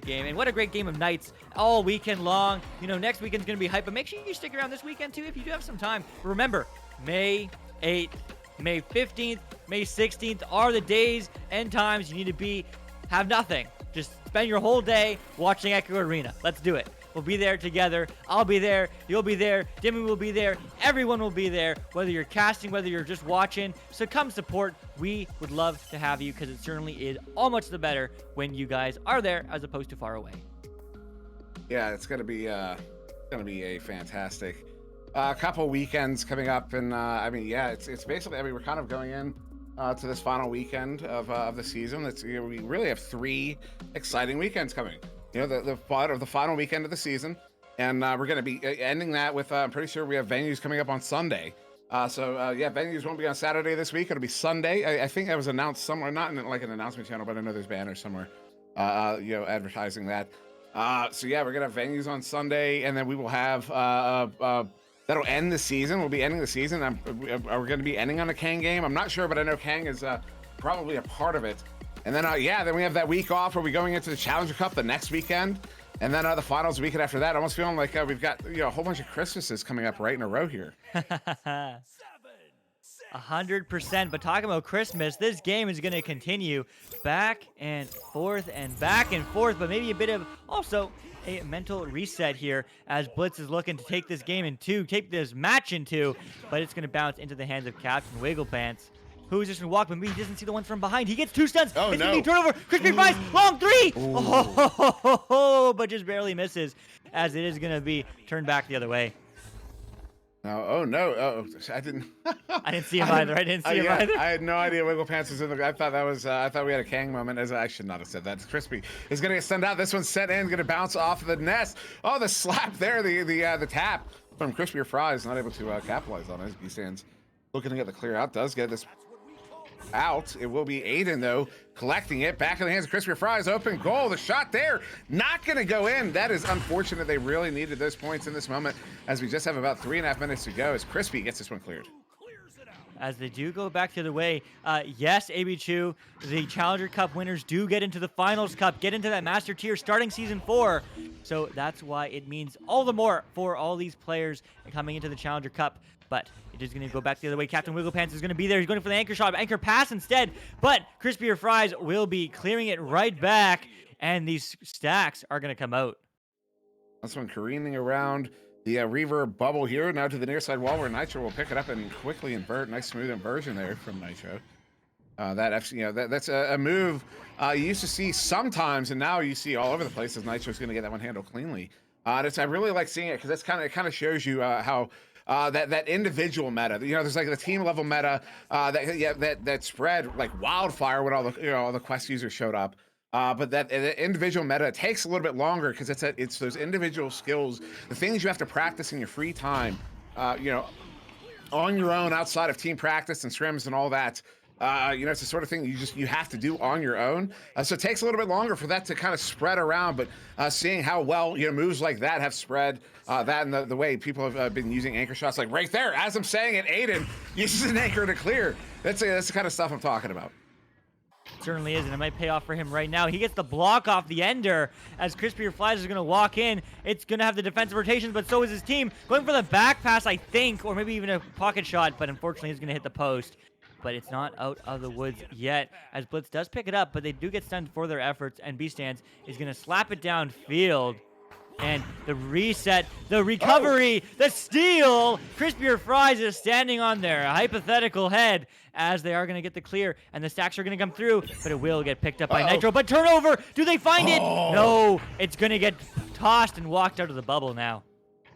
game, and what a great game of nights all weekend long. You know, next weekend's gonna be hype, but make sure you stick around this weekend too if you do have some time. Remember, May 8th, May 15th, May 16th are the days and times you need to have nothing. Just spend your whole day watching Echo Arena. Let's do it. We'll be there together. I'll be there. You'll be there. Dimmy will be there. Everyone will be there, whether you're casting, whether you're just watching. So come support. We would love to have you because it certainly is all much the better when you guys are there as opposed to far away. Yeah, it's gonna be a fantastic couple weekends coming up, and I mean, yeah, it's basically, I mean, we're kind of going in to this final weekend of the season. We really have 3 exciting weekends coming. You know, the final weekend of the season, and we're going to be ending that with, I'm pretty sure we have venues coming up on Sunday. Yeah, venues won't be on Saturday this week. It'll be Sunday. I think that was announced somewhere, not in like an announcement channel, but I know there's banners somewhere, you know, advertising that. So yeah, we're going to have venues on Sunday, and then we will have, that'll end the season. We'll be ending the season. Are we going to be ending on a Kang game? I'm not sure, but I know Kang is probably a part of it. And then, then we have that week off where we're going into the Challenger Cup the next weekend. And then the finals weekend after that. Almost feeling like we've got, you know, a whole bunch of Christmases coming up right in a row here. 100%. But talking about Christmas, this game is going to continue back and forth and back and forth. But maybe a bit of also a mental reset here as Blitz is looking to take this game in 2, take this match in 2. But it's going to bounce into the hands of Captain Wigglepants, who's just going to walk, but maybe he doesn't see the one from behind. He gets 2 stuns. Oh, it's no. going to be turnover. Crispy Fries, long 3. Oh, but just barely misses as it is going to be turned back the other way. No, oh no! Oh, I didn't. I didn't see him either. I didn't see him either. I had no idea Wigglepants was in the. I thought that was. I thought we had a Kang moment. As I should not have said that. Crispy is going to get sent out. This one's sent in. Going to bounce off of the nest. Oh, the slap there. The tap from Crispy Fries. Not able to capitalize on it. He stands looking to get the clear out. Does get this out. It will be Aiden, though, collecting it. Back in the hands of Crispy Fries. Open goal. The shot there, not going to go in. That is unfortunate. They really needed those points in this moment, as we just have about 3.5 minutes to go as Crispy gets this one cleared. As they do go back to the way, yes, AB2, the Challenger Cup winners do get into the Finals Cup, get into that Master Tier starting Season 4. So that's why it means all the more for all these players coming into the Challenger Cup. But it is going to go back the other way. Captain Wigglepants is going to be there. He's going for the anchor shot, anchor pass instead. But Crispier Fries will be clearing it right back, and these stacks are going to come out. This one careening around the reverb bubble here. Now to the near side wall where Nitro will pick it up and quickly invert. Nice smooth inversion there from Nitro. That's a move you used to see sometimes, and now you see all over the place as Nitro's going to get that one handled cleanly. I really like seeing it because it kind of shows you how that individual meta. There's like the team level meta that spread like wildfire when all the quest users showed up. But that individual meta takes a little bit longer because it's those individual skills, the things you have to practice in your free time, on your own outside of team practice and scrims and all that. It's the sort of thing you have to do on your own. So it takes a little bit longer for that to kind of spread around. But seeing how well moves like that have spread, that and the way people have been using anchor shots, like right there, as I'm saying it, Aiden uses an anchor to clear. That's the kind of stuff I'm talking about. Certainly is, and it might pay off for him right now. He gets the block off the ender as Crispier Flies is going to walk in. It's going to have the defensive rotations, but so is his team. Going for the back pass, I think, or maybe even a pocket shot, but unfortunately he's going to hit the post. But it's not out of the woods yet, as Blitz does pick it up, but they do get stunned for their efforts, and B-Stance is going to slap it downfield. And the reset, the recovery, the steal. Crispier Fries is standing on their hypothetical head as they are going to get the clear, and the stacks are going to come through, but it will get picked up by Nitro. But turnover, do they find it? No, it's going to get tossed and walked out of the bubble now.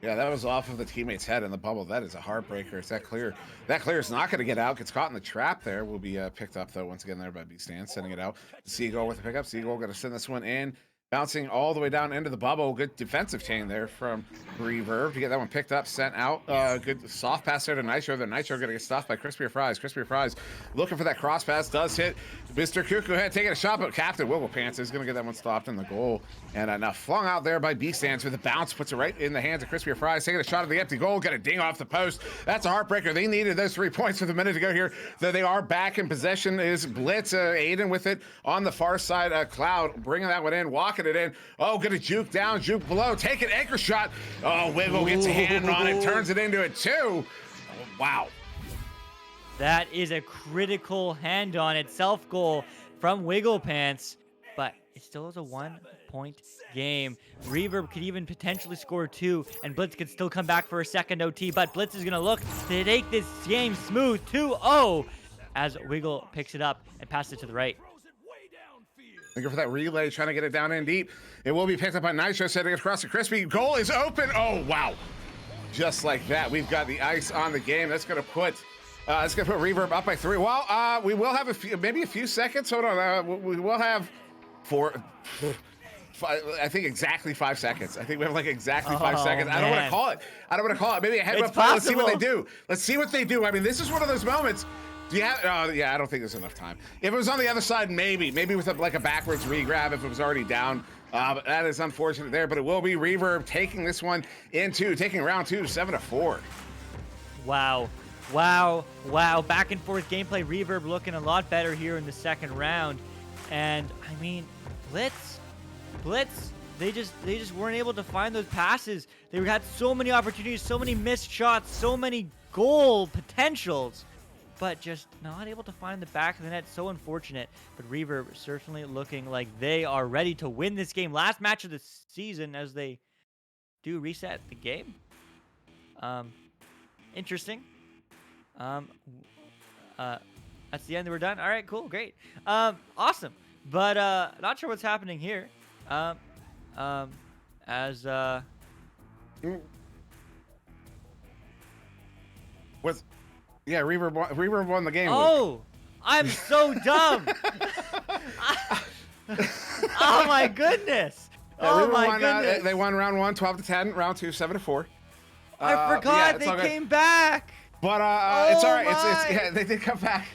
Yeah, that was off of the teammate's head in the bubble. That is a heartbreaker. It's that clear. That clear is not going to get out. Gets caught in the trap there. Will be picked up, though, once again there by B-Stan, sending it out. Seagull with the pickup. Seagull going to send this one in. Bouncing all the way down into the bubble. Good defensive chain there from Reverb to get that one picked up, sent out. Good soft pass there to Nitro. The Nitro going to get stuffed by Crispier Fries. Crispier Fries looking for that cross pass. Does hit Mr. Cuckoo Head taking a shot, but Captain Wigglepants is going to get that one stopped in the goal. And now flung out there by B-Stance with the bounce. Puts it right in the hands of Crispier Fries. Taking a shot at the empty goal. Got a ding off the post. That's a heartbreaker. They needed those 3 points with a minute to go here. Though they are back in possession is Blitz. Aiden with it on the far side. Cloud bringing that one in. Walking it in. Oh, gonna juke down, juke below, take an anchor shot. Oh, Wiggle gets a hand on it, turns it into a 2. Oh, wow. That is a critical hand on it. Self goal from Wigglepants, but it still is a 1-point game. Reverb could even potentially score 2, and Blitz could still come back for a second OT, but Blitz is gonna look to take this game smooth 2-0 as Wiggle picks it up and passes it to the right. Looking for that relay, trying to get it down in deep. It will be picked up by Nitro, setting it across the Crispy. Goal is open. Oh, wow. Just like that, we've got the ice on the game. That's going to put Reverb up by 3. Well, we will have maybe a few seconds. Hold on. We will have 4... I think exactly 5 seconds. I think we have like exactly 5 seconds. Man. I don't want to call it. Maybe a headbutt play. Let's see what they do. Let's see what they do. I mean, this is one of those moments. Yeah, I don't think there's enough time. If it was on the other side, maybe with a backwards regrab if it was already down. But that is unfortunate there. But it will be Reverb taking this one taking round 2, 7-4. Wow. Back and forth gameplay. Reverb looking a lot better here in the second round. And I mean, Blitz, they just weren't able to find those passes. They had so many opportunities, so many missed shots, so many goal potentials, but just not able to find the back of the net. So unfortunate. But Reverb certainly looking like they are ready to win this game. Last match of the season as they do reset the game. Interesting. That's the end. We're done. All right, cool, great. Awesome. But not sure what's happening here. Yeah, Reverb won the game. Oh, I'm so dumb. Oh my goodness. Oh my goodness. They won round 1, 12-10. Round 2, 7-4. I forgot they came back. But it's all right. They did come back.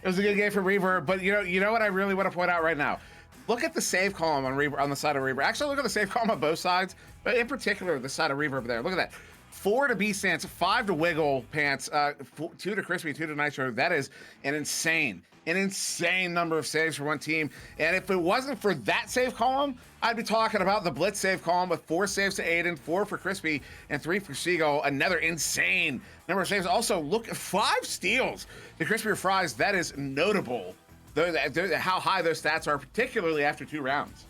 was a good game for Reaver. But you know what I really want to point out right now? Look at the save column on Reaver, on the side of Reaver. Actually, look at the save column on both sides, but in particular, the side of Reaver over there. Look at that. 4 to B stance, 5 to Wiggle Pants, 2 to Crispy, 2 to Nitro. That is an insane number of saves for one team. And if it wasn't for that save column, I'd be talking about the Blitz save column with 4 saves to Aiden, 4 for Crispy, and 3 for Seagull. Another insane number of saves. Also, look, 5 steals to Crispy or Fries. That is notable. How high those stats are, particularly after 2 rounds.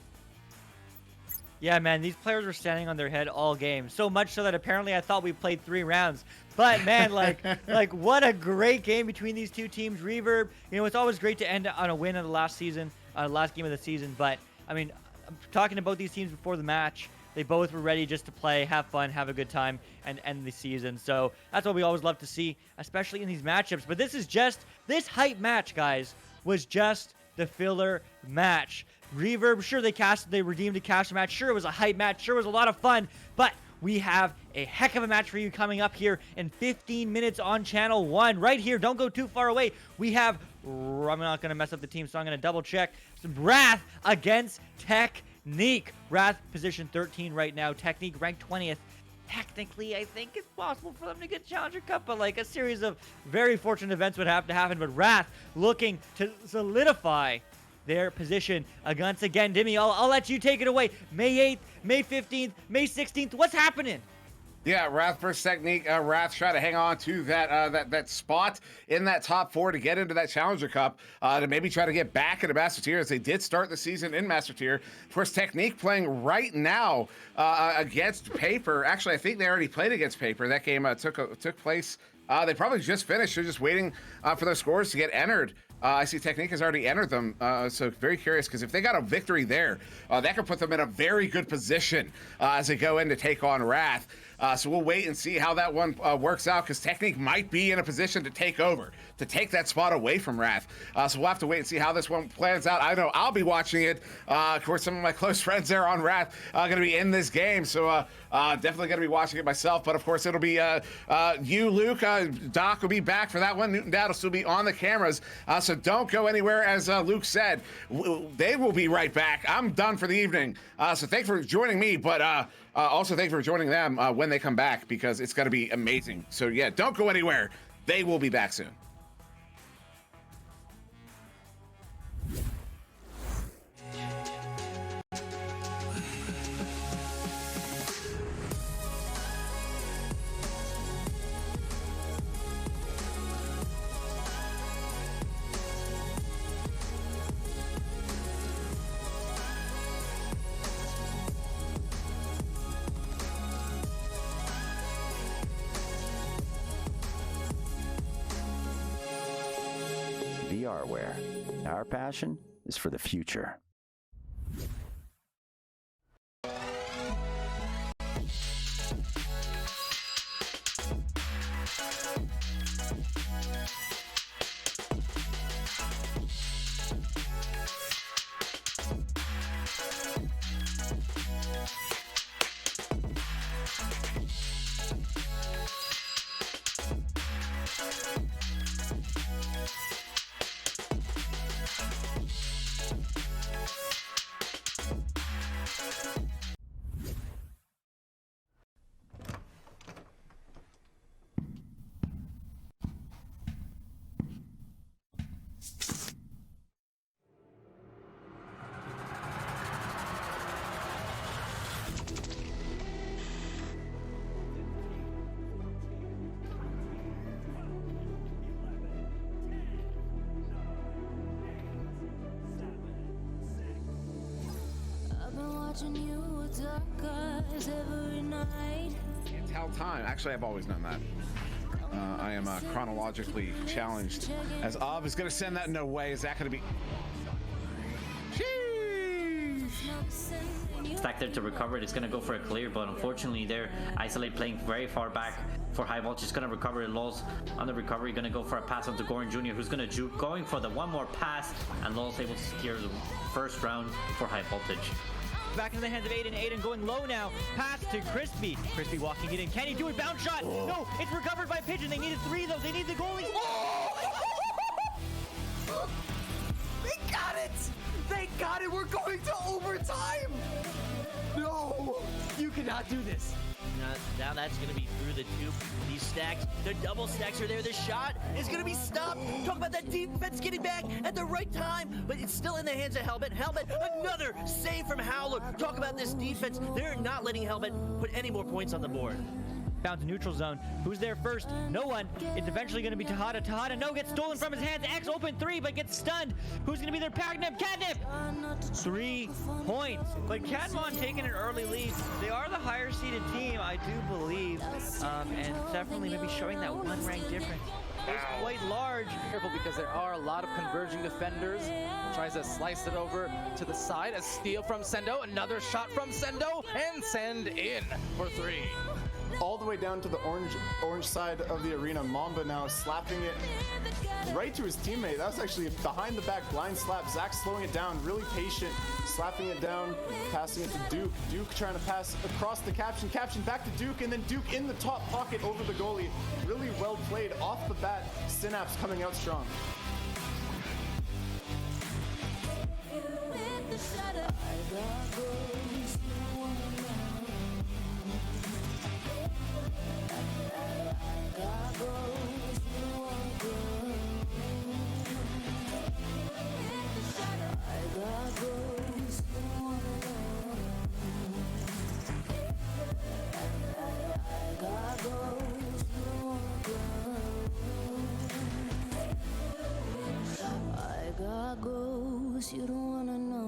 Yeah, man, these players were standing on their head all game. So much so that apparently I thought we played 3 rounds. But man, like what a great game between these two teams. Reverb, it's always great to end on a win of the last season, last game of the season. But I mean, talking about these teams before the match, they both were ready just to play, have fun, have a good time, and end the season. So that's what we always love to see, especially in these matchups. But this hype match, guys, was just the filler match. Reverb, sure, they redeemed a cash match. Sure, it was a hype match. Sure, it was a lot of fun. But we have a heck of a match for you coming up here in 15 minutes on Channel 1. Right here, don't go too far away. We have, I'm not going to mess up the team, so I'm going to double check. Some Wrath against Technique. Wrath position 13 right now. Technique ranked 20th. Technically, I think it's possible for them to get Challenger Cup, but like a series of very fortunate events would have to happen. But Wrath looking to solidify their position against, again, Dimmy, I'll let you take it away. May 8th, May 15th, May 16th. What's happening? Yeah, Wrath versus Technique. Wrath try to hang on to that spot in that top 4 to get into that Challenger Cup, to maybe try to get back into Master Tier, as they did start the season in Master Tier. Of course, Technique playing right now against Paper. Actually, I think they already played against Paper. That game took place. They probably just finished. They're just waiting for those scores to get entered. I see Technique has already entered them, so very curious, because if they got a victory there, that could put them in a very good position as they go in to take on Wrath. So we'll wait and see how that one works out, because Technique might be in a position to take over, to take that spot away from Wrath. So we'll have to wait and see how this one plans out. I know I'll be watching it. Of course, some of my close friends there on Wrath are going to be in this game, so definitely going to be watching it myself. But of course, it'll be you, Luke. Doc will be back for that one. Newton Dad will still be on the cameras. So don't go anywhere, as Luke said. They will be right back. I'm done for the evening. So thanks for joining me, but also thanks for joining them when they come back, because it's going to be amazing. So yeah, don't go anywhere. They will be back soon. VRware. Our passion is for the future. You dark eyes every night. Can't tell time. Actually, I've always known that. I am chronologically challenged, as Ob is going to send that no way. Is that going to be... Stack there to recover it. It's going to go for a clear, but unfortunately there, Isolate playing very far back for High Voltage. Is going to recover it. Lulz on the recovery, going to go for a pass onto Goran Jr., who's going to juke, going for the one more pass, and Lulz able to secure the first round for High Voltage. Back into the hands of Aiden. Aiden going low now. Pass to Crispy. Crispy walking it in. Can he do it? Bounce shot. No, it's recovered by Pigeon. They needed 3 though. They need the goalie. Oh! cannot do this. Now that's going to be through the tube. These stacks, the double stacks are there. The shot is going to be stopped. Talk about that defense getting back at the right time, but it's still in the hands of Helmet. Helmet, another save from Howler. Talk about this defense. They're not letting Helmet put any more points on the board. Found to neutral zone. Who's there first? No one. It's eventually going to be Tahada. Tahada, no, gets stolen from his hands. X open 3, but gets stunned. Who's going to be their Catnip? Catnip! 3 points. But Catmon taking an early lead. They are the higher seeded team, I do believe. And definitely maybe showing that 1 rank difference. It's quite large. Careful because there are a lot of converging defenders. Tries to slice it over to the side. A steal from Sendo. Another shot from Sendo. And send in for 3. All the way down to the orange side of the arena. Mamba now slapping it right to his teammate. That was actually behind the back blind slap. Zach slowing it down, really patient, slapping it down, passing it to Duke. Duke trying to pass across the Caption. Caption back to Duke, and then Duke in the top pocket over the goalie. Really well played off the bat. Synapse coming out strong. You don't wanna know.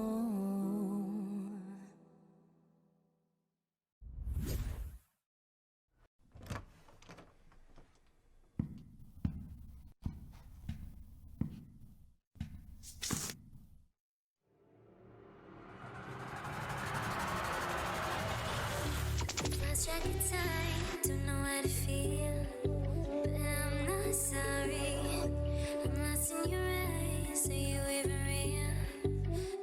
Lost track of time, don't know how to feel, but I'm not sorry. I'm lost in your eyes, are you even real?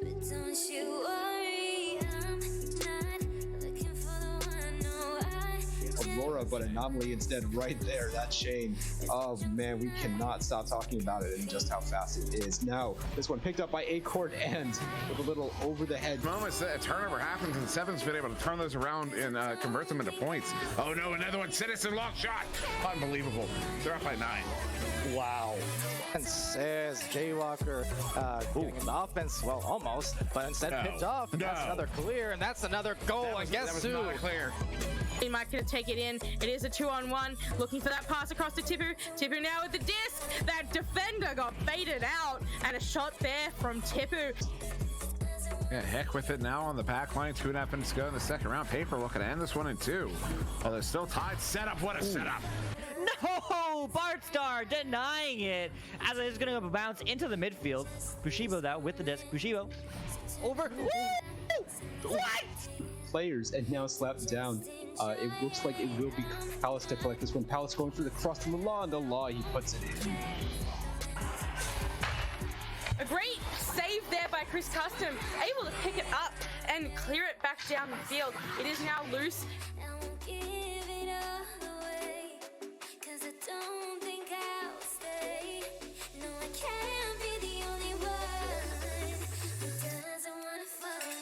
But don't you worry, I'm not looking for the one, no, Aurora, but Anomaly instead right there. That Shane. Oh man, we cannot stop talking about it and just how fast it is. Now, this one picked up by Acorn and with a little over the head. Moments that a turnover happens and Seven's been able to turn those around and convert them into points. Oh no, another one. Citizen lock shot. Unbelievable. They're up by 9. Wow. And says Jaywalker getting in the offense, well, almost, but instead picked off, and that's another clear, and that's another goal, and guess who? Not clear. He might get to take it in. It is a 2-on-1, looking for that pass across to Tipu. Tipu now with the disc. That defender got baited out, and a shot there from Tipu. Yeah, heck with it now on the back line. 2.5 minutes to go in the second round. Paper looking to end this one in 2. Oh, they're still tied. Setup, what a setup. No! Bartstar denying it as it's going to bounce into the midfield. Bushibo now with the disc. Bushibo over. Woo! What? Players and now slapped down. It looks like it will be Palace to collect this one. Palace going through the cross to the law, he puts it in. A great save there by Chris Custom, able to pick it up and clear it back down the field. It is now loose. I won't give it all away, 'cause I don't think I'll stay. No, I can't be the only one who doesn't wanna follow.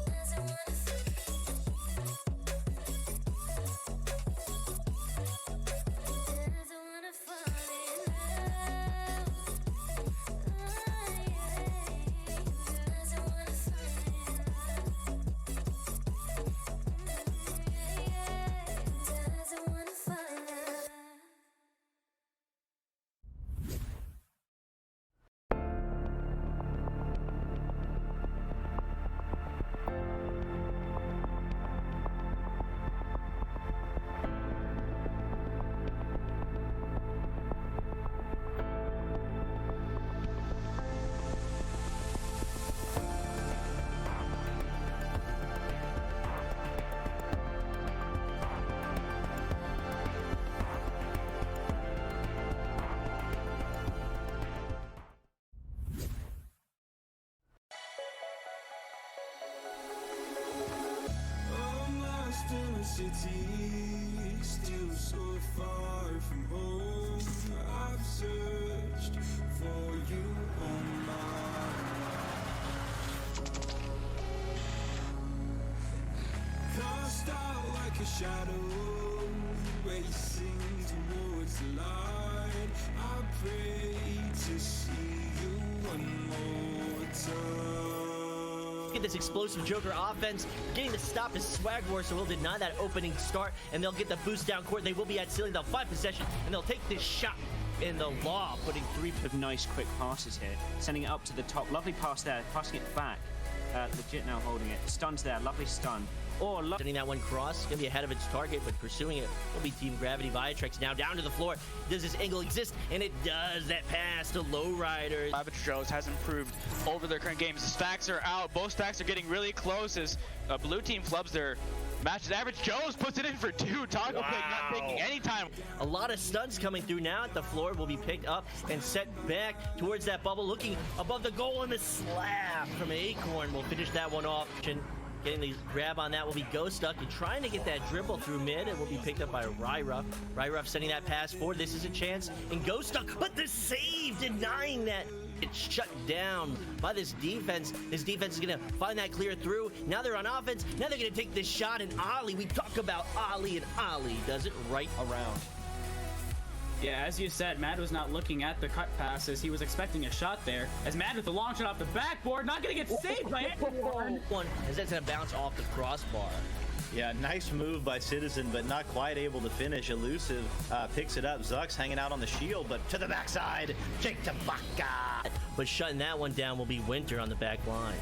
Doesn't wanna city, still so far from home. I've searched for you on my Cast out like a shadow, racing towards the light. I pray to see you one more time. Get this explosive Joker offense, getting the stop is Swag War, so we'll deny that opening start, and they'll get the boost down court. They will be at ceiling, they'll find possession, and they'll take this shot in the law, putting 3 of nice quick passes here, sending it up to the top. Lovely pass there, passing it back. Legit now holding it. Stuns there, lovely stun. Or sending that one cross, gonna be ahead of its target, but pursuing it will be Team Gravity. Viatrex now down to the floor. Does this angle exist? And it does. That pass to Lowriders. Savage Joes has improved over their current games. The stacks are out. Both stacks are getting really close as blue team flubs their matches. Average Joes puts it in for 2. Taco Pig not taking any time. A lot of stuns coming through now. The floor will be picked up and set back towards that bubble, looking above the goal, and the slap from Acorn will finish that one off. Getting the grab on that will be Ghost Duck and trying to get that dribble through mid. It will be picked up by Ryruff. Ryruff sending that pass forward. This is a chance. And Ghost Duck, but the save denying that. It's shut down by this defense. This defense is going to find that clear through. Now they're on offense. Now they're going to take this shot. And Ollie, we talk about Ollie, and Ollie does it right around. Yeah, as you said, Mad was not looking at the cut passes. He was expecting a shot there. As Mad with the long shot off the backboard, not going to get saved by anyone. One, as that's going to bounce off the crossbar. Yeah, nice move by Citizen, but not quite able to finish. Elusive picks it up. Zuck's hanging out on the shield, but to the backside. Jake Tabaka. But shutting that one down will be Winter on the back line.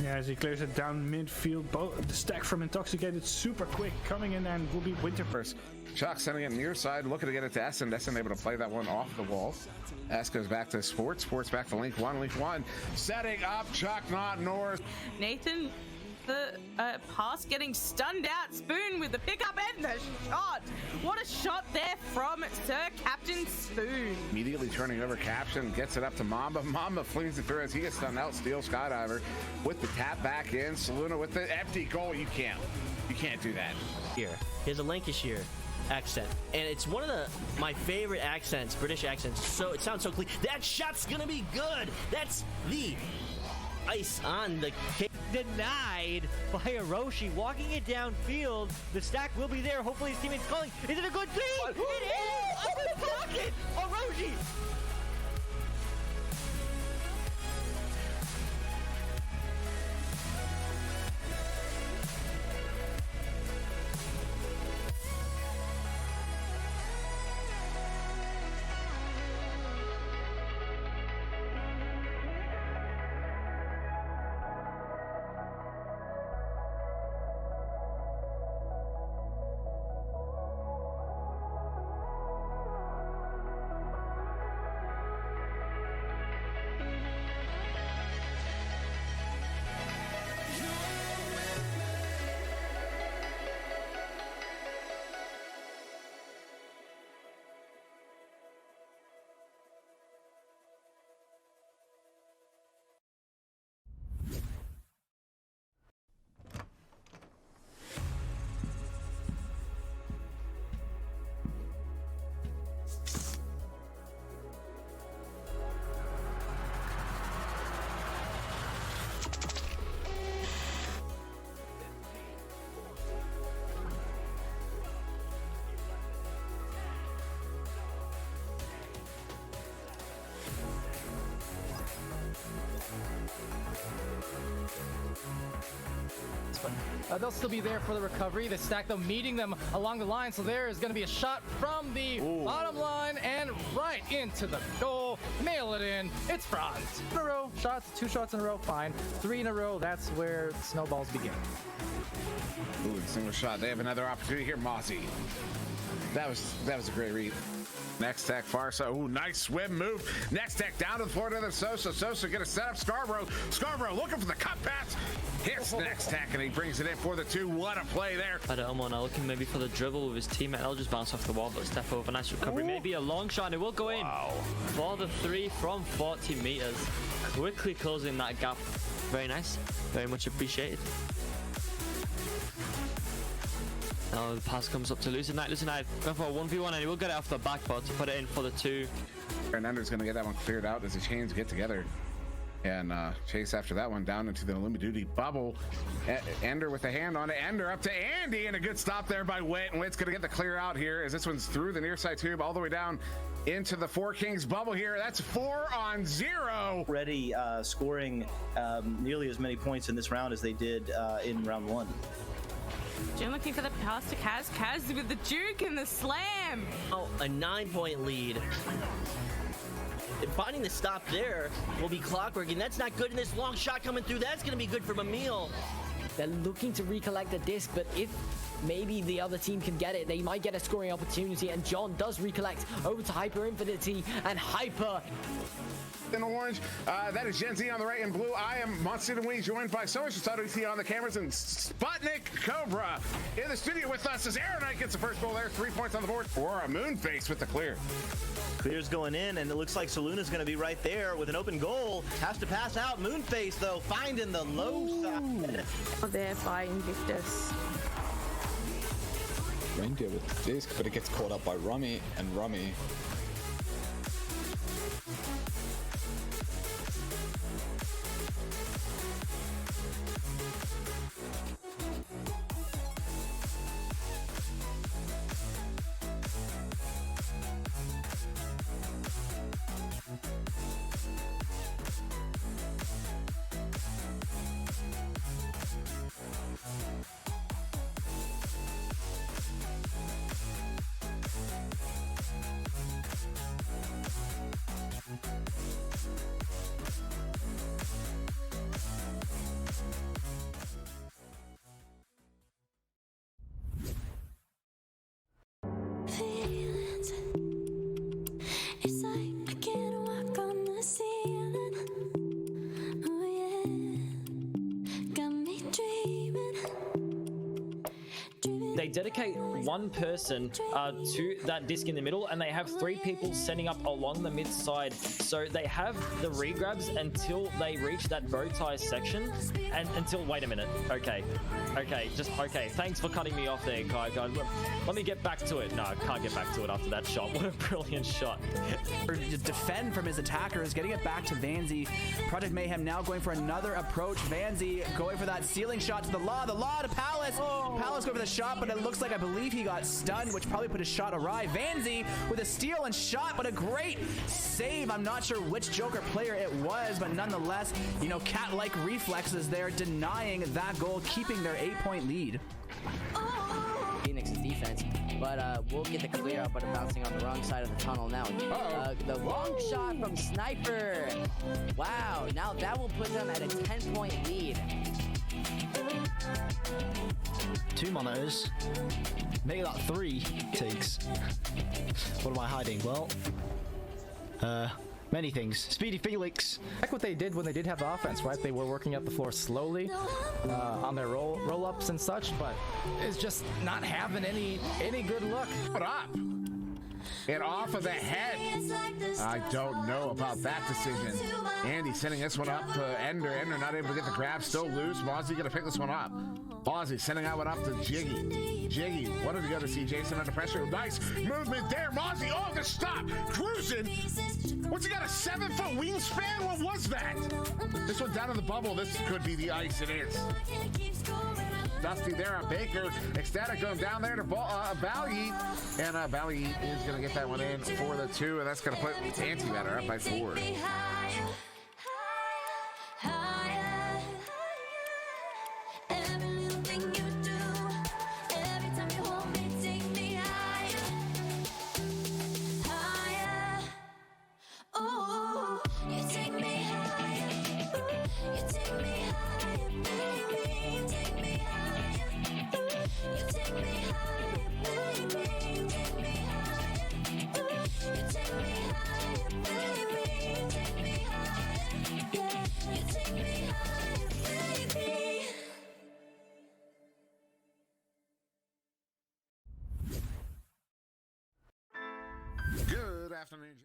Yeah, as he clears it down midfield, the stack from Intoxicated super quick, coming in and will be Winter first. Chuck sending it near side, looking to get it to Essen. Essen able to play that one off the wall. S goes back to Sports. Sports back to Link 1. Link 1 setting up Chuck, not North. Nathan, the pass getting stunned out. Spoon with the pickup and the shot. What a shot there from Sir Captain Spoon. Immediately turning over Caption, gets it up to Mamba. Mamba flings it through as he gets stunned out. Steel Skydiver with the tap back in. Saluna with the empty goal. You can't do that. Here's a Lancashire accent, and it's one of my favorite accents, British accents. So it sounds so clean. That shot's gonna be good. That's the ice on the cake. Denied by Hiroshi, walking it downfield. The stack will be there. Hopefully his teammate's calling. Is it a good three? It is! Up in the pocket! Hiroshi! They'll still be there for the recovery. The stack, though, meeting them along the line. So there is going to be a shot from the bottom line and right into the goal. Mail it in. It's Franz. In a row. Shots. 2 shots in a row. Fine. 3 in a row. That's where snowballs begin. Ooh, single shot. They have another opportunity here. Mozzie. That was a great read. Next tech, Farsa. Ooh, nice swim move. Next tech down to the floor to the Sosa. Sosa gonna set up Scarborough. Scarborough looking for the cut pass. Hits next tech and he brings it in for the 2. What a play there. I don't know, now looking maybe for the dribble with his teammate. I'll just bounce off the wall, but step over. Nice recovery. Maybe a long shot and it will go in. For the 3 from 40 meters. Quickly closing that gap. Very nice. Very much appreciated. Now the pass comes up to Lucid Knight. Lucid Knight going for a 1v1 and he will get it off the backboard to put it in for the 2. Fernando's going to get that one cleared out as the chains get together. and chase after that one down into the limit duty bubble. Ender with a hand on it. Ender up to Andy, and a good stop there by Wit. And Wit's gonna get the clear out here as this one's through the near side tube all the way down into the Four Kings bubble here. That's 4-0. Already scoring nearly as many points in this round as they did in round one. Jin looking for the pass to Kaz. Kaz with the juke and the slam. Oh, a 9-point lead. And finding the stop there will be clockwork, and that's not good. And this long shot coming through, that's going to be good for Mamil. They're looking to recollect the disc, but if maybe the other team can get it, they might get a scoring opportunity, and John does recollect over to Hyper Infinity, and Hyper in orange, that is Gen Z on the right in blue. I am SirDimwi, joined by so much see on the cameras, and Sputnik Cobra in the studio with us as Aeronite gets the first goal there. 3 points on the board for a Moonface with the clear. Clear's going in, and it looks like Soluna's going to be right there with an open goal. Has to pass out. Moonface, though, finding the low side. There by Invictus. Reindeer with the disc, but it gets caught up by Rummy, and Rummy It's like I can't walk on the ceiling. Oh yeah, got me dreaming. They dedicate one person to that disc in the middle, and they have 3 people setting up along the mid side. So they have the regrabs until they reach that bow tie section, and until wait a minute. Okay, thanks for cutting me off there, guys. Let me get back to it. No, I can't get back to it after that shot. What a brilliant shot. Defend from his attackers, getting it back to Vanzi. Project Mayhem now going for another approach. Vanzi going for that ceiling shot to the Law to Palace. Palace going for the shot, but it looks like I believe he got stunned, which probably put his shot awry. Vanzi with a steal and shot, but a great save. I'm not sure which Joker player it was, but nonetheless, you know, cat-like reflexes there, denying that goal, keeping their 8-point lead. Phoenix's defense, but we'll get the clear up, but bouncing on the wrong side of the tunnel now. The long shot from Sniper. Wow, now that will put them at a 10-point lead. 2 monitors. Make that 3 takes. What am I hiding? Well, many things. Speedy Felix. Like what they did when they did have the offense, right? They were working up the floor slowly on their roll-ups and such, but it's just not having any good luck. What up? And off of the head. I don't know about that decision. Andy sending this one up to Ender. Ender not able to get the grab, still loose. Mozzie gonna pick this one up. Mozzie sending that one up to Jiggy. Jiggy, what did we go to see? Jason under pressure. Nice movement there. Mozzie, oh, the stop. Cruising. What's he got, a 7-foot wingspan? What was that? This one down in the bubble. This could be the ice. It is. Dusty there on Baker. Ecstatic going down there to Bally. And Bally is going to get that one in for the 2, and that's going to put Antimatter up by 4. Good afternoon.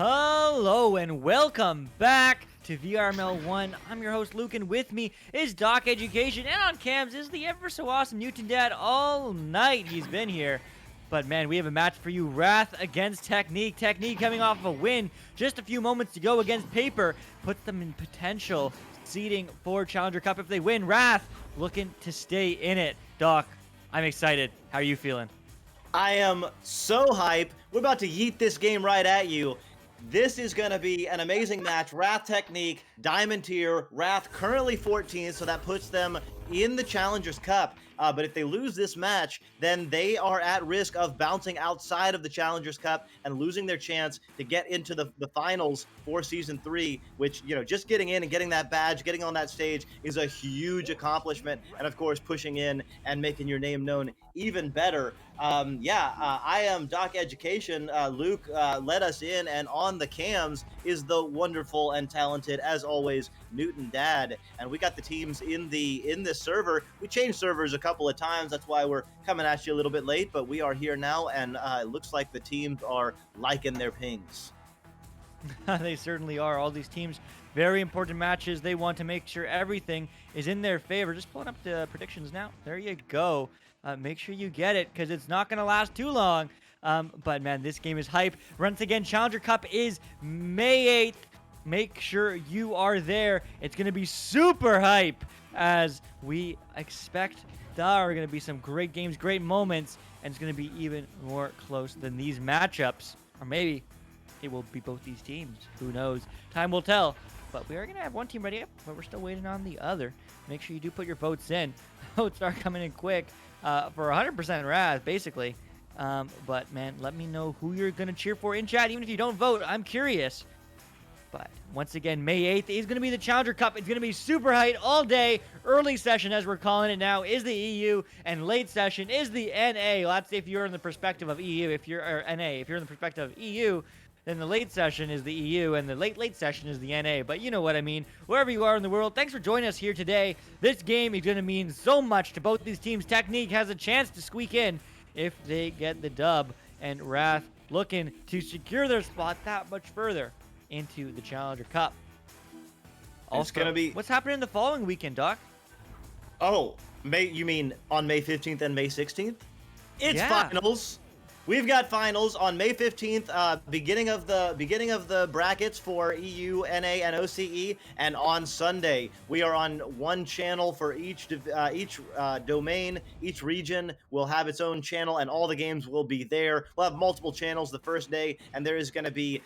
Hello and welcome back to VRML 1. I'm your host Luke, and with me is DocEducation, and on cams is the ever so awesome Newton Dad. All night he's been here. But man, we have a match for you. Wrath against Technique. Technique coming off of a win just a few moments to go against Paper. Puts them in potential seeding for Challenger Cup if they win. Wrath looking to stay in it. Doc, I'm excited. How are you feeling? I am so hype. We're about to yeet this game right at you. This is going to be an amazing match. Wrath Technique, Diamond Tier, Wrath currently 14th, so that puts them in the Challengers Cup. But if they lose this match, then they are at risk of bouncing outside of the Challengers Cup and losing their chance to get into the finals for Season 3, which, you know, just getting in and getting that badge, getting on that stage is a huge accomplishment. And, of course, pushing in and making your name known even better. I am DocEducation. Luke let us in, and on the cams is the wonderful and talented, as always, Newton Dad. And we got the teams in this server. We changed servers a couple of times. That's why we're coming at you a little bit late, but we are here now, and it looks like the teams are liking their pings. They certainly are. All these teams, very important matches. They want to make sure everything is in their favor. Just pulling up the predictions now. There you go. Make sure you get it, because it's not going to last too long. But man, this game is hype. Once again, Challenger Cup is May 8th. Make sure you are there. It's going to be super hype, as we expect there are going to be some great games, great moments, and it's going to be even more close than these matchups. Or maybe it will be both these teams. Who knows? Time will tell. But we are going to have one team ready up, but we're still waiting on the other. Make sure you do put your votes in. Votes are coming in quick for 100% Wrath, basically. But, man, let me know who you're going to cheer for in chat. Even if you don't vote, I'm curious. But once again, May 8th is going to be the Challenger Cup. It's going to be super hype all day. Early session, as we're calling it now, is the EU, and late session is the NA. Well, that's if you're in the perspective of EU. Or NA. If you're in the perspective of EU, then the late session is the EU, and the late session is the NA. But you know what I mean. Wherever you are in the world, thanks for joining us here today. This game is going to mean so much to both these teams. Technique has a chance to squeak in if they get the dub, and Wrath looking to secure their spot that much further into the Challenger Cup. Also, it's gonna be... what's happening the following weekend, Doc? Oh, you mean on May 15th and May 16th? It's Yeah. finals. We've got finals on May 15th, beginning of the brackets for EU, NA, and OCE, and on Sunday we are on one channel for each domain. Each region will have its own channel, and all the games will be there. We'll have multiple channels the first day, and there is going to be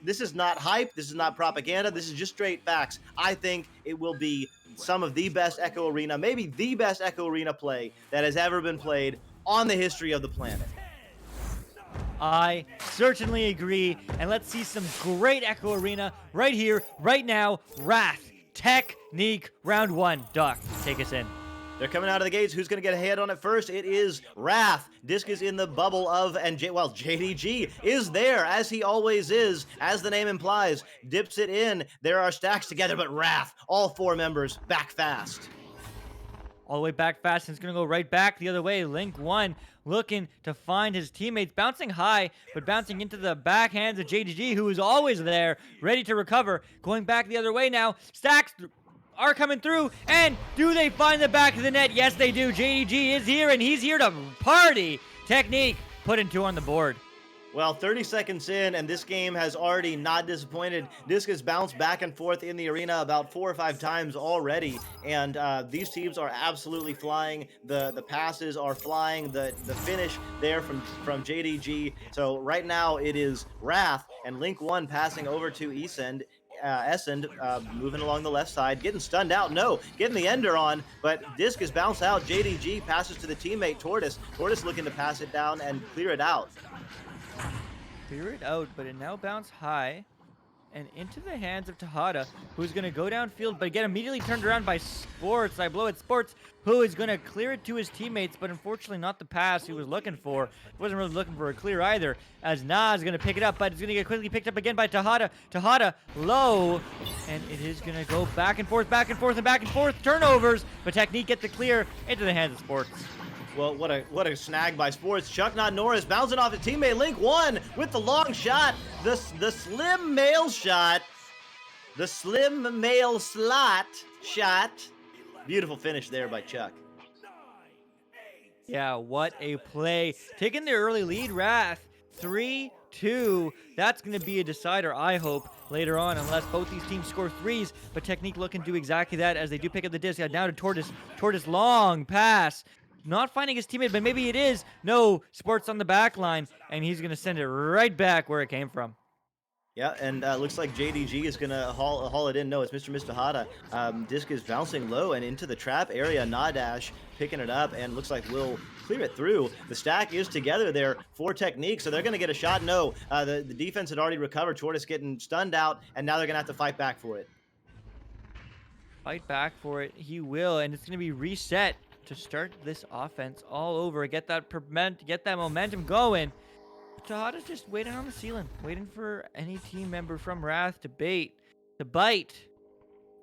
this is not hype, this is not propaganda, this is just straight facts. I think it will be some of the best Echo Arena, maybe the best Echo Arena play that has ever been played on the history of the planet. I certainly agree, and let's see some great Echo Arena right here, right now. Wrath Technique round 1. Doc, take us in. They're coming out of the gates. Who's going to get a hit on it first? It is Wrath. Disc is in the bubble of, and JDG is there, as he always is, as the name implies. Dips it in. There are stacks together, but Wrath, all 4 members, back fast. All the way back fast, and it's going to go right back the other way. Link 1 looking to find his teammates, bouncing high, but bouncing into the backhands of JDG, who is always there, ready to recover. Going back the other way now. Stacks are coming through, and do they find the back of the net? Yes, they do. JDG is here, and he's here to party. Technique putting 2 on the board. Well, 30 seconds in, and this game has already not disappointed. Disc has bounced back and forth in the arena about 4 or 5 times already, and these teams are absolutely flying. The passes are flying. The finish there from JDG. So right now it is Wrath and Link 1 passing over to Essend, moving along the left side, getting stunned out. No, getting the ender on, but Disc is bounced out. JDG passes to the teammate Tortoise. Tortoise looking to pass it down and clear it out. Clear it out, but it now bounced high and into the hands of Tejada, who's going to go downfield, but get immediately turned around by Sports. I blow at Sports, who is going to clear it to his teammates, but unfortunately not the pass he was looking for. He wasn't really looking for a clear either, as Nas is going to pick it up, but it's going to get quickly picked up again by Tejada. Tejada low, and it is going to go back and forth, back and forth, and back and forth. Turnovers, but Technique gets the clear into the hands of Sports. Well, what a snag by Sports. Chuck Not Norris bouncing off his teammate Link 1 with the long shot. The slim mail shot. The slim mail slot shot. Beautiful finish there by Chuck. Yeah, what a play. Taking the early lead, Wrath. 3-2. That's going to be a decider, I hope, later on, unless both these teams score threes. But Technique looking to do exactly that as they do pick up the disc. Yeah, down to Tortoise. Tortoise, long pass. Not finding his teammate, but maybe it is. No, Sports on the back line, and he's going to send it right back where it came from. Yeah, and looks like JDG is going to haul it in. No, it's Mr. Hada. Disc is bouncing low and into the trap area. Nadash picking it up, and looks like we'll clear it through. The stack is together there for Technique, so they're going to get a shot. No, the defense had already recovered. Tortoise getting stunned out, and now they're going to have to fight back for it. Fight back for it. He will, and it's going to be reset to start this offense all over. Get that momentum going. Tahada's just waiting on the ceiling, waiting for any team member from Wrath to bite.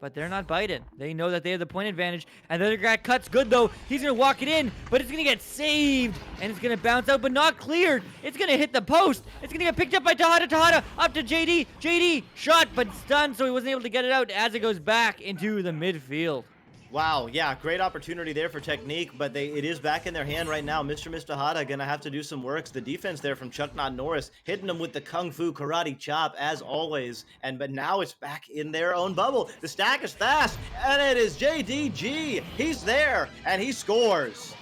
But they're not biting. They know that they have the point advantage. And the other guy cuts good, though. He's going to walk it in, but it's going to get saved. And it's going to bounce out, but not cleared. It's going to hit the post. It's going to get picked up by Tahada. Tahada up to JD. JD shot, but stunned, so he wasn't able to get it out as it goes back into the midfield. Wow, yeah, great opportunity there for Technique, but it is back in their hand right now. Mr. Hada gonna have to do some works. The defense there from Chuck Not Norris hitting them with the Kung Fu Karate Chop as always, but now it's back in their own bubble. The stack is fast, and it is JDG. He's there, and he scores.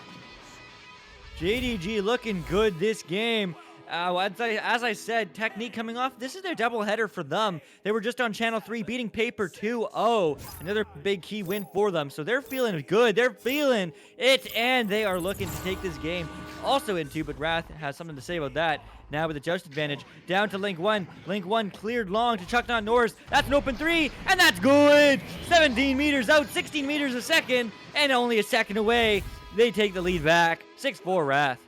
JDG looking good this game. As I said, Technique coming off. This is their doubleheader for them. They were just on Channel 3 beating Paper 2-0. Another big key win for them. So they're feeling good. They're feeling it, and they are looking to take this game also into. But Wrath has something to say about that. Now with the just advantage, down to Link 1. Link 1 cleared long to Chuck Not Norris. That's an open three, and that's good. 17 meters out, 16 meters a second, and only a second away. They take the lead back. 6-4 Wrath.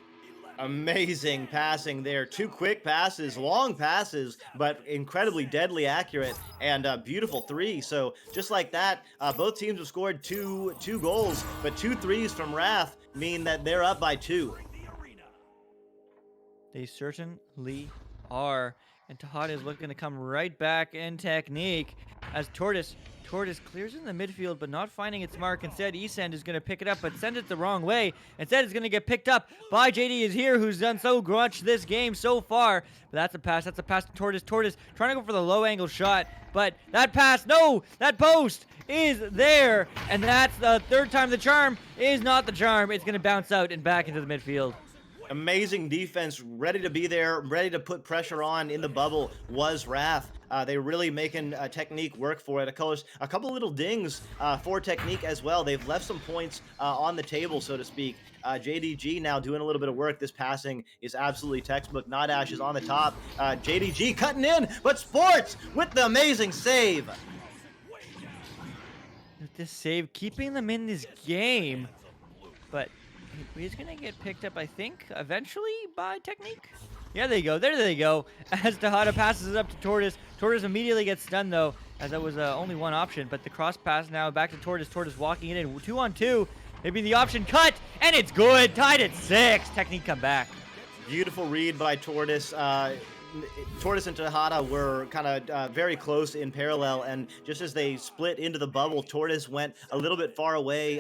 Amazing passing there. 2 quick passes, long passes, but incredibly deadly accurate, and a beautiful 3. So just like that, both teams have scored two goals, but 2 threes from Wrath mean that they're up by 2. They certainly are. And Tahada is looking to come right back in Technique as Tortoise clears in the midfield, but not finding its mark. Instead, Esend is going to pick it up, but send it the wrong way. Instead, it's going to get picked up by JD is here, who's done so much this game so far. But that's a pass. That's a pass to Tortoise. Tortoise trying to go for the low-angle shot, but that pass, no! That post is there, and that's the third time the charm is not the charm. It's going to bounce out and back into the midfield. Amazing defense, ready to be there, ready to put pressure on in the bubble was Wrath. They're really making Technique work for it. Of course, a couple little dings for Technique as well. They've left some points on the table, so to speak. JDG now doing a little bit of work. This passing is absolutely textbook. Nadash is on the top. JDG cutting in, but Sports with the amazing save. With this save, keeping them in this game, but he's going to get picked up, I think, eventually by Technique. Yeah, there you go. There they go. As Tahada passes it up to Tortoise. Tortoise immediately gets stunned, though, as that was only one option. But the cross pass now back to Tortoise. Tortoise walking it in. 2-on-2. Maybe the option cut, and it's good. Tied at 6. Technique come back. Beautiful read by Tortoise. Tortoise and Tahada were kind of very close in parallel, and just as they split into the bubble, Tortoise went a little bit far away,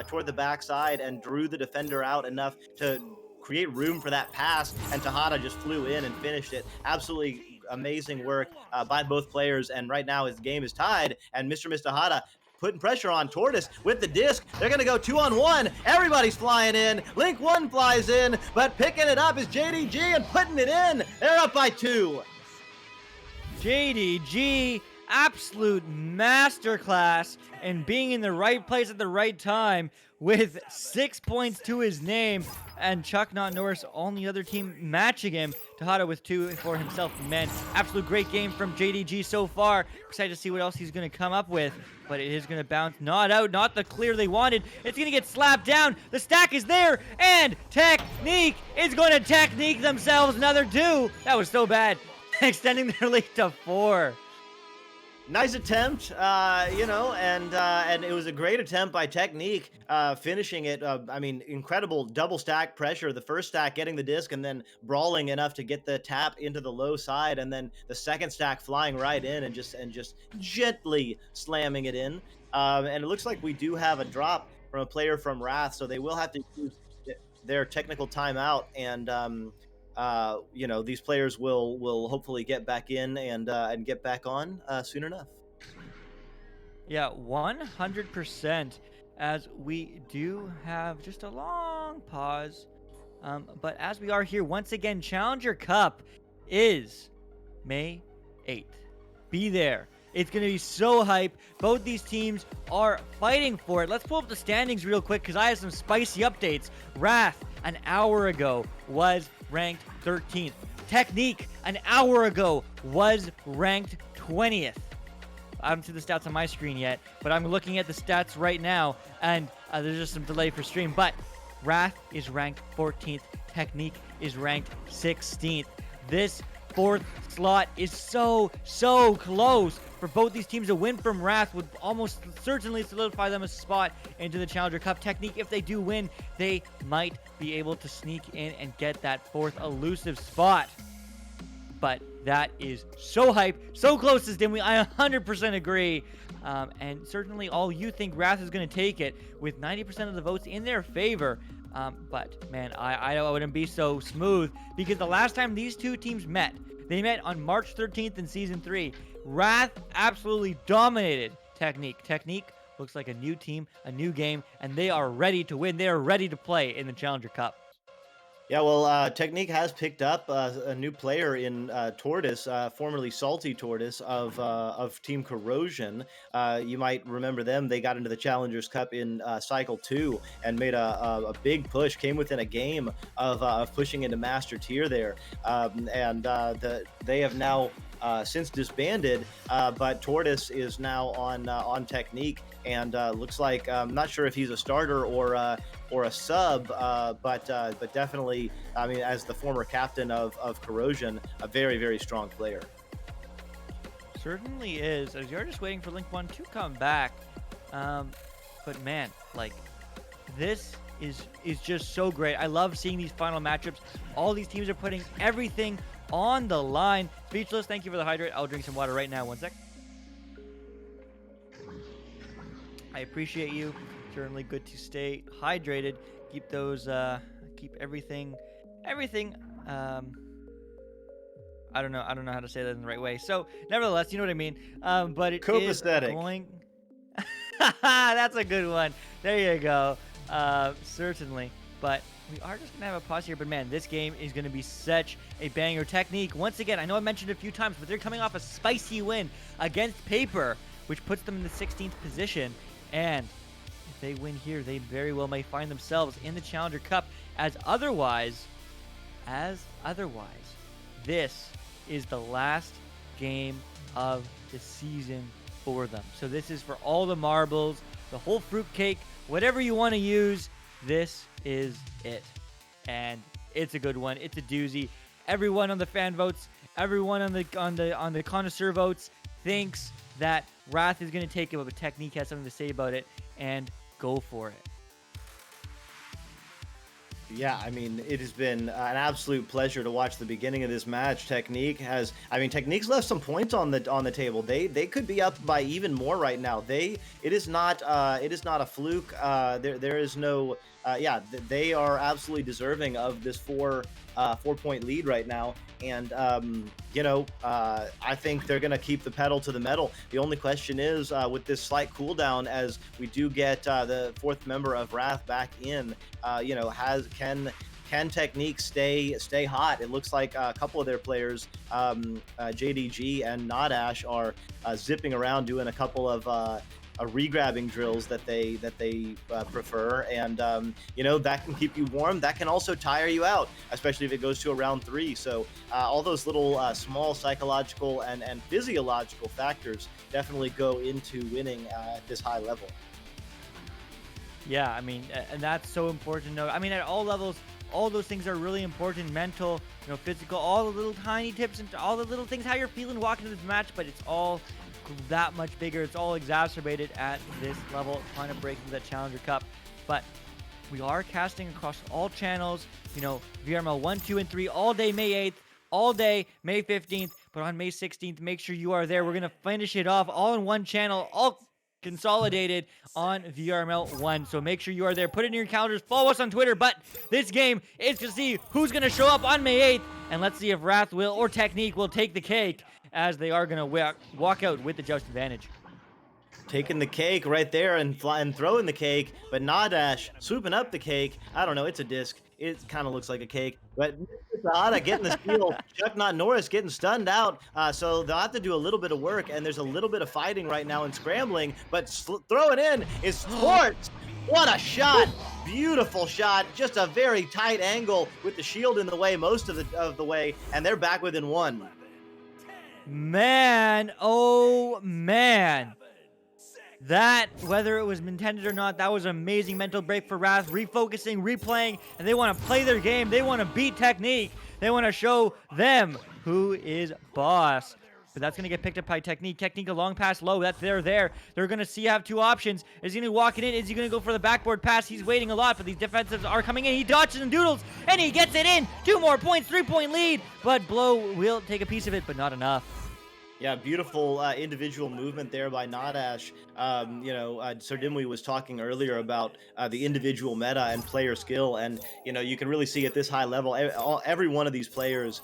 toward the backside and drew the defender out enough to create room for that pass, and Tahada just flew in and finished it. Absolutely amazing work by both players, and right now his game is tied, and Mr. Hada putting pressure on Tortoise with the disc. They're going to go 2-on-1. Everybody's flying in. Link 1 flies in, but picking it up is JDG and putting it in. They're up by 2. JDG, absolute masterclass in being in the right place at the right time with 6 points to his name, and Chuck Not Norris on the other team matching him. Tahada with 2 for himself. Men, absolute great game from JDG so far. Excited to see what else he's going to come up with, but it is going to bounce not out, not the clear they wanted. It's going to get slapped down. The stack is there, and Technique is going to Technique themselves another 2. That was so bad. Extending their lead to 4. Nice attempt, and it was a great attempt by Technique, finishing it. I mean, incredible double stack pressure. The first stack getting the disc and then brawling enough to get the tap into the low side, and then the second stack flying right in and just gently slamming it in. And it looks like we do have a drop from a player from Wrath, so they will have to use their technical timeout, and these players will hopefully get back in and get back on soon enough. Yeah, 100%. As we do have just a long pause, but as we are here once again, Challenger Cup is May 8th. Be there. It's going to be so hype. Both these teams are fighting for it. Let's pull up the standings real quick because I have some spicy updates. Wrath, an hour ago, was ranked 13th. Technique, an hour ago, was ranked 20th. I haven't seen the stats on my screen yet, but I'm looking at the stats right now, and there's just some delay for stream. But Wrath is ranked 14th. Technique is ranked 16th. This fourth slot is so close for both these teams. A win from Wrath would almost certainly solidify them a spot into the Challenger Cup. Technique, if they do win, they might be able to sneak in and get that fourth elusive spot. But that is so hype, so close as SirDimwi. I 100% agree. And certainly all you think Wrath is going to take it with 90% of the votes in their favor. But man, I wouldn't be so smooth because the last time these two teams met, they met on March 13th in Season 3. Wrath absolutely dominated Technique. Technique looks like a new team, a new game, and they are ready to win. They are ready to play in the Challenger Cup. Yeah, well, Technique has picked up a new player in Tortoise, formerly Salty Tortoise of Team Corrosion. You might remember them. They got into the Challengers Cup in Cycle 2 and made a big push, came within a game of pushing into Master Tier there. They have now since disbanded, but Tortoise is now on Technique, and looks like I'm not sure if he's a starter or a sub, but definitely, I mean, as the former captain of Corrosion, a very strong player. Certainly is. As you're just waiting for Link 1 to come back, but man, like, this is just so great. I love seeing these final matchups. All these teams are putting everything on the line. Speechless, thank you for the hydrate. I'll drink some water right now. 1 sec. I appreciate you. Certainly good to stay hydrated. Keep those, keep everything, I don't know how to say that in the right way. So, nevertheless, you know what I mean. But it is going... That's a good one. There you go. Certainly. But we are just going to have a pause here. But, man, this game is going to be such a banger. Technique, once again, I know I mentioned it a few times, but they're coming off a spicy win against Paper, which puts them in the 16th position. And if they win here, they very well may find themselves in the Challenger Cup. As otherwise, this is the last game of the season for them. So this is for all the marbles, the whole fruitcake, whatever you want to use. This is it, and it's a good one. It's a doozy. Everyone on the fan votes, everyone on the connoisseur votes thinks that Wrath is going to take it, but Technique has something to say about it, and go for it. Yeah, I mean, it has been an absolute pleasure to watch the beginning of this match. Technique's left some points on the table. They could be up by even more right now. It is not a fluke. There is no they are absolutely deserving of this 4-point lead right now. And I think they're going to keep the pedal to the metal. The only question is, with this slight cooldown, as we do get the fourth member of Wrath back in, can Technique stay hot? It looks like a couple of their players, JDG and Nodash, are zipping around doing a couple of re-grabbing drills that they prefer, and that can keep you warm. That can also tire you out, especially if it goes to a round 3. So all those little small psychological and physiological factors definitely go into winning at this high level. Yeah, I mean, and that's so important to know. I mean, at all levels, all those things are really important. Mental, physical, all the little tiny tips and all the little things, how you're feeling walking into this match, but it's all that much bigger. It's all exacerbated at this level, trying to break into that Challenger Cup. But we are casting across all channels, you know, VRML 1, 2, and 3 all day May 8th, all day May 15th, but on May 16th, make sure you are there. We're going to finish it off all in one channel, all consolidated on VRML 1. So make sure you are there. Put it in your calendars. Follow us on Twitter. But this game is to see who's going to show up on May 8th. And let's see if Wrath will or Technique will take the cake, as they are going to walk out with the just advantage. Taking the cake right there and throwing the cake, but Nadash swooping up the cake. I don't know, it's a disc. It kind of looks like a cake, but Tahada getting the steal. Chuck Not Norris getting stunned out, so they'll have to do a little bit of work, and there's a little bit of fighting right now and scrambling, but throwing in is Torts. What a shot! Beautiful shot. Just a very tight angle with the shield in the way most of the way, and they're back within one. Man, oh man. That, whether it was intended or not, that was an amazing mental break for Wrath. Refocusing, replaying, and they want to play their game. They want to beat Technique. They want to show them who is boss. But that's going to get picked up by Technique. Technique a long pass low. They're there. They're going to see have two options. Is he going to walk it in? Is he going to go for the backboard pass? He's waiting a lot, but these defensives are coming in. He dodges and doodles, and he gets it in. 2 more points, 3-point lead. But Blow will take a piece of it, but not enough. Yeah, beautiful individual movement there by Nadash. SirDimwi was talking earlier about the individual meta and player skill, and you can really see at this high level, every one of these players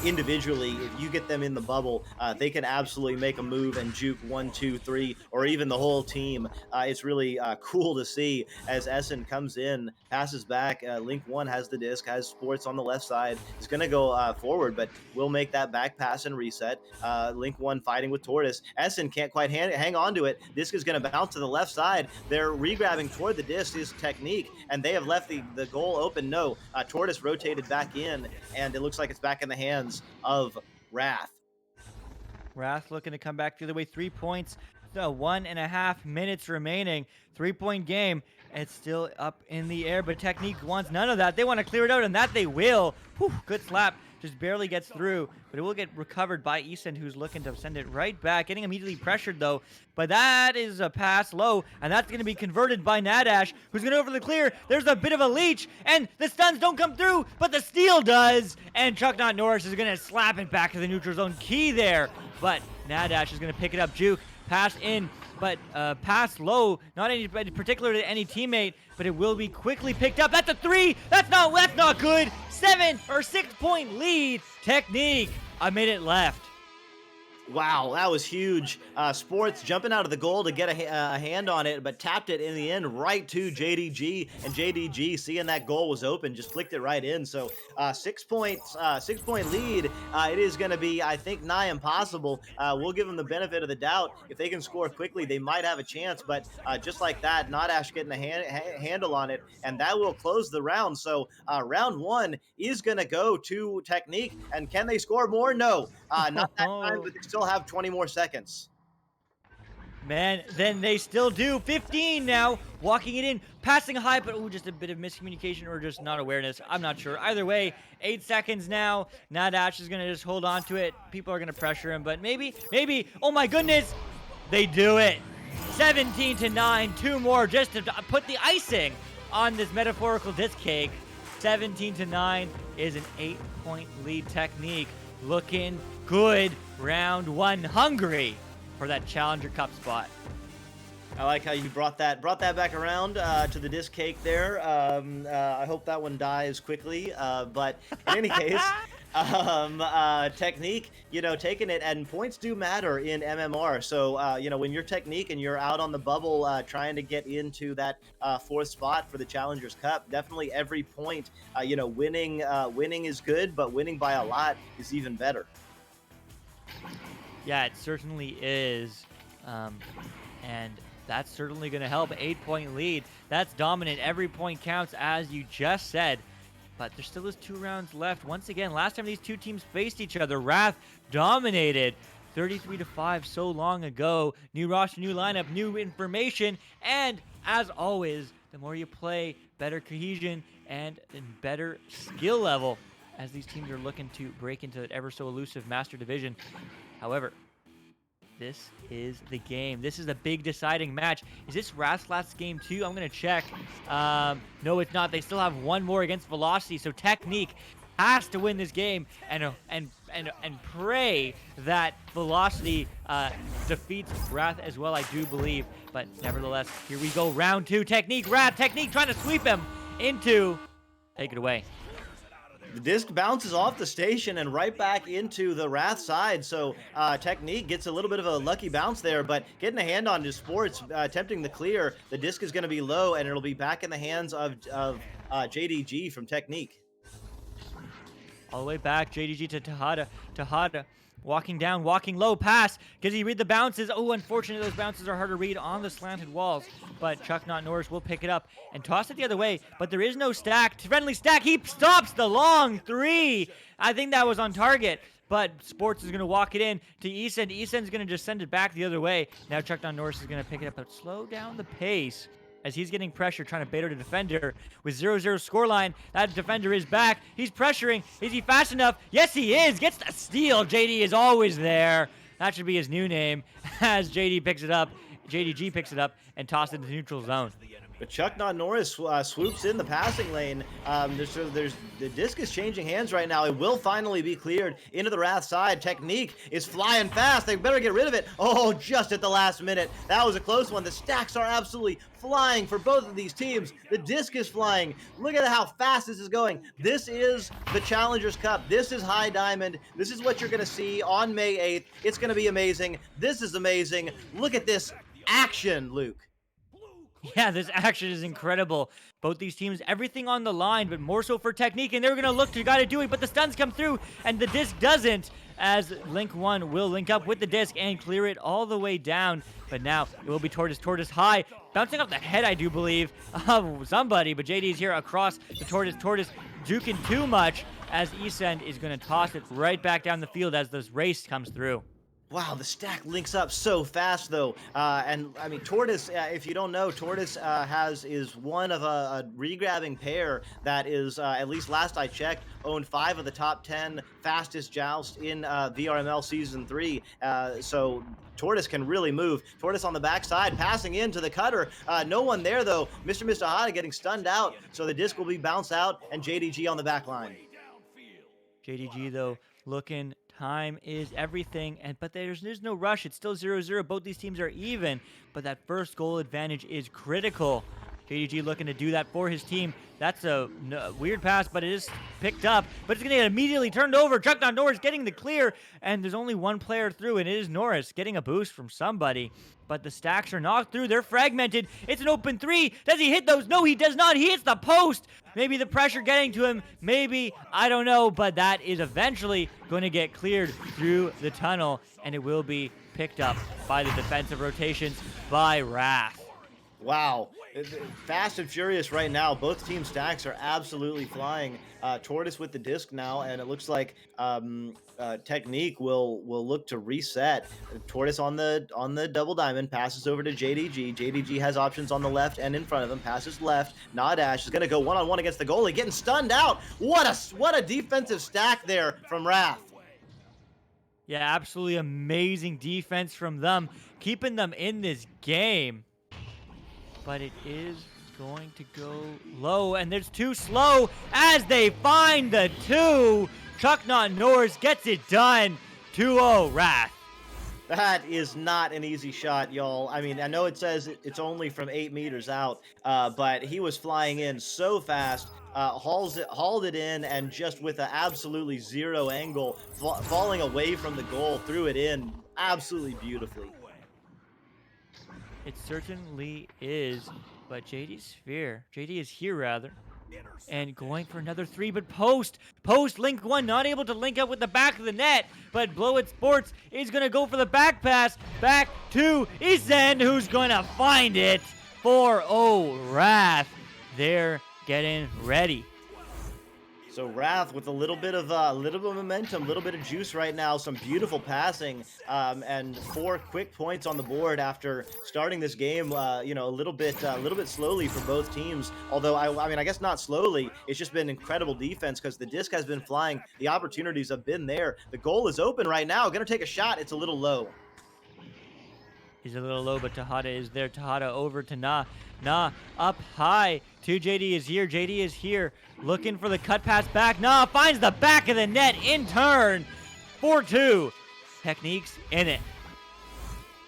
individually, if you get them in the bubble, they can absolutely make a move and juke 1, 2, 3, or even the whole team. It's really cool to see as Essen comes in, passes back. Link 1 has the disc, has Sports on the left side. He's going to go forward, but will make that back pass and reset. Link 1 fighting with Tortoise. Essen can't quite hang on to it. Disc is going to bounce to the left side. They're regrabbing toward the disc, is Technique, and they have left the goal open. No, Tortoise rotated back in, and it looks like it's back in the hands of Wrath. Wrath looking to come back the other way. 3 points. 1.5 minutes remaining. 3-point game. It's still up in the air, but Technique wants none of that. They want to clear it out, and that they will. Whew, good slap. Just barely gets through, but it will get recovered by Easton, who's looking to send it right back. Getting immediately pressured, though. But that is a pass low, and that's going to be converted by Nadash, who's going to go for the clear. There's a bit of a leech, and the stuns don't come through, but the steal does. And Chuck Not Norris is going to slap it back to the neutral zone. Key there, but Nadash is going to pick it up. Juke, pass in, but pass low. Not any particular to any teammate, but it will be quickly picked up. That's a 3. That's not good. 7 or 6-point lead. Technique. A minute left. Wow, that was huge. Sports jumping out of the goal to get a hand on it, but tapped it in the end right to JDG, and JDG, seeing that goal was open, just flicked it right in. So 6 points, 6-point lead. It is going to be, I think, nigh impossible. We'll give them the benefit of the doubt. If they can score quickly, they might have a chance, but just like that, Nadash getting a handle on it, and that will close the round. So round 1 is going to go to Technique, and can they score more? No, not that time, but they still have 20 more seconds. Man, then they still do. 15 now, walking it in, passing high, but just a bit of miscommunication or just not awareness. I'm not sure. Either way, 8 seconds now. Nadash is going to just hold on to it. People are going to pressure him, but maybe, oh my goodness, they do it. 17-9, 2 more just to put the icing on this metaphorical disc cake. 17-9 is an 8-point lead. Technique looking good. Round 1, hungry for that Challenger Cup spot. I like how you brought that back around to the disc cake there. I hope that one dies quickly. But in any case, Technique, taking it, and points do matter in MMR. So, when you're Technique and you're out on the bubble trying to get into that 4th spot for the Challengers Cup, definitely every point, winning is good, but winning by a lot is even better. Yeah, it certainly is. And that's certainly going to help. 8-point lead. That's dominant. Every point counts, as you just said. But there still is 2 rounds left. Once again, last time these two teams faced each other, Wrath dominated 33-5 so long ago. New roster, new lineup, new information. And as always, the more you play, better cohesion and better skill level as these teams are looking to break into that ever so elusive Master Division. However, this is the game. This is the big deciding match. Is this Wrath's last game too? I'm gonna check. No, it's not. They still have one more against Velocity. So Technique has to win this game and pray that Velocity defeats Wrath as well. I do believe, but nevertheless, here we go. Round 2. Technique, Wrath. Technique trying to sweep him into. Take it away. The disc bounces off the station and right back into the Wrath side. So Technique gets a little bit of a lucky bounce there, but getting a hand on to Sports, attempting the clear. The disc is going to be low, and it'll be back in the hands of JDG from Technique. All the way back, JDG to Tejada. Tejada walking down, walking low, pass. Does he read the bounces? Oh, unfortunately, those bounces are hard to read on the slanted walls. But Chuck Not Norris will pick it up and toss it the other way. But there is no stack. Friendly stack. He stops the long 3. I think that was on target. But Sports is going to walk it in to Easton. Easton's going to just send it back the other way. Now Chuck Not Norris is going to pick it up, but slow down the pace as he's getting pressure, trying to bait out a defender with 0-0 scoreline. That defender is back. He's pressuring. Is he fast enough? Yes, he is. Gets the steal. JD is always there. That should be his new name as JD picks it up. JDG picks it up and tosses it into the neutral zone. But Chuck Not Norris swoops in the passing lane. The disc is changing hands right now. It will finally be cleared into the Wrath side. Technique is flying fast. They better get rid of it. Oh, just at the last minute. That was a close one. The stacks are absolutely flying for both of these teams. The disc is flying. Look at how fast this is going. This is the Challengers Cup. This is High Diamond. This is what you're going to see on May 8th. It's going to be amazing. This is amazing. Look at this action, Luke. Yeah, this action is incredible. Both these teams, everything on the line, but more so for Technique, and they're going to look to gotta do it, but the stuns come through, and the disc doesn't, as Link 1 will link up with the disc and clear it all the way down. But now it will be Tortoise high, bouncing off the head, I do believe, of somebody, but JD is here across the Tortoise juking too much, as Esend is going to toss it right back down the field as this race comes through. Wow, the stack links up so fast, though. And, I mean, Tortoise, if you don't know, Tortoise is one of a regrabbing pair that is, at least last I checked, owned 5 of the top 10 fastest jousts in VRML Season 3. So Tortoise can really move. Tortoise on the backside, passing into the cutter. No one there, though. Mr. Hada getting stunned out, so the disc will be bounced out, and JDG on the back line. JDG, though, looking... Time is everything, but there's no rush. It's still 0-0. Both these teams are even, but that first goal advantage is critical. JDG looking to do that for his team. That's a weird pass, but it is picked up. But it's going to get immediately turned over. Chuck Not Norris getting the clear, and there's only one player through, and it is Norris getting a boost from somebody. But the stacks are knocked through. They're fragmented. It's an open 3. Does he hit those? No, he does not. He hits the post. Maybe the pressure getting to him. Maybe. I don't know. But that is eventually going to get cleared through the tunnel. And it will be picked up by the defensive rotations by Wrath. Wow. Fast and furious right now. Both team stacks are absolutely flying. Tortoise with the disc now, and it looks like Technique will look to reset. Tortoise on the double diamond, passes over to JDG. JDG has options on the left and in front of him. Passes left. Nadash is going to go one-on-one against the goalie, getting stunned out. What a defensive stack there from Wrath. Yeah, absolutely amazing defense from them, keeping them in this game. But it is going to go low, and there's too slow as they find the 2. Chuck Not Norris gets it done. 2-0 Wrath. That is not an easy shot, y'all. I mean, I know it says it's only from 8 meters out, but he was flying in so fast, hauled it in, and just with an absolutely zero angle, falling away from the goal, threw it in absolutely beautifully. It certainly is, but JD is here rather, and going for another 3, but post Link 1 not able to link up with the back of the net, but Blow It Sports is going to go for the back pass, back to Isen, who's going to find it. 4-0 Wrath. They're getting ready. So Wrath with a little bit of momentum, a little bit of juice right now, some beautiful passing, and 4 quick points on the board after starting this game, a little bit slowly for both teams. Although I mean, I guess not slowly. It's just been incredible defense because the disc has been flying. The opportunities have been there. The goal is open right now. Going to take a shot. It's a little low. is a little low, but Tejada is there. Tejada over to Na. Na up high to JD is here. JD is here looking for the cut pass back. Na finds the back of the net in turn. 4-2. Techniques in it.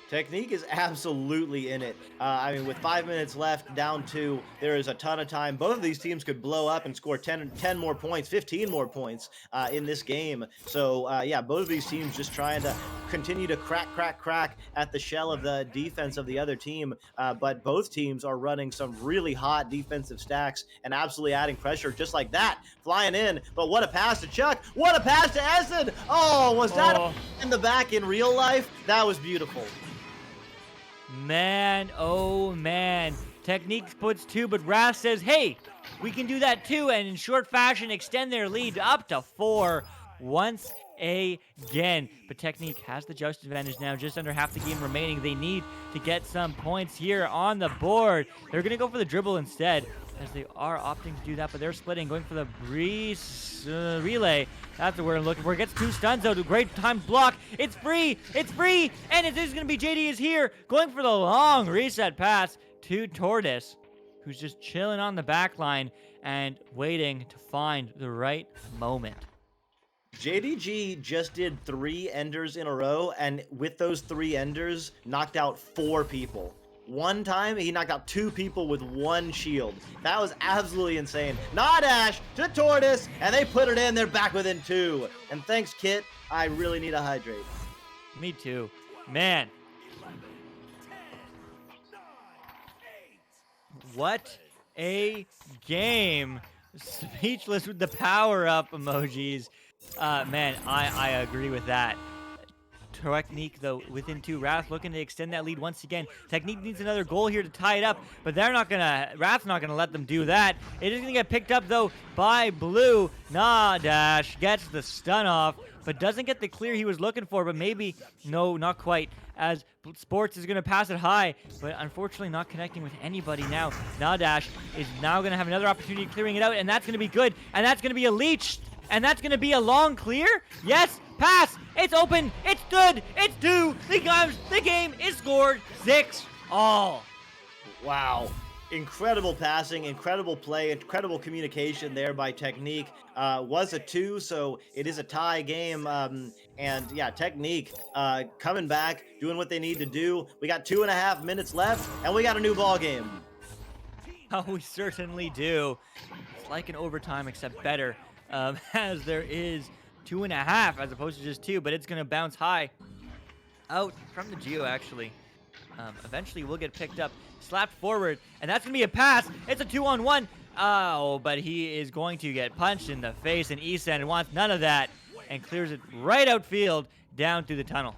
Technique is absolutely in it. I mean, with 5 minutes left, down 2, there is a ton of time. Both of these teams could blow up and score 10 more points, 15 more points in this game. So, yeah, both of these teams just trying to continue to crack at the shell of the defense of the other team. But both teams are running some really hot defensive stacks and absolutely adding pressure just like that. Flying in, but what a pass to Chuck. What a pass to Essen. Oh, was that in the back in real life? That was beautiful. Man, oh man. Techniques puts 2, but Wrath says, hey, we can do that too, and in short fashion extend their lead up to 4 once again. But Technique has the just advantage now, just under half the game remaining. They need to get some points here on the board. They're going to go for the dribble instead, as they are opting to do that, but they're splitting, going for the relay. That's what we're looking for. Gets 2 stuns out. Great timed block. It's free. It's free. And it is going to be JD is here, going for the long reset pass to Tortoise, who's just chilling on the back line and waiting to find the right moment. JDG just did 3 enders in a row, and with those 3 enders, knocked out 4 people. One time, he knocked out 2 people with 1 shield. That was absolutely insane. Nadash to Tortoise, and they put it in. They're back within 2. And thanks, Kit. I really need a hydrate. Me too. Man. What a game. Speechless with the power-up emojis. Man, I agree with that. Technique, though, within 2. Wrath looking to extend that lead once again. Technique needs another goal here to tie it up, but Wrath's not gonna let them do that. It is gonna get picked up, though, by Blue. Dash gets the stun off, but doesn't get the clear he was looking for, but maybe, no, not quite, as Sports is gonna pass it high, but unfortunately not connecting with anybody now. Dash is now gonna have another opportunity clearing it out, and that's gonna be good, and that's gonna be a leech, and that's gonna be a long clear. Yes, pass. It's open. It's good. It's 2. The game is scored 6-all. Wow. Incredible passing, incredible play, incredible communication there by Technique. Was a 2, so it is a tie game. And yeah, Technique coming back, doing what they need to do. We got 2.5 minutes left, and we got a new ball game. Oh, we certainly do. It's like an overtime, except better, as there is 2.5 as opposed to just 2, but it's going to bounce high out from the Geo, actually. Eventually will get picked up, slapped forward, and that's going to be a pass. It's a 2-on-1. Oh, but he is going to get punched in the face, and Esan wants none of that and clears it right outfield down through the tunnel.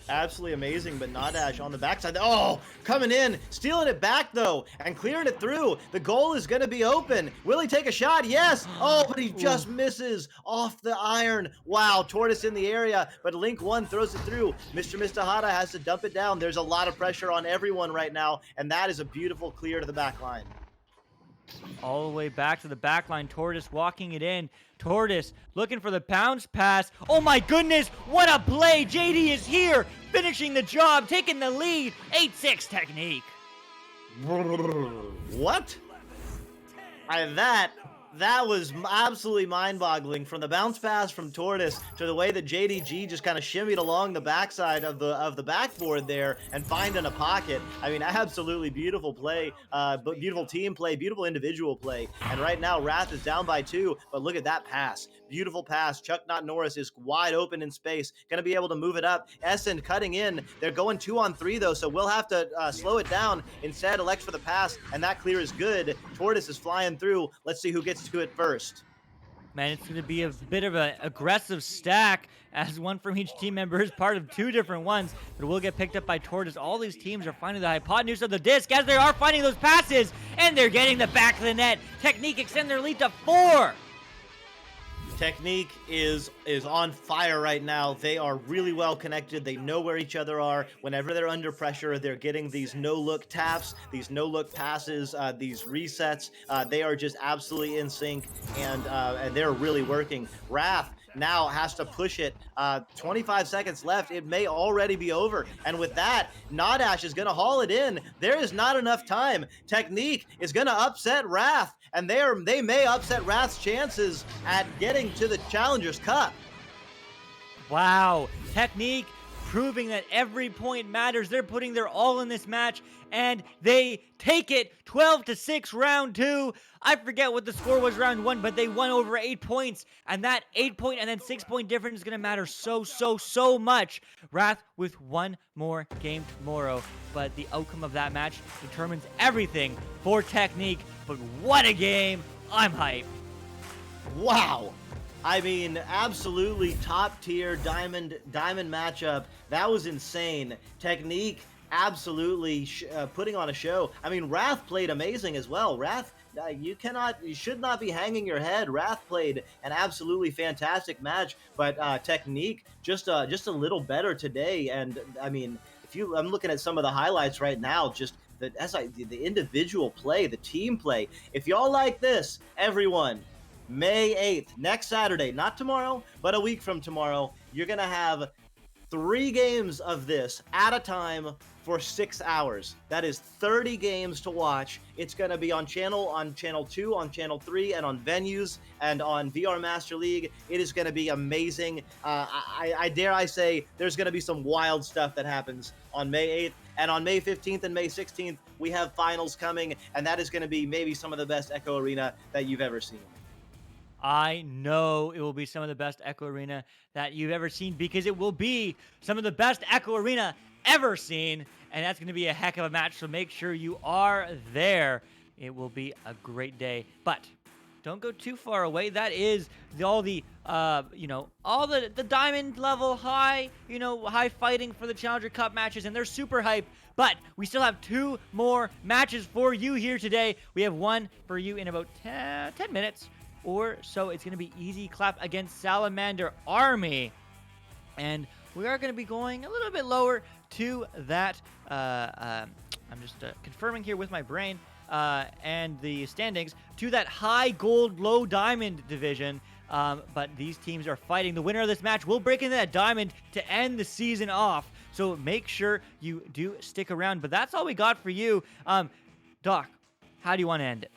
Absolutely amazing, but Nadash on the backside. Oh, coming in, stealing it back, though, and clearing it through. The goal is going to be open. Will he take a shot? Yes. Oh, but he just misses off the iron. Wow, Tortoise in the area, but Link 1 throws it through. Mr. Mistahada has to dump it down. There's a lot of pressure on everyone right now, and that is a beautiful clear to the back line. All the way back to the back line. Tortoise walking it in. Tortoise looking for the bounce pass. Oh my goodness, what a play. JD is here, finishing the job, taking the lead. 8-6 Technique. What? That was absolutely mind-boggling. From the bounce pass from Tortoise to the way that JDG just kind of shimmied along the backside of the backboard there and finding a pocket. I mean, absolutely beautiful play, but beautiful team play, beautiful individual play. And right now, Wrath is down by 2, but look at that pass. Beautiful pass. Chuck Not Norris is wide open in space, going to be able to move it up. Essen cutting in. They're going 2-on-3 though, so we'll have to slow it down. Instead, elect for the pass, and that clear is good. Tortoise is flying through. Let's see who gets to it first. Man, it's going to be a bit of an aggressive stack, as one from each team member is part of 2 different ones, but will get picked up by Tortoise. All these teams are finding the hypotenuse of the disc as they are finding those passes, and they're getting the back of the net. Technique extend their lead to 4. Technique is on fire right now. They are really well connected. They know where each other are. Whenever they're under pressure, they're getting these no-look taps, these no-look passes, these resets. They are just absolutely in sync, and they're really working. Wrath now has to push it. 25 seconds left. It may already be over. And with that, Nadash is going to haul it in. There is not enough time. Technique is going to upset Wrath, and they may upset Wrath's chances at getting to the Challengers Cup. Wow, Technique proving that every point matters. They're putting their all in this match, and they take it 12-6 round 2. I forget what the score was round 1, but they won over 8 points, and that 8-point and then 6-point difference is going to matter so much. Wrath with one more game tomorrow, but the outcome of that match determines everything for Technique. But what a game! I'm hyped. Wow. I mean, absolutely top tier diamond matchup. That was insane. Technique absolutely putting on a show. I mean, Wrath played amazing as well. Wrath, you should not be hanging your head. Wrath played an absolutely fantastic match, but Technique just a little better today. And I mean, I'm looking at some of the highlights right now, just the individual play, the team play. If y'all like this, everyone, May 8th, next Saturday, not tomorrow, but a week from tomorrow, you're going to have 3 games of this at a time for 6 hours. That is 30 games to watch. It's going to be on channel 2, on channel 3, and on venues, and on VR Master League. It is going to be amazing. I dare I say there's going to be some wild stuff that happens on May 8th. And on May 15th and May 16th, we have finals coming, and that is going to be maybe some of the best Echo Arena that you've ever seen. I know it will be some of the best Echo Arena that you've ever seen, because it will be some of the best Echo Arena ever seen, and that's going to be a heck of a match, so make sure you are there. It will be a great day, but don't go too far away. That is all the diamond level high, high fighting for the Challenger Cup matches, and they're super hype. But we still have 2 more matches for you here today. We have one for you in about 10 minutes or so. It's going to be Easy Clap against Salamander Army. And we are going to be going a little bit lower to that. I'm just confirming here with my brain and the standings to that high gold, low diamond division. But these teams are fighting. The winner of this match will break into that diamond to end the season off. So make sure you do stick around. But that's all we got for you. Doc, how do you want to end it?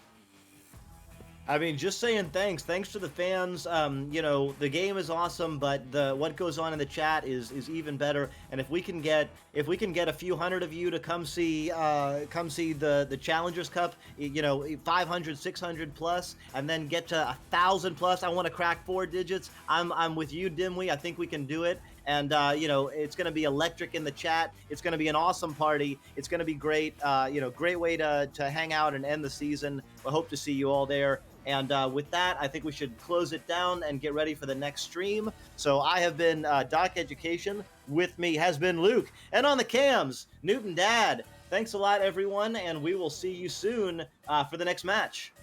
I mean, just saying thanks to the fans. The game is awesome, but what goes on in the chat is even better. And if we can get a few hundred of you to come see the Challengers Cup, 500, 600 plus, and then get to 1,000 plus. I want to crack 4 digits. I'm with you, Dimwi. I think we can do it. And it's going to be electric in the chat. It's going to be an awesome party. It's going to be great. Great way to hang out and end the season. I hope to see you all there. And with that, I think we should close it down and get ready for the next stream. So I have been DocEducation. With me has been Luke. And on the cams, Newton Dad. Thanks a lot, everyone. And we will see you soon for the next match.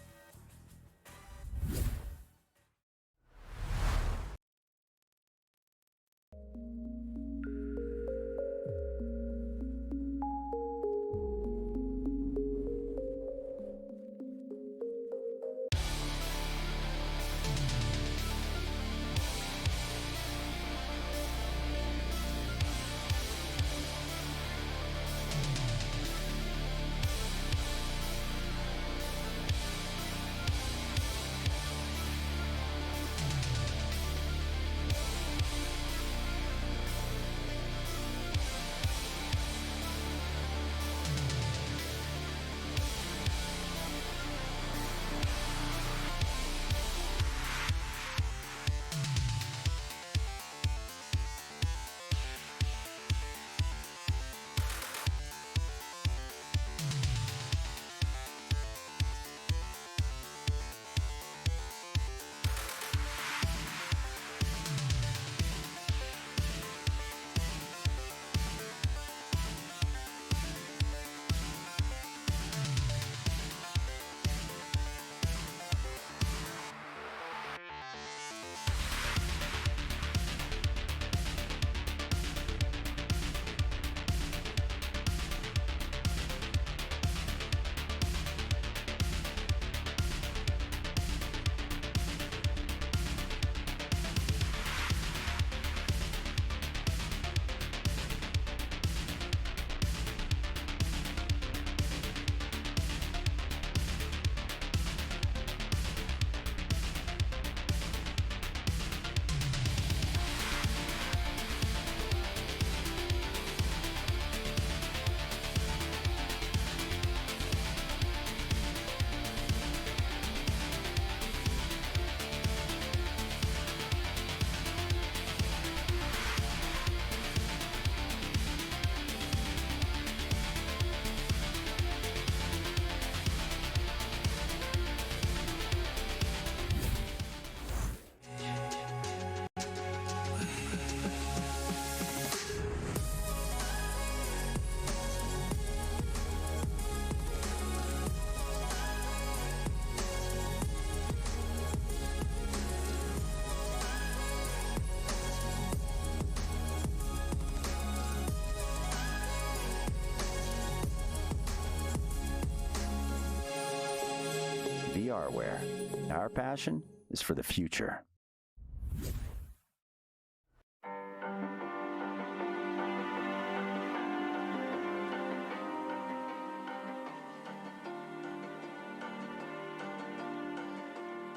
VRware. Our passion is for the future.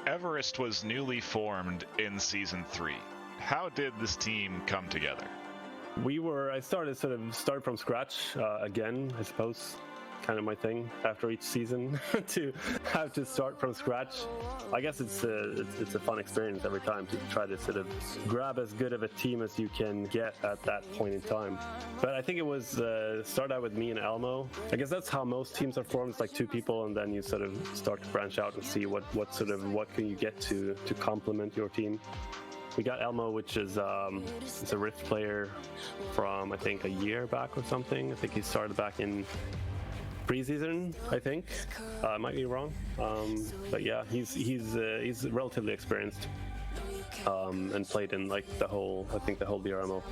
Everest was newly formed in Season 3. How did this team come together? I started from scratch again, I suppose. Kind of my thing after each season to have to start from scratch. I guess it's a fun experience every time to try to sort of grab as good of a team as you can get at that point in time. But I think it was start out with me and Elmo. I guess that's how most teams are formed. It's like 2 people, and then you sort of start to branch out and see what can you get to complement your team. We got Elmo, which is it's a Rift player from I think a year back or something. I think he started back in preseason, I think. I might be wrong, but yeah, he's relatively experienced and played in like the whole VRML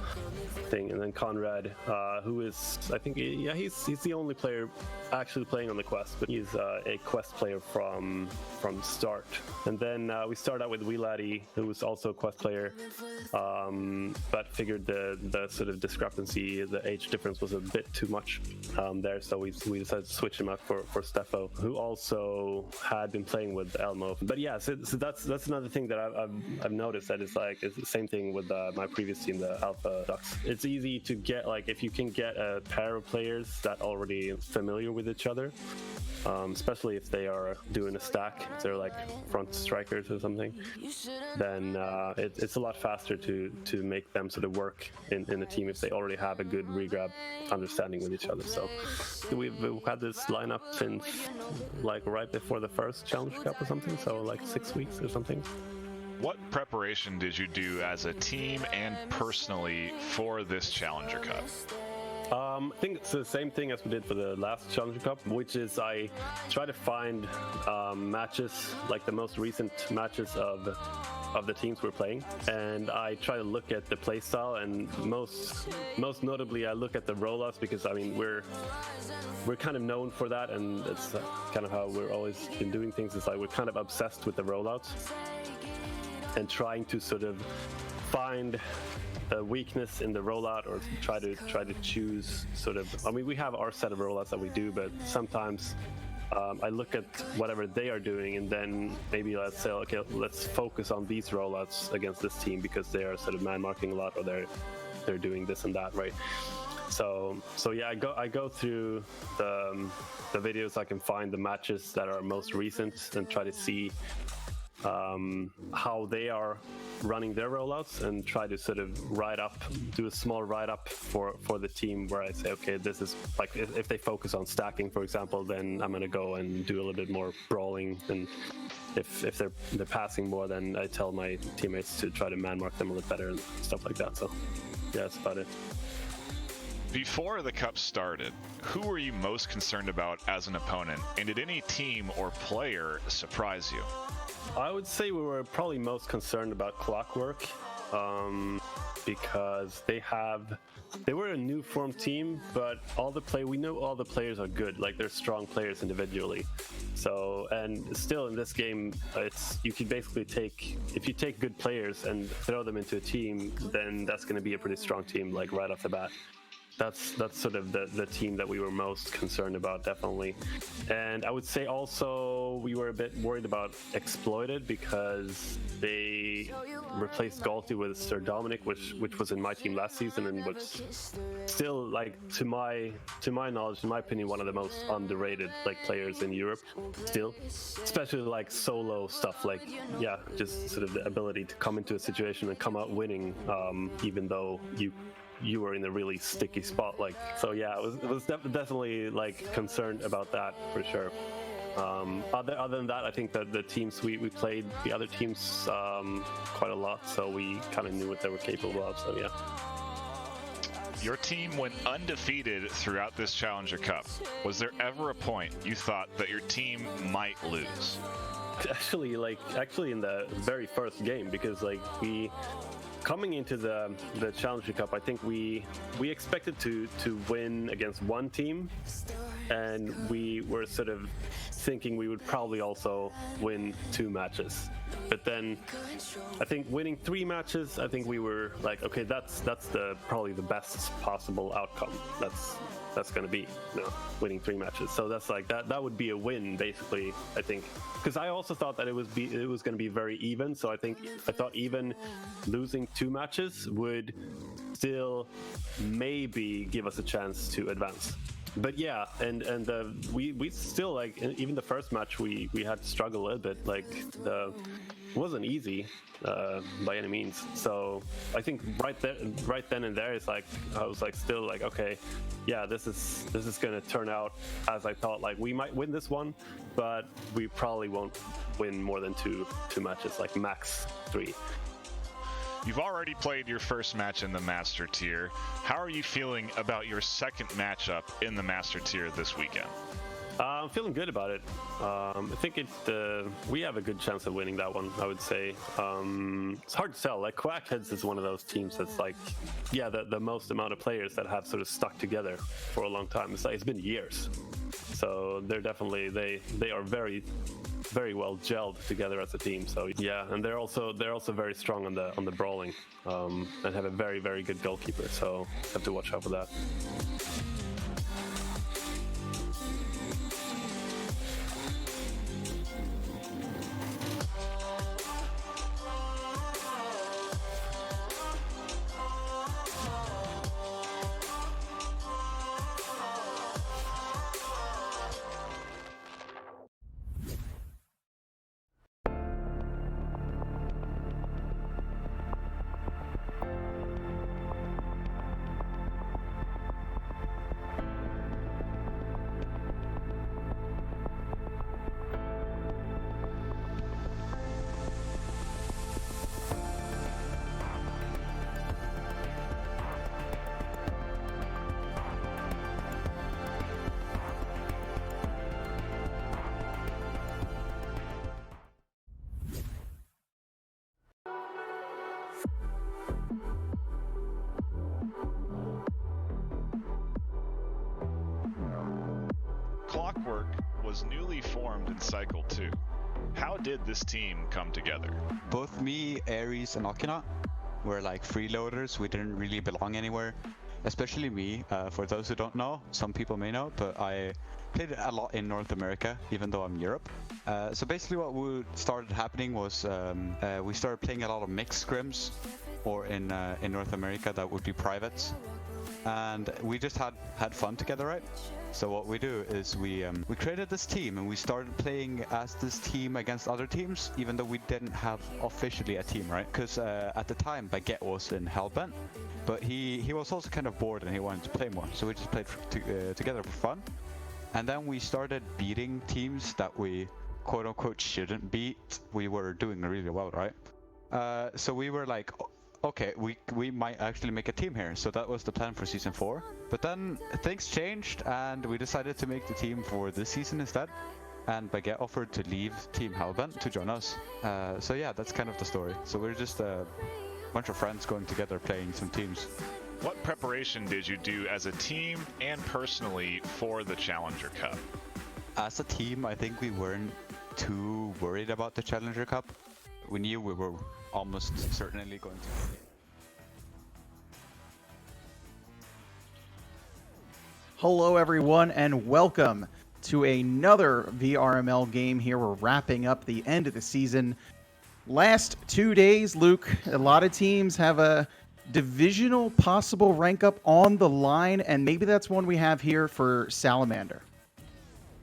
thing. And then Conrad, who is I think he's the only player actually playing on the quest, but he's a quest player from the start. And then we started out with Wheeladdy, who was also a quest player, but figured the sort of discrepancy, the age difference was a bit too much there, so we decided to switch him out for Steffo, who also had been playing with Elmo. But yeah, so that's another thing that I've noticed, that it's the same thing with my previous team, the Alpha Ducks. It's easy to get, like, if you can get a pair of players that already familiar with each other, especially if they are doing a stack, if they're like front strikers or something, then it's a lot faster to make them sort of work in a team if they already have a good regrab understanding with each other. So we've had this lineup since like right before the first Challenger Cup or something, so like 6 weeks or something. What preparation did you do as a team and personally for this Challenger Cup? I think it's the same thing as we did for the last Challenger Cup, which is I try to find matches, like the most recent matches of the teams we're playing, and I try to look at the playstyle, and most notably I look at the rollouts, because I mean we're kind of known for that, and it's kind of how we're always been doing things. It's like we're kind of obsessed with the rollouts and trying to sort of find a weakness in the rollout, or try to choose sort of, I mean, we have our set of rollouts that we do, but sometimes I look at whatever they are doing, and then maybe let's say, okay, let's focus on these rollouts against this team because they are sort of man marking a lot, or they're doing this and that, right? So yeah, I go through the videos I can find, the matches that are most recent, and try to see how they are running their rollouts, and try to sort of do a small write-up for the team, where I say, okay, this is like, if they focus on stacking, for example, then I'm going to go and do a little bit more brawling, and if they're passing more, then I tell my teammates to try to man mark them a little better and stuff like that. So yeah, that's about it. Before the Cup started, who were you most concerned about as an opponent, and did any team or player surprise you? I would say we were probably most concerned about Clockwork, because they were a new formed team, but we know all the players are good, like they're strong players individually. So, and still in this game, you can basically if you take good players and throw them into a team, then that's going to be a pretty strong team, like right off the bat. That's sort of the team that we were most concerned about, definitely. And I would say also we were a bit worried about Exploited, because they replaced Galti with SirDimwi, which was in my team last season, and was still, like, to my knowledge, in my opinion, one of the most underrated like players in Europe still, especially like solo stuff, like, yeah, just sort of the ability to come into a situation and come out winning, even though you were in a really sticky spot, like, so yeah, it was definitely like concerned about that for sure. Other than that, I think that the teams we played, the other teams quite a lot, so we kind of knew what they were capable of, so yeah. Your team went undefeated throughout this Challenger Cup. Was there ever a point you thought that your team might lose? Actually in the very first game, because like coming into the Challenger Cup, I think we expected to win against one team, and we were sort of thinking we would probably also win 2 matches. But then I think winning 3 matches, I think we were like, okay, that's probably the best possible outcome. That's going to be, winning 3 matches. So that's like that would be a win, basically, I think, because I also thought that it was going to be very even. So I thought even losing 2 matches would still maybe give us a chance to advance. But yeah, and we still, like, even the first match we had to struggle a little bit. Like, it wasn't easy by any means. So I think right then and there, it's like I was like still like, okay, yeah, this is gonna turn out as I thought. Like, we might win this one, but we probably won't win more than two matches, like max 3. You've already played your first match in the Master Tier. How are you feeling about your second matchup in the Master Tier this weekend? I'm feeling good about it. I think we have a good chance of winning that one, I would say. It's hard to tell. Like, Quackheads is one of those teams that's like, yeah, the most amount of players that have sort of stuck together for a long time. It's been years. So they're definitely, they are very, very well gelled together as a team. So yeah, and they're also very strong on the brawling, and have a very, very good goalkeeper. So have to watch out for that. Clockwork was newly formed in Cycle 2. How did this team come together? Both me, Ares, and Okina were like freeloaders. We didn't really belong anywhere. Especially me. For those who don't know, some people may know, but I played a lot in North America, even though I'm Europe. So basically what started happening was we started playing a lot of mixed scrims, or in North America that would be privates. And we just had fun together, right? So what we do is we created this team, and we started playing as this team against other teams, even though we didn't have officially a team, right? Because at the time, Baguette was in Hellbent, but he was also kind of bored and he wanted to play more. So we just played together for fun. And then we started beating teams that we quote unquote shouldn't beat. We were doing really well, right? So we were like, okay, we might actually make a team here. So that was the plan for Season 4. But then things changed, and we decided to make the team for this season instead. And Baguette offered to leave Team Hellbent to join us. So yeah, that's kind of the story. So we're just a bunch of friends going together playing some teams. What preparation did you do as a team and personally for the Challenger Cup? As a team, I think we weren't too worried about the Challenger Cup. We knew we were almost certainly going to. Hello everyone and welcome to another VRML game here. We're wrapping up the end of the season. Last 2 days, Luke, a lot of teams have a divisional possible rank up on the line, and maybe that's one we have here for Salamander.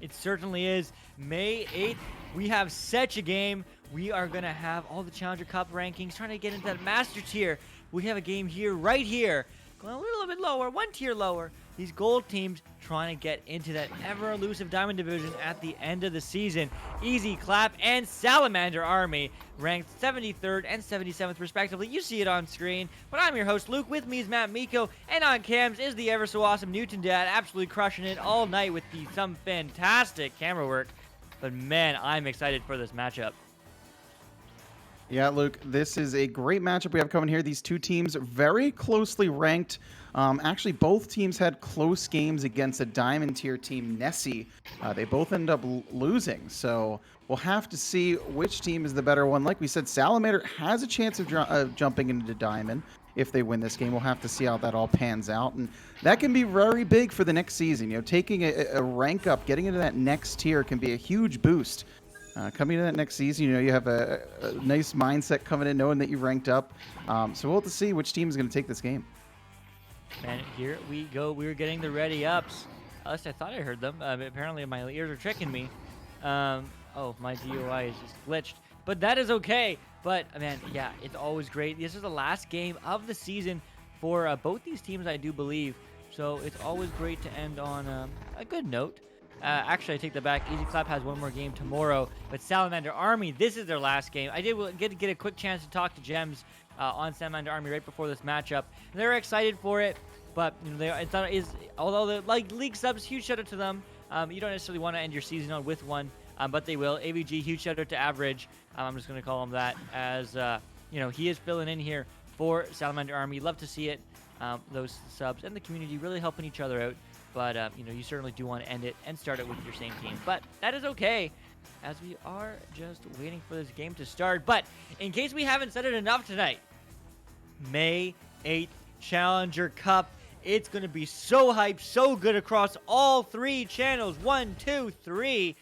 It certainly is. May 8th, we have such a game. We are going to have all the Challenger Cup rankings, trying to get into that Master Tier. We have a game here, right here, going a little bit lower, 1 tier lower. These gold teams trying to get into that ever-elusive Diamond Division at the end of the season. Easy Clap and Salamander Army ranked 73rd and 77th respectively. You see it on screen. But I'm your host, Luke. With me is Matt Miko. And on cams is the ever-so-awesome Newton Dad, absolutely crushing it all night with some fantastic camera work. But man, I'm excited for this matchup. Yeah, Luke, this is a great matchup we have coming here. These two teams very closely ranked. Actually, both teams had close games against a Diamond tier team, Nessie. They both end up losing, so we'll have to see which team is the better one. Like we said, Salamander has a chance of jumping into Diamond if they win this game. We'll have to see how that all pans out, and that can be very big for the next season. You know, taking a rank up, getting into that next tier can be a huge boost. Coming into that next season, you know, you have a nice mindset coming in knowing that you ranked up. So we'll have to see which team is going to take this game. And here we go. We were getting the ready ups. At least I thought I heard them. Apparently my ears are tricking me. Oh, my DUI is just glitched. But that is okay. But, man, yeah, it's always great. This is the last game of the season for both these teams, I do believe. So it's always great to end on a good note. Actually, I take that back. Easy Clap has one more game tomorrow. But Salamander Army, this is their last game. I did get a quick chance to talk to Gems on Salamander Army right before this matchup. And they're excited for it. But you know, although the league subs, huge shout out to them. You don't necessarily want to end your season on with one, but they will. AVG, huge shout out to Average. I'm just going to call him that, as you know, he is filling in here for Salamander Army. Love to see it. Those subs and the community really helping each other out. But, you know, you certainly do want to end it and start it with your same team. But that is okay, as we are just waiting for this game to start. But in case we haven't said it enough tonight, May 8th Challenger Cup. It's going to be so hyped, so good across all three channels. 1, 2, 3.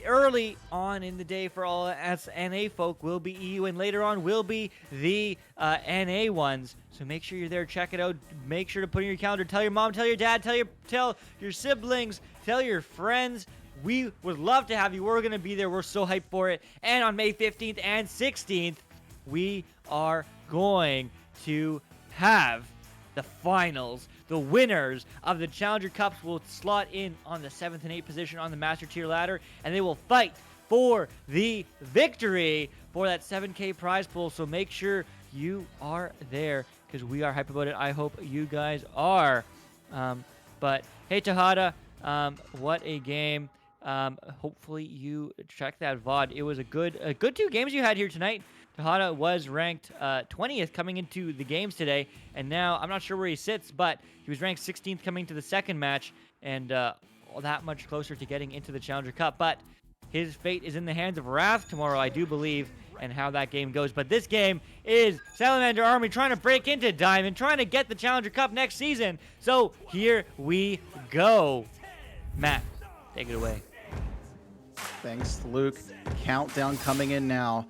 Early on in the day for all us NA folk will be EU, and later on will be the NA ones. So make sure you're there, check it out. Make sure to put in your calendar. Tell your mom, tell your dad, tell your siblings, tell your friends. We would love to have you. We're going to be there. We're so hyped for it. And on May 15th and 16th, we are going to have the finals. The winners of the Challenger Cups will slot in on the 7th and 8th position on the Master Tier ladder, and they will fight for the victory for that 7K prize pool. So make sure you are there, because we are hyped about it. I hope you guys are. But hey, Tejada, what a game. Hopefully you check that VOD. It was a good 2 games you had here tonight. Tejada was ranked 20th coming into the games today, and now I'm not sure where he sits, but he was ranked 16th coming to the second match, and that much closer to getting into the Challenger Cup. But his fate is in the hands of Wrath tomorrow, I do believe, and how that game goes. But this game is Salamander Army trying to break into Diamond, trying to get the Challenger Cup next season. So here we go. Matt, take it away. Thanks, Luke. Countdown coming in now.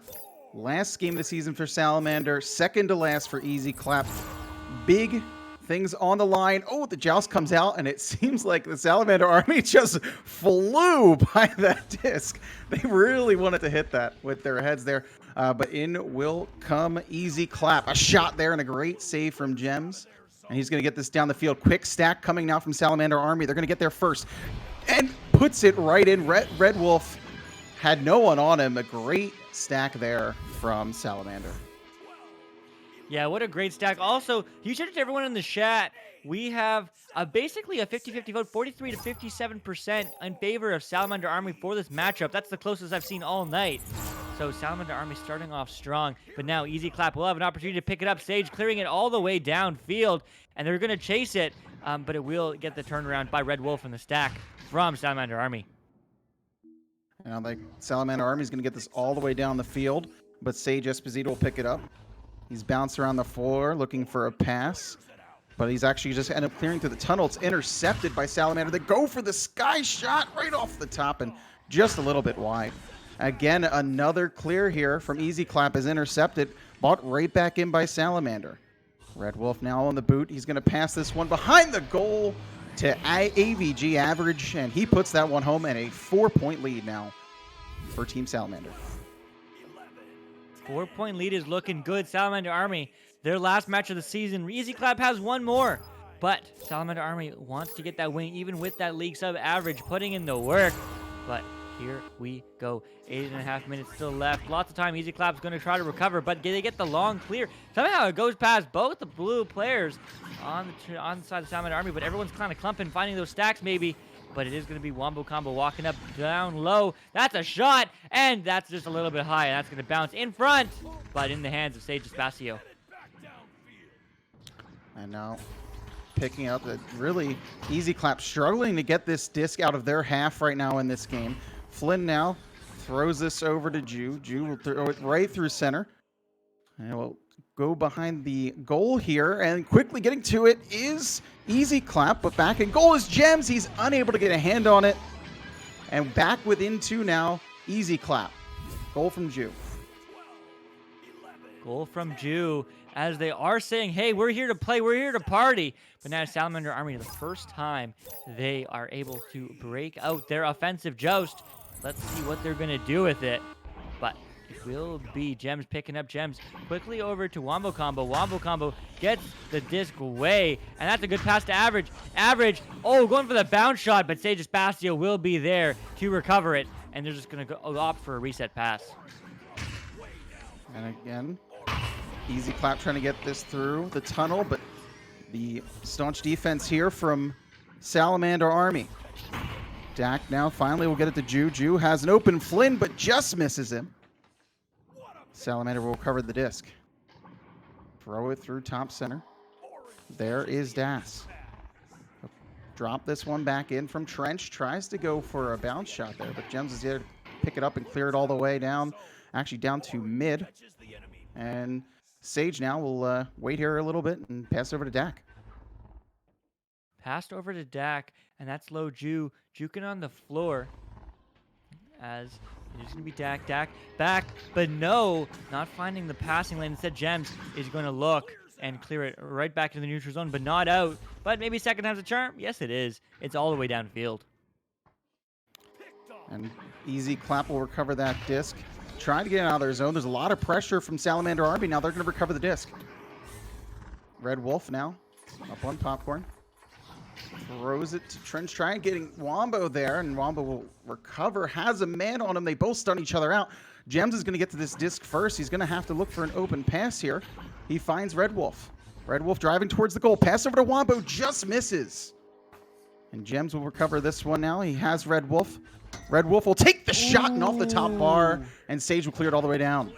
Last game of the season for Salamander, second to last for Easy Clap. Big things on the line. Oh, the joust comes out, and it seems like the Salamander Army just flew by that disc. They really wanted to hit that with their heads there. But in will come Easy Clap. A shot there and a great save from Gems. And he's going to get this down the field. Quick stack coming now from Salamander Army. They're going to get there first. And puts it right in. Red Wolf had no one on him. A great stack there from Salamander. Yeah, what a great stack. Also, huge shout out to everyone in the chat. We have basically a 50-50 vote, 43 to 57% in favor of Salamander Army for this matchup. That's the closest I've seen all night. So Salamander Army starting off strong, but now Easy Clap will have an opportunity to pick it up. Sage clearing it all the way downfield, and they're going to chase it, but it will get the turnaround by Red Wolf in the stack from Salamander Army. Now the Salamander Army is going to get this all the way down the field, but Sage Esposito will pick it up. He's bounced around the floor looking for a pass, but he's actually just ended up clearing through the tunnel. It's intercepted by Salamander. They go for the sky shot right off the top and just a little bit wide. Again, another clear here from Easy Clap is intercepted, bought right back in by Salamander. Red Wolf now on the boot. He's going to pass this one behind the goal to AVG Average, and he puts that one home, and a 4-point lead now for Team Salamander. 4-point lead is looking good. Salamander Army, their last match of the season. Easy Clap has one more, but Salamander Army wants to get that win, even with that league sub average, putting in the work. But here we go. 8.5 minutes still left. Lots of time. Easy Clap's going to try to recover, but they get the long clear. Somehow it goes past both the blue players on the side of the Salamander Army, but everyone's kind of clumping, finding those stacks maybe. but it is going to be Wombo Combo walking up down low. That's a shot, and that's just a little bit high, and that's going to bounce in front, but in the hands of Sage Espacio. And now picking up a really easy clap, struggling to get this disc out of their half right now in this game. Flynn now throws this over to Ju. Ju will throw it right through center. And we'll go behind the goal here, and quickly getting to it is easy clap, but back in goal is Gems. He's unable to get a hand on it. And back within 2 now, easy clap. Goal from Ju. Goal from Ju, as they are saying, hey, we're here to play, we're here to party. But now Salamander Army, the first time they are able to break out their offensive joust. Let's see what they're going to do with it. But it will be Gems picking up Gems quickly over to Wombo Combo. Wombo Combo gets the disc away, and that's a good pass to Average. Average, oh, going for the bounce shot, but Sage Espacio will be there to recover it, and they're just going to opt for a reset pass. And again, easy clap trying to get this through the tunnel, but the staunch defense here from Salamander Army. Dak now finally will get it to Ju. Ju has an open Flynn, but just misses him. Salamander will cover the disc. Throw it through top center. There is Das. Drop this one back in from Trench. Tries to go for a bounce shot there, but Gems is there to pick it up and clear it all the way down. Actually down to mid. And Sage now will wait here a little bit and pass over to Dak. Passed over to Dak, and that's low Ju. Juking on the floor as it's going to be Dak. Dak back, but no, not finding the passing lane. Instead, Gems is going to look and clear it right back into the neutral zone, but not out. But maybe second time's a charm? Yes, it is. It's all the way downfield. And easy clap will recover that disc. Trying to get out of their zone. There's a lot of pressure from Salamander Army. Now they're going to recover the disc. Red Wolf now up on Popcorn. Throws it to Trench, trying getting Wombo there, and Wombo will recover. Has a man on him. They both stun each other out. Gems is going to get to this disc first. He's going to have to look for an open pass here. He finds Red Wolf. Red Wolf driving towards the goal. Pass over to Wombo. Just misses. And Gems will recover this one now. He has Red Wolf. Red Wolf will take the shot and off the top bar, and Sage will clear it all the way down.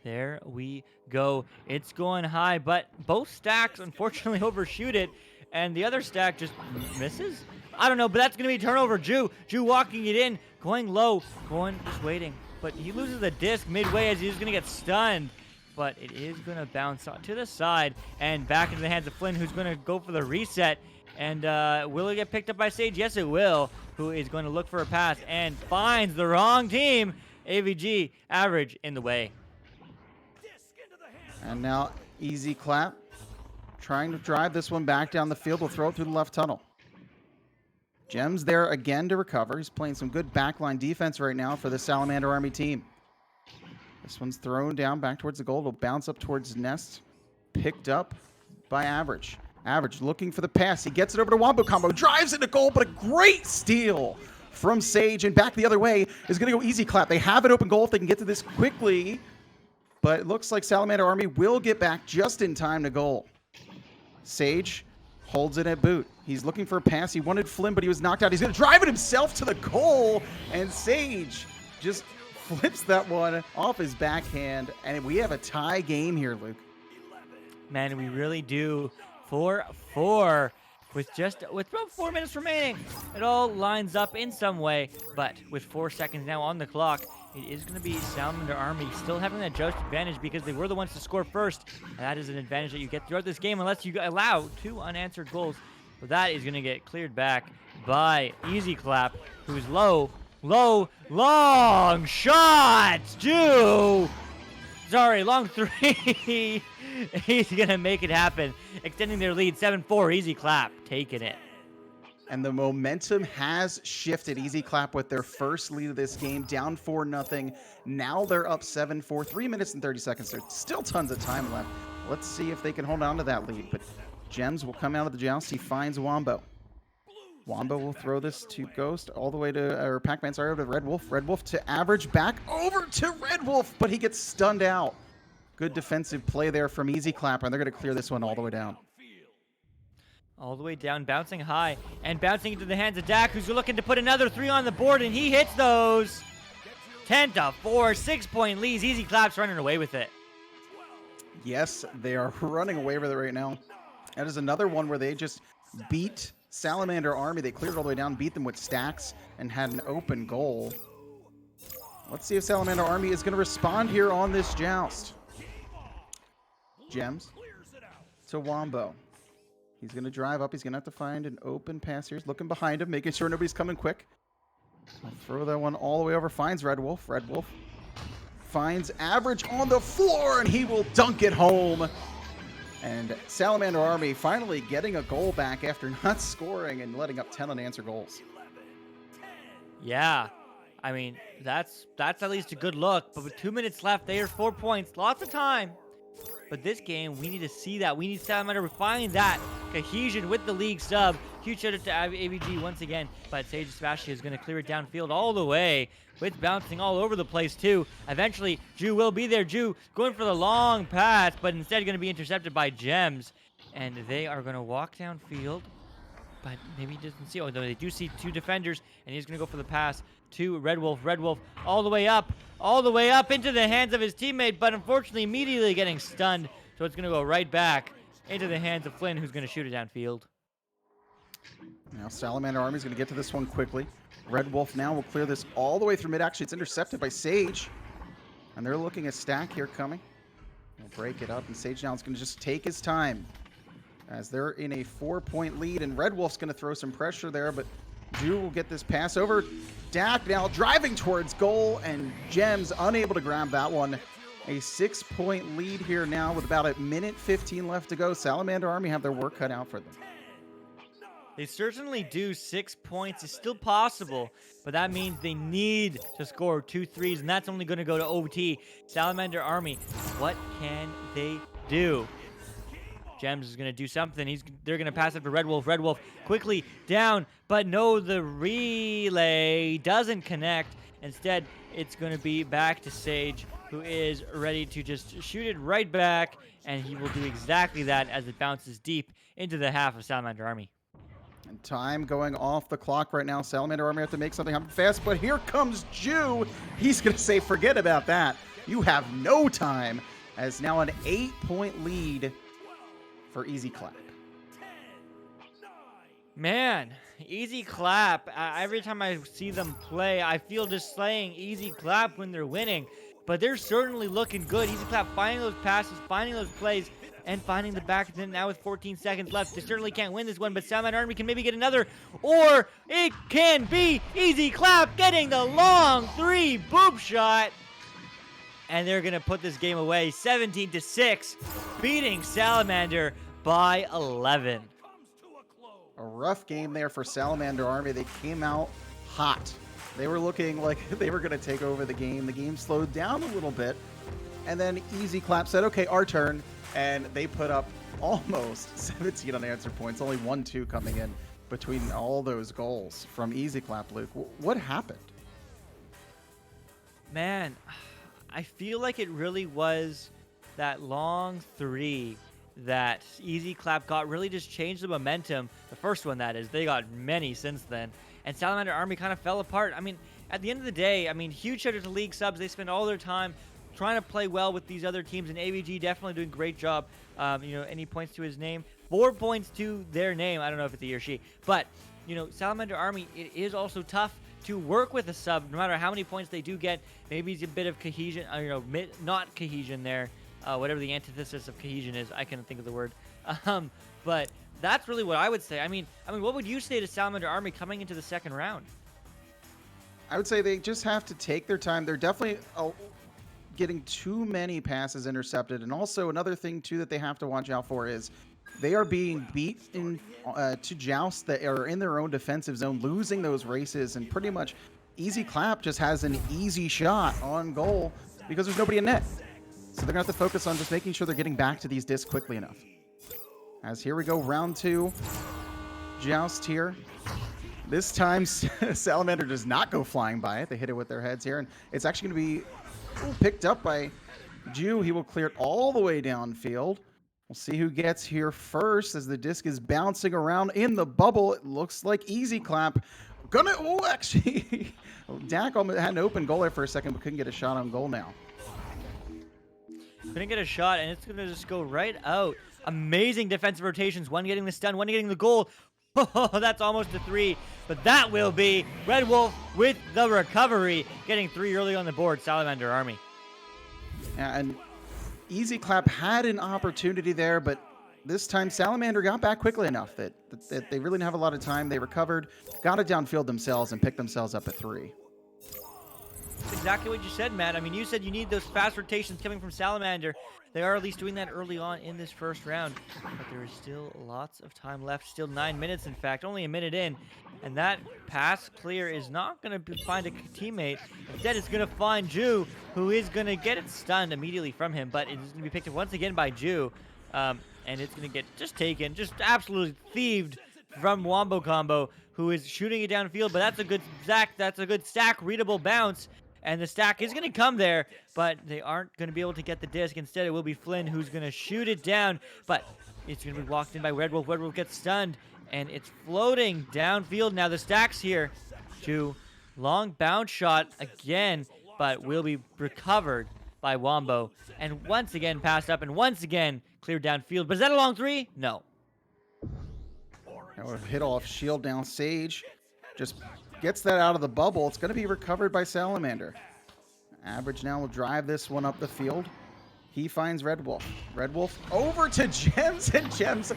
There we go. It's going high, but both stacks unfortunately overshoot it, and the other stack just misses? I don't know, but that's going to be turnover. Ju walking it in, going low, just waiting. But he loses the disc midway as he's going to get stunned. But it is going to bounce to the side and back into the hands of Flynn, who's going to go for the reset. And will it get picked up by Sage? Yes, it will, who is going to look for a pass and finds the wrong team. AVG, Average, in the way. And now easy clap. Trying to drive this one back down the field. We'll throw it through the left tunnel. Gems there again to recover. He's playing some good backline defense right now for the Salamander Army team. This one's thrown down back towards the goal. It'll bounce up towards Nest. Picked up by Average. Average looking for the pass. He gets it over to Wombo Combo. Drives into goal, but a great steal from Sage. And back the other way is going to go easy clap. They have an open goal if they can get to this quickly. But it looks like Salamander Army will get back just in time to goal. Sage holds it at boot. He's looking for a pass. He wanted Flynn, but he was knocked out. He's going to drive it himself to the goal. And Sage just flips that one off his backhand. And we have a tie game here, Luke. Man, we really do. 4-4 with about 4 minutes remaining. It all lines up in some way, but with 4 seconds now on the clock, it is going to be Salamander Army still having that joust advantage because they were the ones to score first. And that is an advantage that you get throughout this game unless you allow 2 unanswered goals. But that is going to get cleared back by Easy Clap, who's low, long shot. Long three. He's going to make it happen. Extending their lead, 7-4, Easy Clap, taking it. And the momentum has shifted. Easy Clap with their first lead of this game, down 4-0. Now they're up 7-4, 3 minutes and 30 seconds. There's still tons of time left. Let's see if they can hold on to that lead. But Gems will come out of the joust. He finds Wombo. Wombo will throw this to Ghost all the way to, or Pac-Man, sorry, over to Red Wolf. Red Wolf to Average, back over to Red Wolf, but he gets stunned out. Good defensive play there from Easy Clapper, and they're going to clear this one all the way down. All the way down, bouncing high, and bouncing into the hands of Dak, who's looking to put another 3 on the board, and he hits those. 10-4, 6-point leads. Easy Claps running away with it. Yes, they are running away with it right now. That is another one where they just beat Salamander Army. They cleared all the way down, beat them with stacks, and had an open goal. Let's see if Salamander Army is going to respond here on this joust. Gems to Wombo. He's going to drive up. He's going to have to find an open pass here. He's looking behind him, making sure nobody's coming quick. I'll throw that one all the way over. Finds Red Wolf. Red Wolf finds Average on the floor, and he will dunk it home. And Salamander Army finally getting a goal back after not scoring and letting up 10 unanswered goals. Yeah, I mean, that's at least a good look. But with 2 minutes left, they are 4 points. Lots of time. But this game, we need to see that. We need Salamander to find that cohesion with the league sub. Huge shout out to AVG once again. But Sage Sebastian is going to clear it downfield all the way. With bouncing all over the place, too. Eventually, Ju will be there. Ju going for the long pass, but instead going to be intercepted by Gems. And they are going to walk downfield. But maybe he doesn't see. Oh, no, they do see 2 defenders. And he's going to go for the pass to Red Wolf. Red Wolf all the way up into the hands of his teammate. But unfortunately, immediately getting stunned. So it's going to go right back into the hands of Flynn, who's going to shoot it downfield. Now Salamander Army is going to get to this one quickly. Red Wolf now will clear this all the way through mid. Actually, it's intercepted by Sage. And they're looking at Stack here coming. They'll break it up, and Sage now is going to just take his time as they're in a 4-point lead, and Red Wolf's going to throw some pressure there, but Ju will get this pass over. Dak now driving towards goal, and Gems unable to grab that one. A 6-point lead here now with about 1:15 left to go. Salamander Army have their work cut out for them. They certainly do. 6 points is still possible, but that means they need to score 2 threes, and that's only going to go to OT. Salamander Army, what can they do? Gems is going to do something. They're going to pass it for Red Wolf. Red Wolf quickly down, but no, the relay doesn't connect. Instead, it's going to be back to Sage, who is ready to just shoot it right back, and he will do exactly that as it bounces deep into the half of Salamander Army. And time going off the clock right now. Salamander Army have to make something happen fast, but here comes Ju. He's going to say, forget about that. You have no time, as now an 8-point lead for Easy Clap. Man, Easy Clap. Every time I see them play, I feel just slaying Easy Clap when they're winning. But they're certainly looking good. Easy Clap finding those passes, finding those plays, and finding the back of the net now with 14 seconds left. They certainly can't win this one, but Salamander Army can maybe get another, or it can be Easy Clap getting the long 3 boop shot. And they're going to put this game away 17-6, beating Salamander by 11. A rough game there for Salamander Army. They came out hot. They were looking like they were going to take over the game. The game slowed down a little bit. And then Easy Clap said, okay, our turn. And they put up almost 17 unanswered points. Only 1-2 coming in between all those goals from Easy Clap, Luke. What happened? Man, I feel like it really was that long 3 that Easy Clap got really just changed the momentum. The first one, that is. They got many since then. And Salamander Army kind of fell apart. I mean, at the end of the day, I mean, huge shout out to League subs. They spend all their time trying to play well with these other teams, and AVG definitely doing a great job. Any points to his name? 4 points to their name. I don't know if it's he or she. But, Salamander Army, it is also tough to work with a sub, no matter how many points they do get. Maybe it's a bit of cohesion, not cohesion there. Whatever the antithesis of cohesion is, I can't think of the word. But that's really what I would say. I mean, what would you say to Salamander Army coming into the second round? I would say they just have to take their time. They're definitely getting too many passes intercepted. And also another thing, too, that they have to watch out for is they are being beat to jousts that are in their own defensive zone, losing those races. And pretty much Easy Clap just has an easy shot on goal because there's nobody in net. So they're going to have to focus on just making sure they're getting back to these discs quickly enough. As here we go, round 2. Joust here. This time, Salamander does not go flying by it. They hit it with their heads here, and it's actually going to be picked up by Ju. He will clear it all the way downfield. We'll see who gets here first as the disc is bouncing around in the bubble. It looks like Easy Clap. Oh, actually, Dak almost had an open goal there for a second, but couldn't get a shot on goal now. Couldn't get a shot, and it's going to just go right out. Amazing defensive rotations. One getting the stun, one getting the goal. Oh, that's almost a 3, but that will be Red Wolf with the recovery, getting 3 early on the board. Salamander Army. And Easy Clap had an opportunity there, but this time Salamander got back quickly enough that they really didn't have a lot of time. They recovered, got it downfield themselves, and picked themselves up at 3. That's exactly what you said, Matt. I mean, you said you need those fast rotations coming from Salamander. They are at least doing that early on in this first round, but there is still lots of time left. Still 9 minutes, in fact, only a minute in, and that pass clear is not going to find a teammate. Instead, it's going to find Ju, who is going to get it stunned immediately from him, but it is going to be picked up once again by Ju, and it's going to get just taken, just absolutely thieved from Wombo Combo, who is shooting it downfield, but that's a good stack readable bounce. And the stack is going to come there, but they aren't going to be able to get the disc. Instead, it will be Flynn who's going to shoot it down, but it's going to be walked in by Red Wolf. Red Wolf gets stunned, and it's floating downfield. Now the stack's here to long bounce shot again, but will be recovered by Wombo. And once again passed up, and once again cleared downfield. But is that a long 3? No. Now a hit off shield down. Sage just gets that out of the bubble. It's going to be recovered by Salamander. Average now will drive this one up the field. He finds Red Wolf. Red Wolf over to Gems, and Gems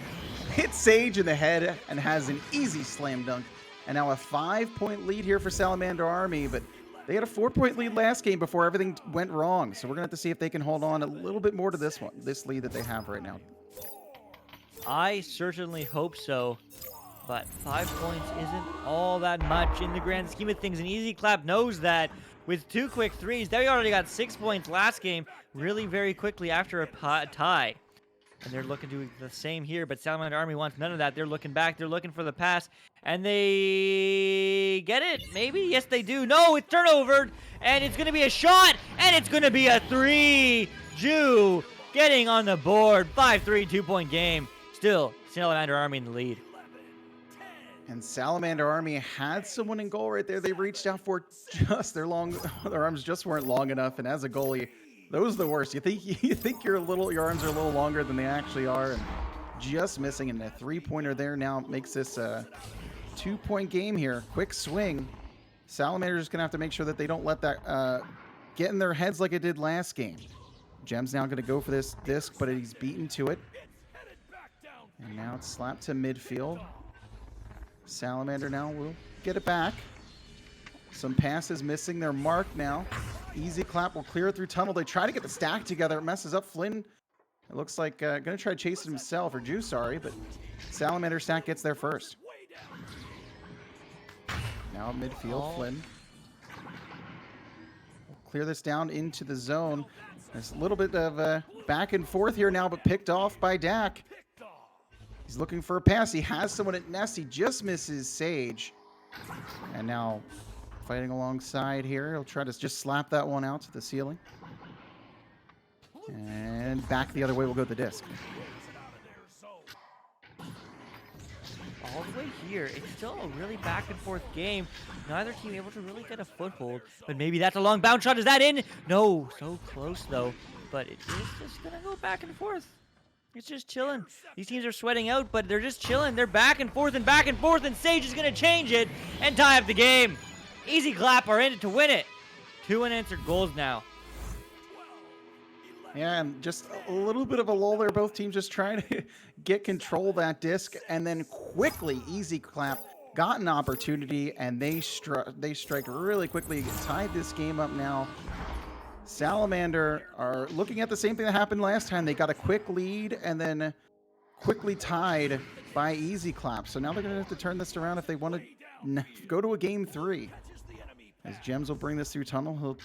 hits Sage in the head and has an easy slam dunk. And now a 5-point lead here for Salamander Army, but they had a 4-point lead last game before everything went wrong. So we're going to have to see if they can hold on a little bit more to this lead that they have right now. I certainly hope so. But 5 points isn't all that much in the grand scheme of things. And Easy Clap knows that with 2 quick 3s. They already got 6 points last game really very quickly after a tie. And they're looking to do the same here. But Salamander Army wants none of that. They're looking back. They're looking for the pass. And they get it. Maybe. Yes, they do. No, it's turnovered. And it's going to be a shot. And it's going to be a 3. Ju getting on the board. 5-3, 2-point game. Still, Salamander Army in the lead. And Salamander Army had someone in goal right there. They reached out for just their arms just weren't long enough. And as a goalie, those are the worst. You think your arms are a little longer than they actually are, and just missing. And a 3-pointer there now makes this a 2-point game here. Quick swing. Salamander's gonna have to make sure that they don't let that get in their heads like it did last game. Gem's now gonna go for this disc, but he's beaten to it. And now it's slapped to midfield. Salamander now will get it back. Some passes missing their mark now. Easy Clap will clear it through tunnel. They try to get the stack together. It messes up Flynn. It looks like going to try to chase it himself, or Ju, sorry, but Salamander stack gets there first. Now midfield, Flynn. We'll clear this down into the zone. There's a little bit of back and forth here now, but picked off by Dak. He's looking for a pass. He has someone at nest. He just misses Sage. And now fighting alongside here. He'll try to just slap that one out to the ceiling. And back the other way will go the disc. All the way here, it's still a really back and forth game. Neither team able to really get a foothold. But maybe that's a long bounce shot. Is that in? No, so close though. But it is just going to go back and forth. It's just chilling. These teams are sweating out, but they're just chilling. They're back and forth, and Sage is going to change it and tie up the game. Easy Clap are in it to win it. 2 unanswered goals now. Yeah, and just a little bit of a lull there. Both teams just trying to get control of that disc, and then quickly Easy Clap got an opportunity, and they strike really quickly, tied this game up now. Salamander are looking at the same thing that happened last time. They got a quick lead and then quickly tied by Easy Clap. So now they're going to have to turn this around if they want to go to a game 3. As Gems will bring this through tunnel, he'll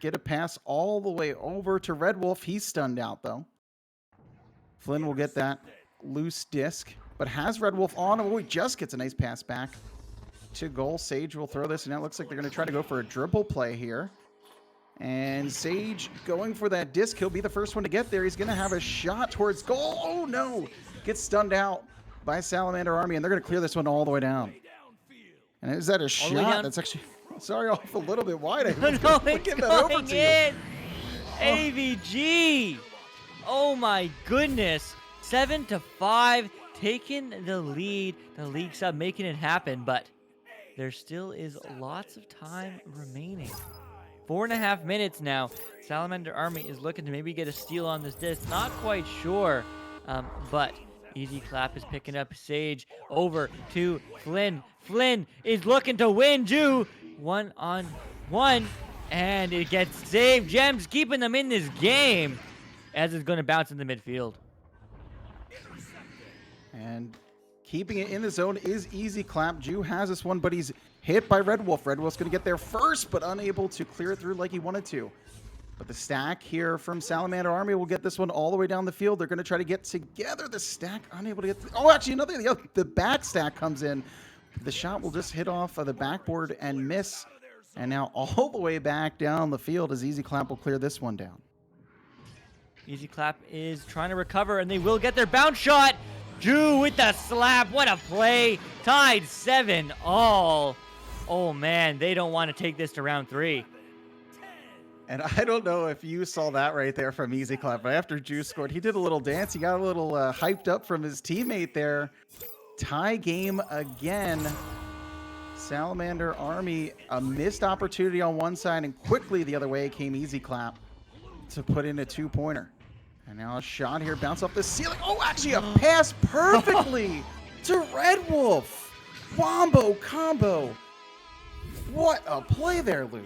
get a pass all the way over to Red Wolf. He's stunned out though. Flynn will get that loose disc, but has Red Wolf on. Oh, he just gets a nice pass back to goal. Sage will throw this, and now it looks like they're going to try to go for a dribble play here. And Sage going for that disc. He'll be the first one to get there. He's going to have a shot towards goal. Oh, no. Gets stunned out by Salamander Army, and they're going to clear this one all the way down. And is that a shot? That's actually, sorry, off a little bit wide. I was No, gonna it's give that over going to you. in. AVG. Oh, my goodness. 7-5, taking the lead. The league sub making it happen, but there still is lots of time remaining. 4.5 minutes now. Salamander Army is looking to maybe get a steal on this disc. Not quite sure, but Easy Clap is picking up Sage over to Flynn. Flynn is looking to win Ju 1-on-1, and it gets saved. Gems keeping them in this game as it's going to bounce in the midfield. And keeping it in the zone is Easy Clap. Ju has this one, but he's hit by Red Wolf. Red Wolf's going to get there first, but unable to clear it through like he wanted to. But the stack here from Salamander Army will get this one all the way down the field. They're going to try to get together. The stack unable to get... Oh, actually, the back stack comes in. The shot will just hit off of the backboard and miss. And now all the way back down the field as Easy Clap will clear this one down. Easy Clap is trying to recover, and they will get their bounce shot. Ju with the slap. What a play. Tied 7-all. Oh, man, they don't want to take this to round 3. And I don't know if you saw that right there from Easy Clap, but after Ju scored, he did a little dance. He got a little hyped up from his teammate there. Tie game again. Salamander Army, a missed opportunity on one side, and quickly the other way came Easy Clap to put in a 2-pointer. And now a shot here, bounce off the ceiling. Oh, actually a pass perfectly to Red Wolf. Wombo combo. What a play there, Luke.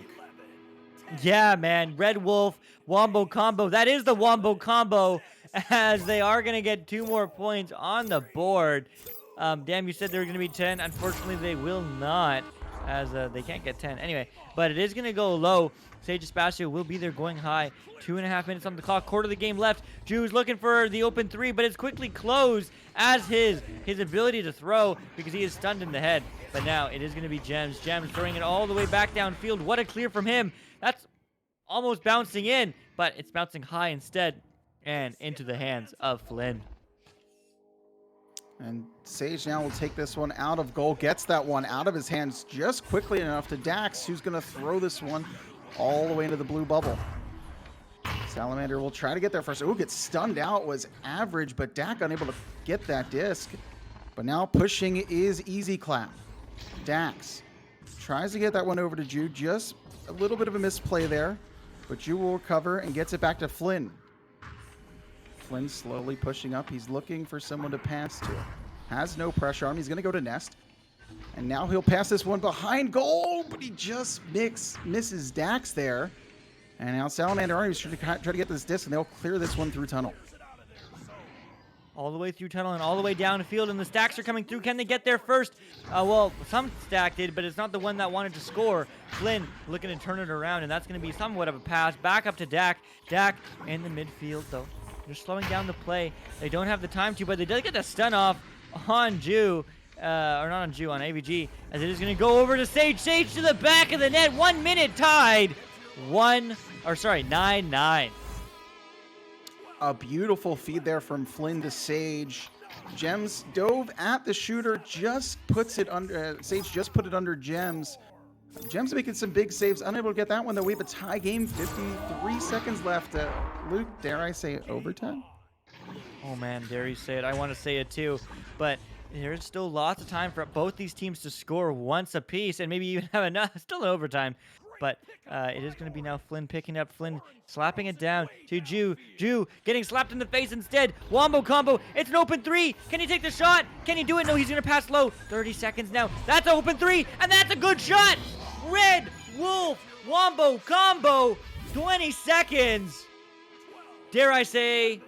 Yeah, man. Red Wolf, Wombo combo. That is the Wombo combo, as they are going to get 2 more points on the board. Damn, you said they were going to be 10. Unfortunately, they will not, as they can't get 10. Anyway, but it is going to go low. Sage Espacio will be there going high. 2.5 minutes on the clock. Quarter of the game left. Ju's looking for the open 3, but it's quickly closed as his ability to throw, because he is stunned in the head. But now it is going to be Gems. Gems throwing it all the way back downfield. What a clear from him. That's almost bouncing in, but it's bouncing high instead and into the hands of Flynn. And Sage now will take this one out of goal, gets that one out of his hands just quickly enough to Dax, who's going to throw this one all the way into the blue bubble. Salamander will try to get there first. Ooh, gets stunned out, was average, but Dak unable to get that disc. But now pushing is Easy Clap. Dax tries to get that one over to Ju, just a little bit of a misplay there, but Ju will recover and gets it back to Flynn. Flynn slowly pushing up. He's looking for someone to pass to. Has no pressure on him. He's going to go to Nest. And now he'll pass this one behind goal, but he just misses Dax there. And now Salamander Army is trying to get this disc, and they'll clear this one through tunnel. All the way through tunnel and all the way downfield, and the stacks are coming through. Can they get there first? Well, some stack did, but it's not the one that wanted to score. Flynn looking to turn it around, and that's going to be somewhat of a pass. Back up to Dak. Dak in the midfield, though. They're slowing down the play. They don't have the time to, but they did get the stun off on Ju. Or not on Ju, on AVG. As it is going to go over to Sage. Sage to the back of the net. 1 minute tied. 9-9. A beautiful feed there from Flynn to Sage. Gems dove at the shooter, just puts it under. Sage just put it under Gems. Gems making some big saves, unable to get that one though. We have a tie game, 53 seconds left. Luke, dare I say overtime? Oh man, dare you say it? I want to say it too, but there's still lots of time for both these teams to score once apiece, and maybe even have enough. Still overtime. But it is going to be now Flynn picking up. Flynn slapping it down to Ju. Ju getting slapped in the face instead. Wombo combo. It's an open 3. Can he take the shot? Can he do it? No, he's going to pass low. 30 seconds now. That's an open 3, and that's a good shot. Red Wolf Wombo combo. 20 seconds. Dare I say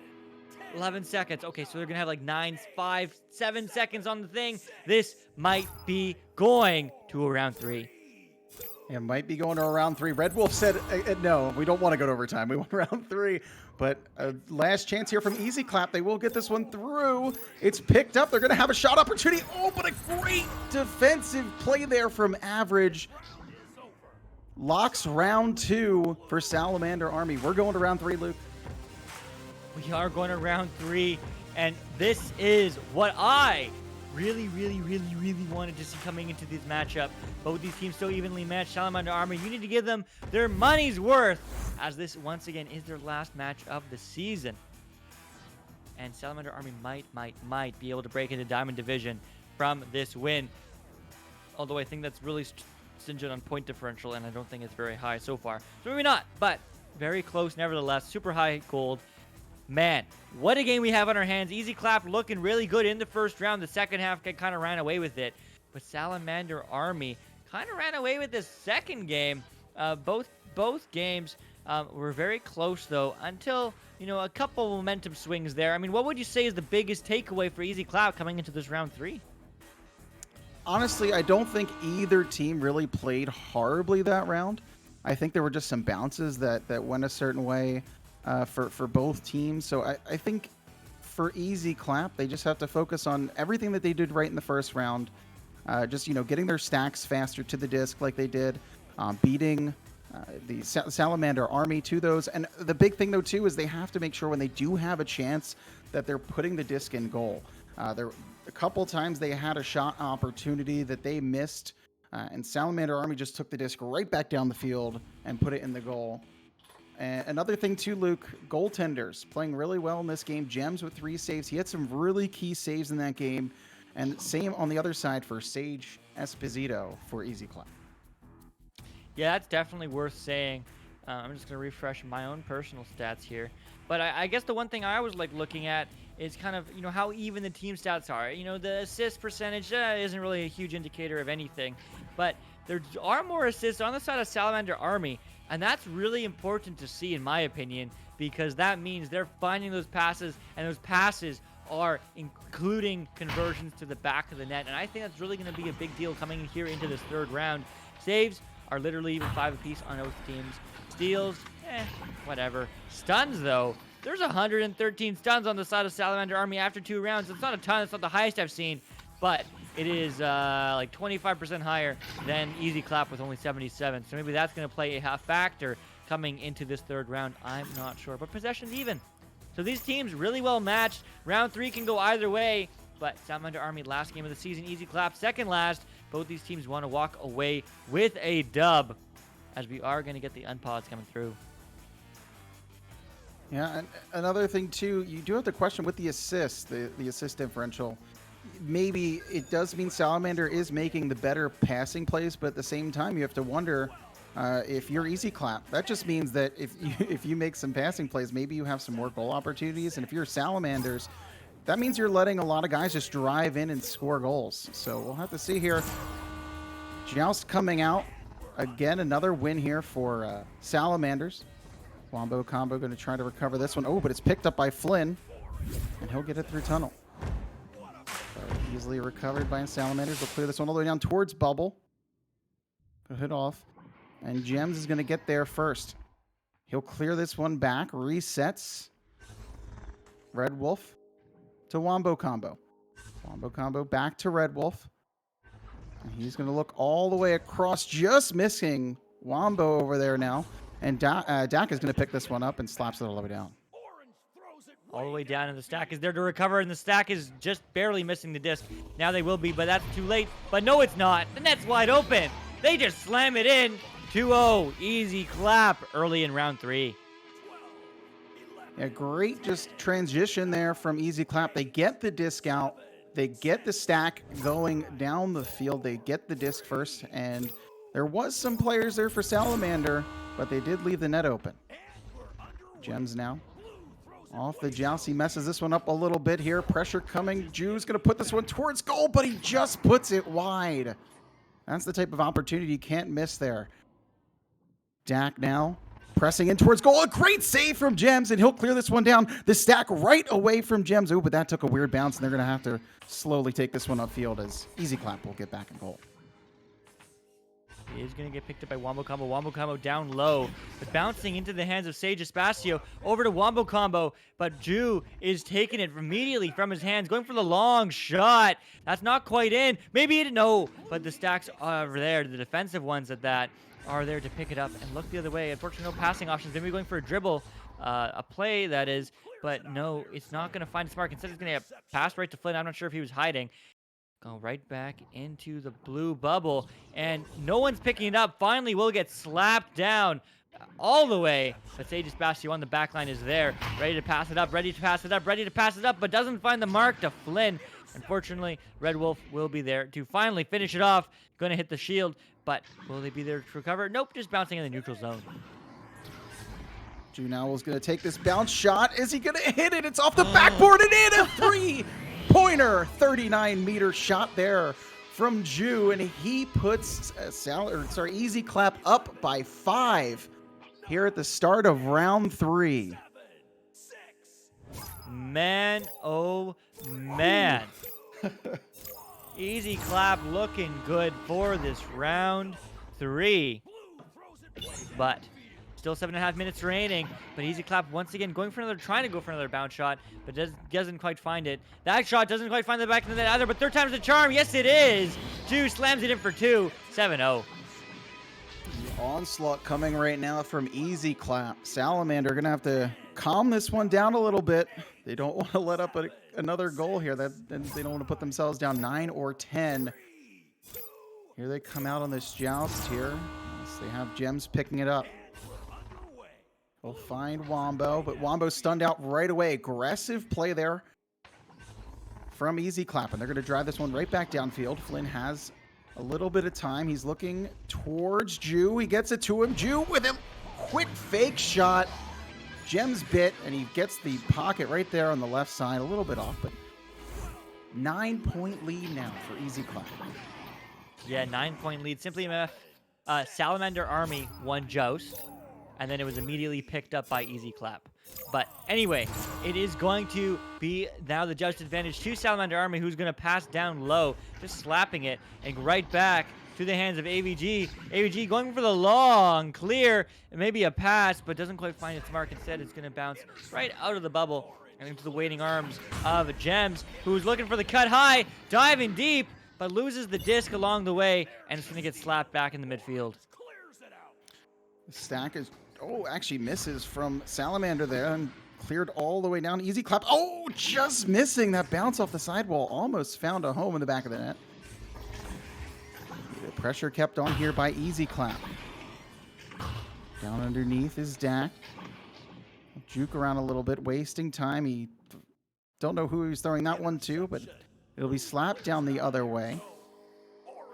11 seconds. Okay, so they're going to have like 9, 5, 7 seconds on the thing. This might be going to a round 3. It might be going to round 3. Red Wolf said, no, we don't want to go to overtime. We want round 3. But last chance here from Easy Clap. They will get this one through. It's picked up. They're going to have a shot opportunity. Oh, but a great defensive play there from Average. locks round 2 for Salamander Army. We're going to round 3, Luke. We are going to round 3, and this is what I really wanted to see coming into this matchup. Both these teams so evenly matched. Salamander Army, you need to give them their money's worth, as this once again is their last match of the season. And Salamander Army might be able to break into Diamond Division from this win. Although I think that's really stringent on point differential, and I don't think it's very high so far. So maybe not, but very close nevertheless. Super high gold. Man, what a game we have on our hands. Easy Clap looking really good in the first round. The second half kind of ran away with it. But Salamander Army kind of ran away with this second game. Both games were very close, though, until, you know, a couple momentum swings there. I mean, what would you say is the biggest takeaway for Easy Clap coming into this round 3? Honestly, I don't think either team really played horribly that round. I think there were just some bounces that went a certain way for both teams. So I think for Easy Clap, they just have to focus on everything that they did right in the first round. Just, you know, getting their stacks faster to the disc like they did, beating the Salamander Army to those. And the big thing, though, too, is they have to make sure when they do have a chance that they're putting the disc in goal. There a couple times they had a shot opportunity that they missed, and Salamander Army just took the disc right back down the field and put it in the goal. And another thing too, Luke, goaltenders playing really well in this game. Gems with 3 saves. He had some really key saves in that game. And same on the other side for Sage Esposito for Easy Clap. Yeah, that's definitely worth saying. I'm just going to refresh my own personal stats here. But I guess the one thing I was like looking at is kind of, you know, how even the team stats are. You know, the assist percentage isn't really a huge indicator of anything. But there are more assists on the side of Salamander Army. And that's really important to see, in my opinion, because that means they're finding those passes, and those passes are including conversions to the back of the net. And I think that's really going to be a big deal coming in here into this third round. Saves are literally even 5 apiece on both teams. Steals, whatever. Stuns, though. There's 113 stuns on the side of Salamander Army after 2 rounds. It's not a ton. It's not the highest I've seen, but it is like 25% higher than Easy Clap with only 77. So maybe that's going to play a factor coming into this third round. I'm not sure. But possession's even. So these teams really well matched. Round 3 can go either way. But Salamander Army last game of the season. Easy Clap second last. Both these teams want to walk away with a dub, as we are going to get the unpods coming through. Yeah, and another thing too, you do have to question with the assist, the assist differential. Maybe it does mean Salamander is making the better passing plays, but at the same time, you have to wonder if you're Easy Clap. That just means that if you make some passing plays, maybe you have some more goal opportunities. And if you're Salamanders, that means you're letting a lot of guys just drive in and score goals. So we'll have to see here. Joust coming out. Again, another win here for Salamanders. Wombo Combo going to try to recover this one. Oh, but it's picked up by Flynn, and he'll get it through tunnel. Easily recovered by Salamanders. They'll clear this one all the way down towards Bubble. Go hit off. And Gems is going to get there first. He'll clear this one back. Resets. Red Wolf to Wombo Combo. Wombo Combo back to Red Wolf. And he's going to look all the way across, just missing Wombo over there now. And Dak is going to pick this one up and slaps it all the way down. All the way down, and the stack is there to recover, and the stack is just barely missing the disc. Now they will be, but that's too late. But no, it's not. The net's wide open. They just slam it in. 2-0. Easy Clap early in round 3. Yeah, great just transition there from Easy Clap. They get the disc out. They get the stack going down the field. They get the disc first, and there was some players there for Salamander, but they did leave the net open. Gems now. Off the joust. He messes this one up a little bit here. Pressure coming. Jew's going to put this one towards goal, but he just puts it wide. That's the type of opportunity you can't miss there. Dak now pressing in towards goal. A great save from Gems, and he'll clear this one down. The stack right away from Gems. Oh, but that took a weird bounce, and they're going to have to slowly take this one upfield as Easy Clap will get back in goal. He is going to get picked up by Wombo Combo. Wombo Combo down low, but bouncing into the hands of Sage Espacio. Over to Wombo Combo, but Jew is taking it immediately from his hands, going for the long shot. That's not quite in. Maybe he didn't know, but the stacks over there, the defensive ones at that. are there to pick it up and look the other way. Unfortunately, no passing options. Maybe going for a dribble, a play that is, but no, it's not going to find its mark. Instead, it's going to get passed right to Flynn. I'm not sure if he was hiding. Go right back into the blue bubble, and no one's picking it up. Finally, will get slapped down all the way, but Sage's Bastion on the back line is there, ready to pass it up, ready to pass it up, ready to pass it up, but doesn't find the mark to Flynn. Unfortunately, Red Wolf will be there to finally finish it off. Going to hit the shield, but will they be there to recover? Nope, just bouncing in the neutral zone. Junowell's going to take this bounce shot. Is he going to hit it? It's off the backboard and in a three-pointer. 39-meter shot there from Ju, and he puts Easy Clap up by 5 here at the start of round 3. Man, oh man. Easy Clap looking good for this round 3. But still 7.5 minutes remaining. But Easy Clap once again trying to go for another bounce shot, but doesn't quite find it. That shot doesn't quite find the back of the net either, but third time's the charm. Yes, it is. Ju slams it in for 2. 7-0. Onslaught coming right now from Easy Clap. Salamander going to have to calm this one down a little bit. They don't want to let up another goal here. They don't want to put themselves down 9 or 10. Here they come out on this joust here. They have Gems picking it up. We'll find Wombo, but Wombo's stunned out right away. Aggressive play there from Easy Clap, and they're going to drive this one right back downfield. Flynn has a little bit of time. He's looking towards Ju. He gets it to him. Ju with him. Quick fake shot. Gems bit, and he gets the pocket right there on the left side. A little bit off, but 9-point lead now for Easy Clap. Yeah, 9-point lead. Simply MF. Salamander Army won Joust, and then it was immediately picked up by Easy Clap. But anyway, it is going to be now the Joust advantage to Salamander Army, who's going to pass down low, just slapping it, and right back to the hands of AVG. AVG going for the long clear, maybe a pass, but doesn't quite find its mark. Instead, it's going to bounce right out of the bubble and into the waiting arms of Gems, who's looking for the cut high, diving deep, but loses the disc along the way, and it's going to get slapped back in the midfield. Stack is, actually misses from Salamander there and cleared all the way down. Easy Clap. Just missing that bounce off the sidewall. Almost found a home in the back of the net. The pressure kept on here by Easy Clap. Down underneath is Dak. Juke around a little bit, wasting time. He don't know who he's throwing that one to, but it'll be slapped down the other way.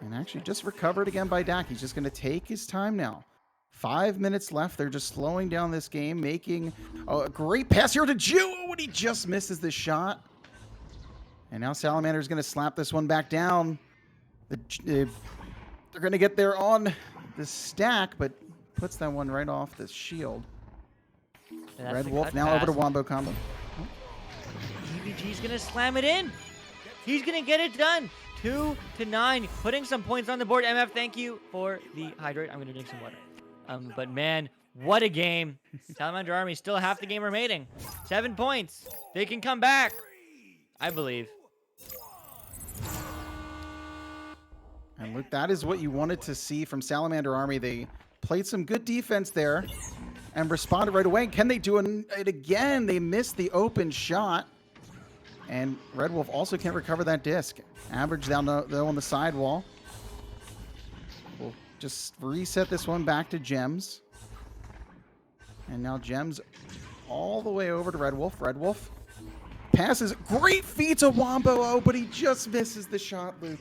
And actually just recovered again by Dak. He's just going to take his time now. 5 minutes left. They're just slowing down this game, making a great pass here to Ju, and he just misses the shot. And now Salamander's going to slap this one back down. They're going to get there on the stack, but puts that one right off the shield. Red Wolf now over to Wombo combo. EVG's going to slam it in. He's going to get it done. 2-9, putting some points on the board. MF, thank you for the hydrate. I'm going to drink some water. But man, what a game. Salamander Army still half the game remaining. 7 points. They can come back, I believe. And look, that is what you wanted to see from Salamander Army. They played some good defense there and responded right away. Can they do it again? They missed the open shot. And Red Wolf also can't recover that disc. Average down though on the sidewall. We'll just reset this one back to Gems. And now Gems all the way over to Red Wolf. Red Wolf passes. Great feed to Wombo, but he just misses the shot, Luke.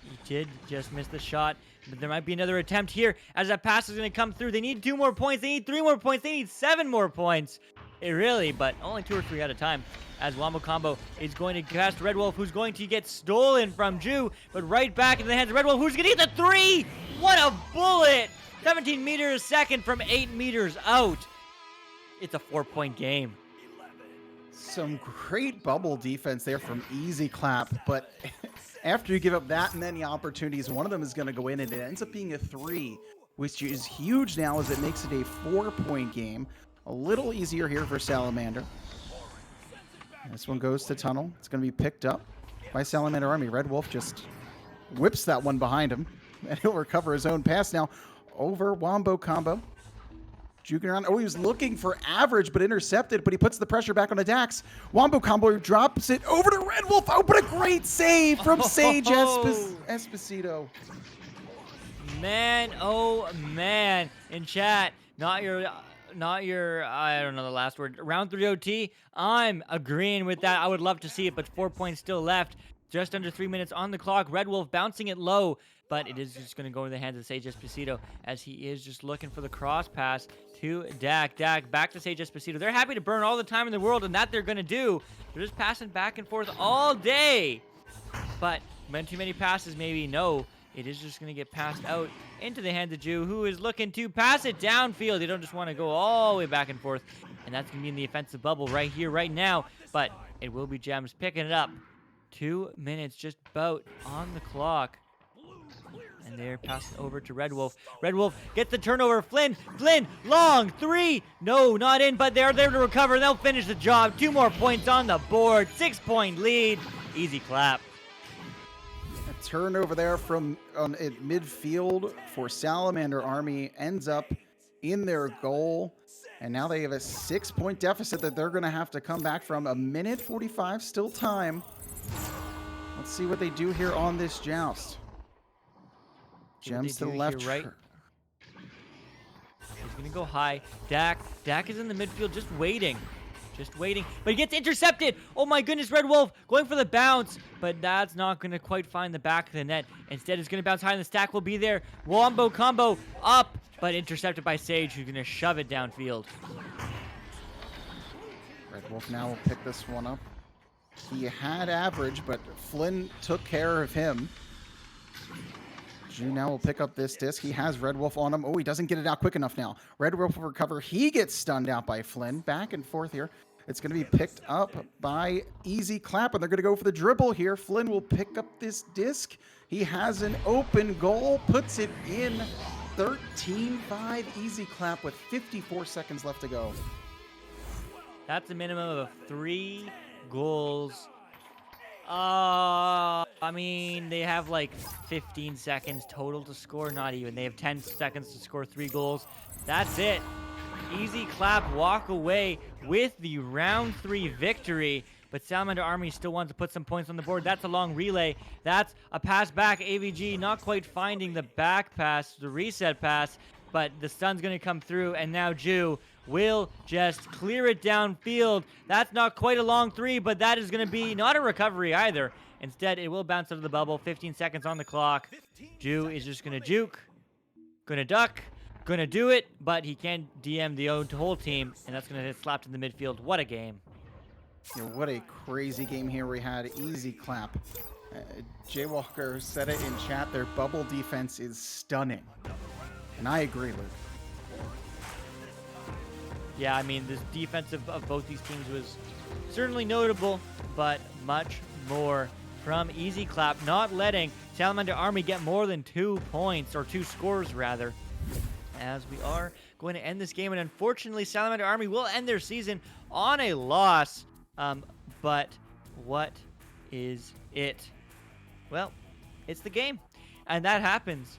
He did just miss the shot, but there might be another attempt here as that pass is going to come through. They need 2 more points. They need 3 more points. They need 7 more points. But only 2 or 3 at a time, as Wombo Combo is going to cast Red Wolf, who's going to get stolen from Ju, but right back into the hands of Red Wolf, who's going to get the 3! What a bullet! 17 meters a second from 8 meters out. It's a 4-point game. Some great bubble defense there from Easy Clap, but after you give up that many opportunities, one of them is going to go in, and it ends up being a 3, which is huge now as it makes it a 4-point game. A little easier here for Salamander. This one goes to Tunnel. It's going to be picked up by Salamander Army. Red Wolf just whips that one behind him. And he'll recover his own pass now over Wombo Combo. Juking around. Oh, he was looking for average, but intercepted, but he puts the pressure back on the Dax. Wombo Combo drops it over to Red Wolf. Oh, but a great save from Sage Esposito. Man, oh man. In chat, not your, I don't know the last word. Round 3 OT, I'm agreeing with that. I would love to see it, but 4 points still left. Just under 3 minutes on the clock. Red Wolf bouncing it low, but it is just going to go in the hands of Sage Esposito as he is just looking for the cross pass to Dak. Dak back to Sage Esposito. They're happy to burn all the time in the world, and that they're going to do. They're just passing back and forth all day. But when too many passes, maybe no. It is just going to get passed out into the hands of Ju, who is looking to pass it downfield. They don't just want to go all the way back and forth, and that's going to be in the offensive bubble right here, right now. But it will be Gems picking it up. 2 minutes just about on the clock. And they're passing over to Red Wolf. Red Wolf gets the turnover. Flynn, long three. No, not in, but they're there to recover. They'll finish the job. 2 more points on the board. 6-point lead. Easy clap. A turnover there from at midfield for Salamander Army ends up in their goal. And now they have a 6-point deficit that they're going to have to come back from. 1:45 still time. Let's see what they do here on this joust. Gems to the left. Here, right. He's going to go high. Dak is in the midfield just waiting. But he gets intercepted. Oh my goodness, Red Wolf going for the bounce. But that's not going to quite find the back of the net. Instead, it's going to bounce high and the stack will be there. Wombo Combo up, but intercepted by Sage, who's going to shove it downfield. Red Wolf now will pick this one up. He had average, but Flynn took care of him. Ju now will pick up this disc. He has Red Wolf on him. Oh, he doesn't get it out quick enough now. Red Wolf will recover. He gets stunned out by Flynn. Back and forth here. It's going to be picked up by Easy Clap, and they're going to go for the dribble here. Flynn will pick up this disc. He has an open goal, puts it in. 13-5 Easy Clap with 54 seconds left to go. That's a minimum of 3 goals. I mean, they have like 15 seconds total to score. Not even. They have 10 seconds to score 3 goals. That's it. Easy Clap walk away with the round 3 victory. But Salamander Army still wants to put some points on the board. That's a long relay. That's a pass back. AVG not quite finding the back pass, the reset pass. But the stun's going to come through. And now Ju will just clear it downfield. That's not quite a long 3, but that is going to be not a recovery either. Instead, it will bounce out of the bubble. 15 seconds on the clock. Ju is just going to juke, going to duck, going to do it, but he can't DM the whole team, and that's going to get slapped in the midfield. What a game. What a crazy game here we had. Easy Clap. Jay Walker said it in chat. Their bubble defense is stunning. And I agree, Luke. Yeah, I mean, this defense of both these teams was certainly notable, but much more from Easy Clap, not letting Salamander Army get more than 2 points, or 2 scores rather, as we are going to end this game. And unfortunately, Salamander Army will end their season on a loss. But what is it? Well, it's the game, and that happens.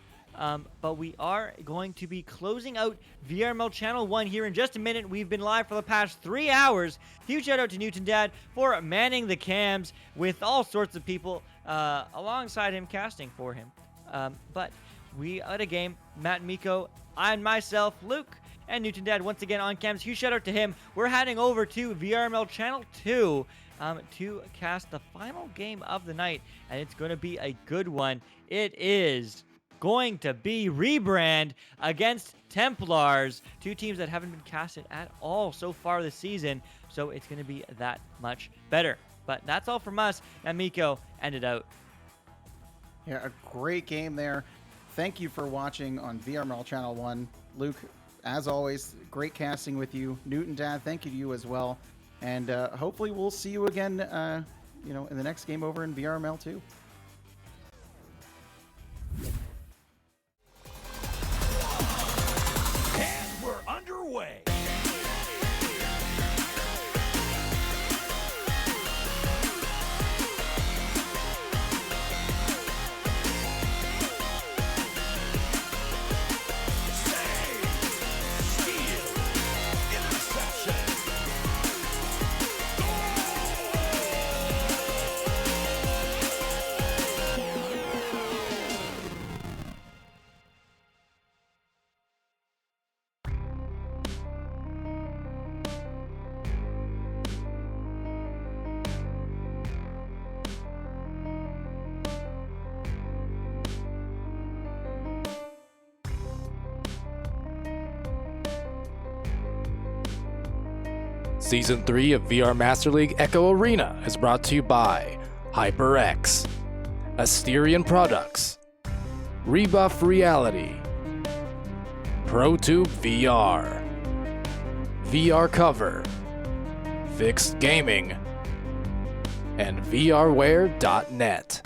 But we are going to be closing out VRML Channel 1 here in just a minute. We've been live for the past 3 hours. Huge shout out to Newton Dad for manning the cams with all sorts of people alongside him, casting for him. But we had a game. Matt, Miko, and myself, Luke, and Newton Dad once again on cams. Huge shout out to him. We're heading over to VRML Channel 2 to cast the final game of the night, and it's going to be a good one. It is going to be Rebrand against Templars, 2 teams that haven't been casted at all so far this season, so it's going to be that much better. But that's all from us. And Miko, end it out. Yeah, a great game there. Thank you for watching on VRML Channel 1. Luke, as always, great casting with you. Newton Dad, thank you to you as well. And hopefully we'll see you again, in the next game over in VRML 2. And we're underway. Season 3 of VR Master League Echo Arena is brought to you by HyperX, Asterion Products, Rebuff Reality, ProTube VR, VR Cover, Fixed Gaming, and VRware.net.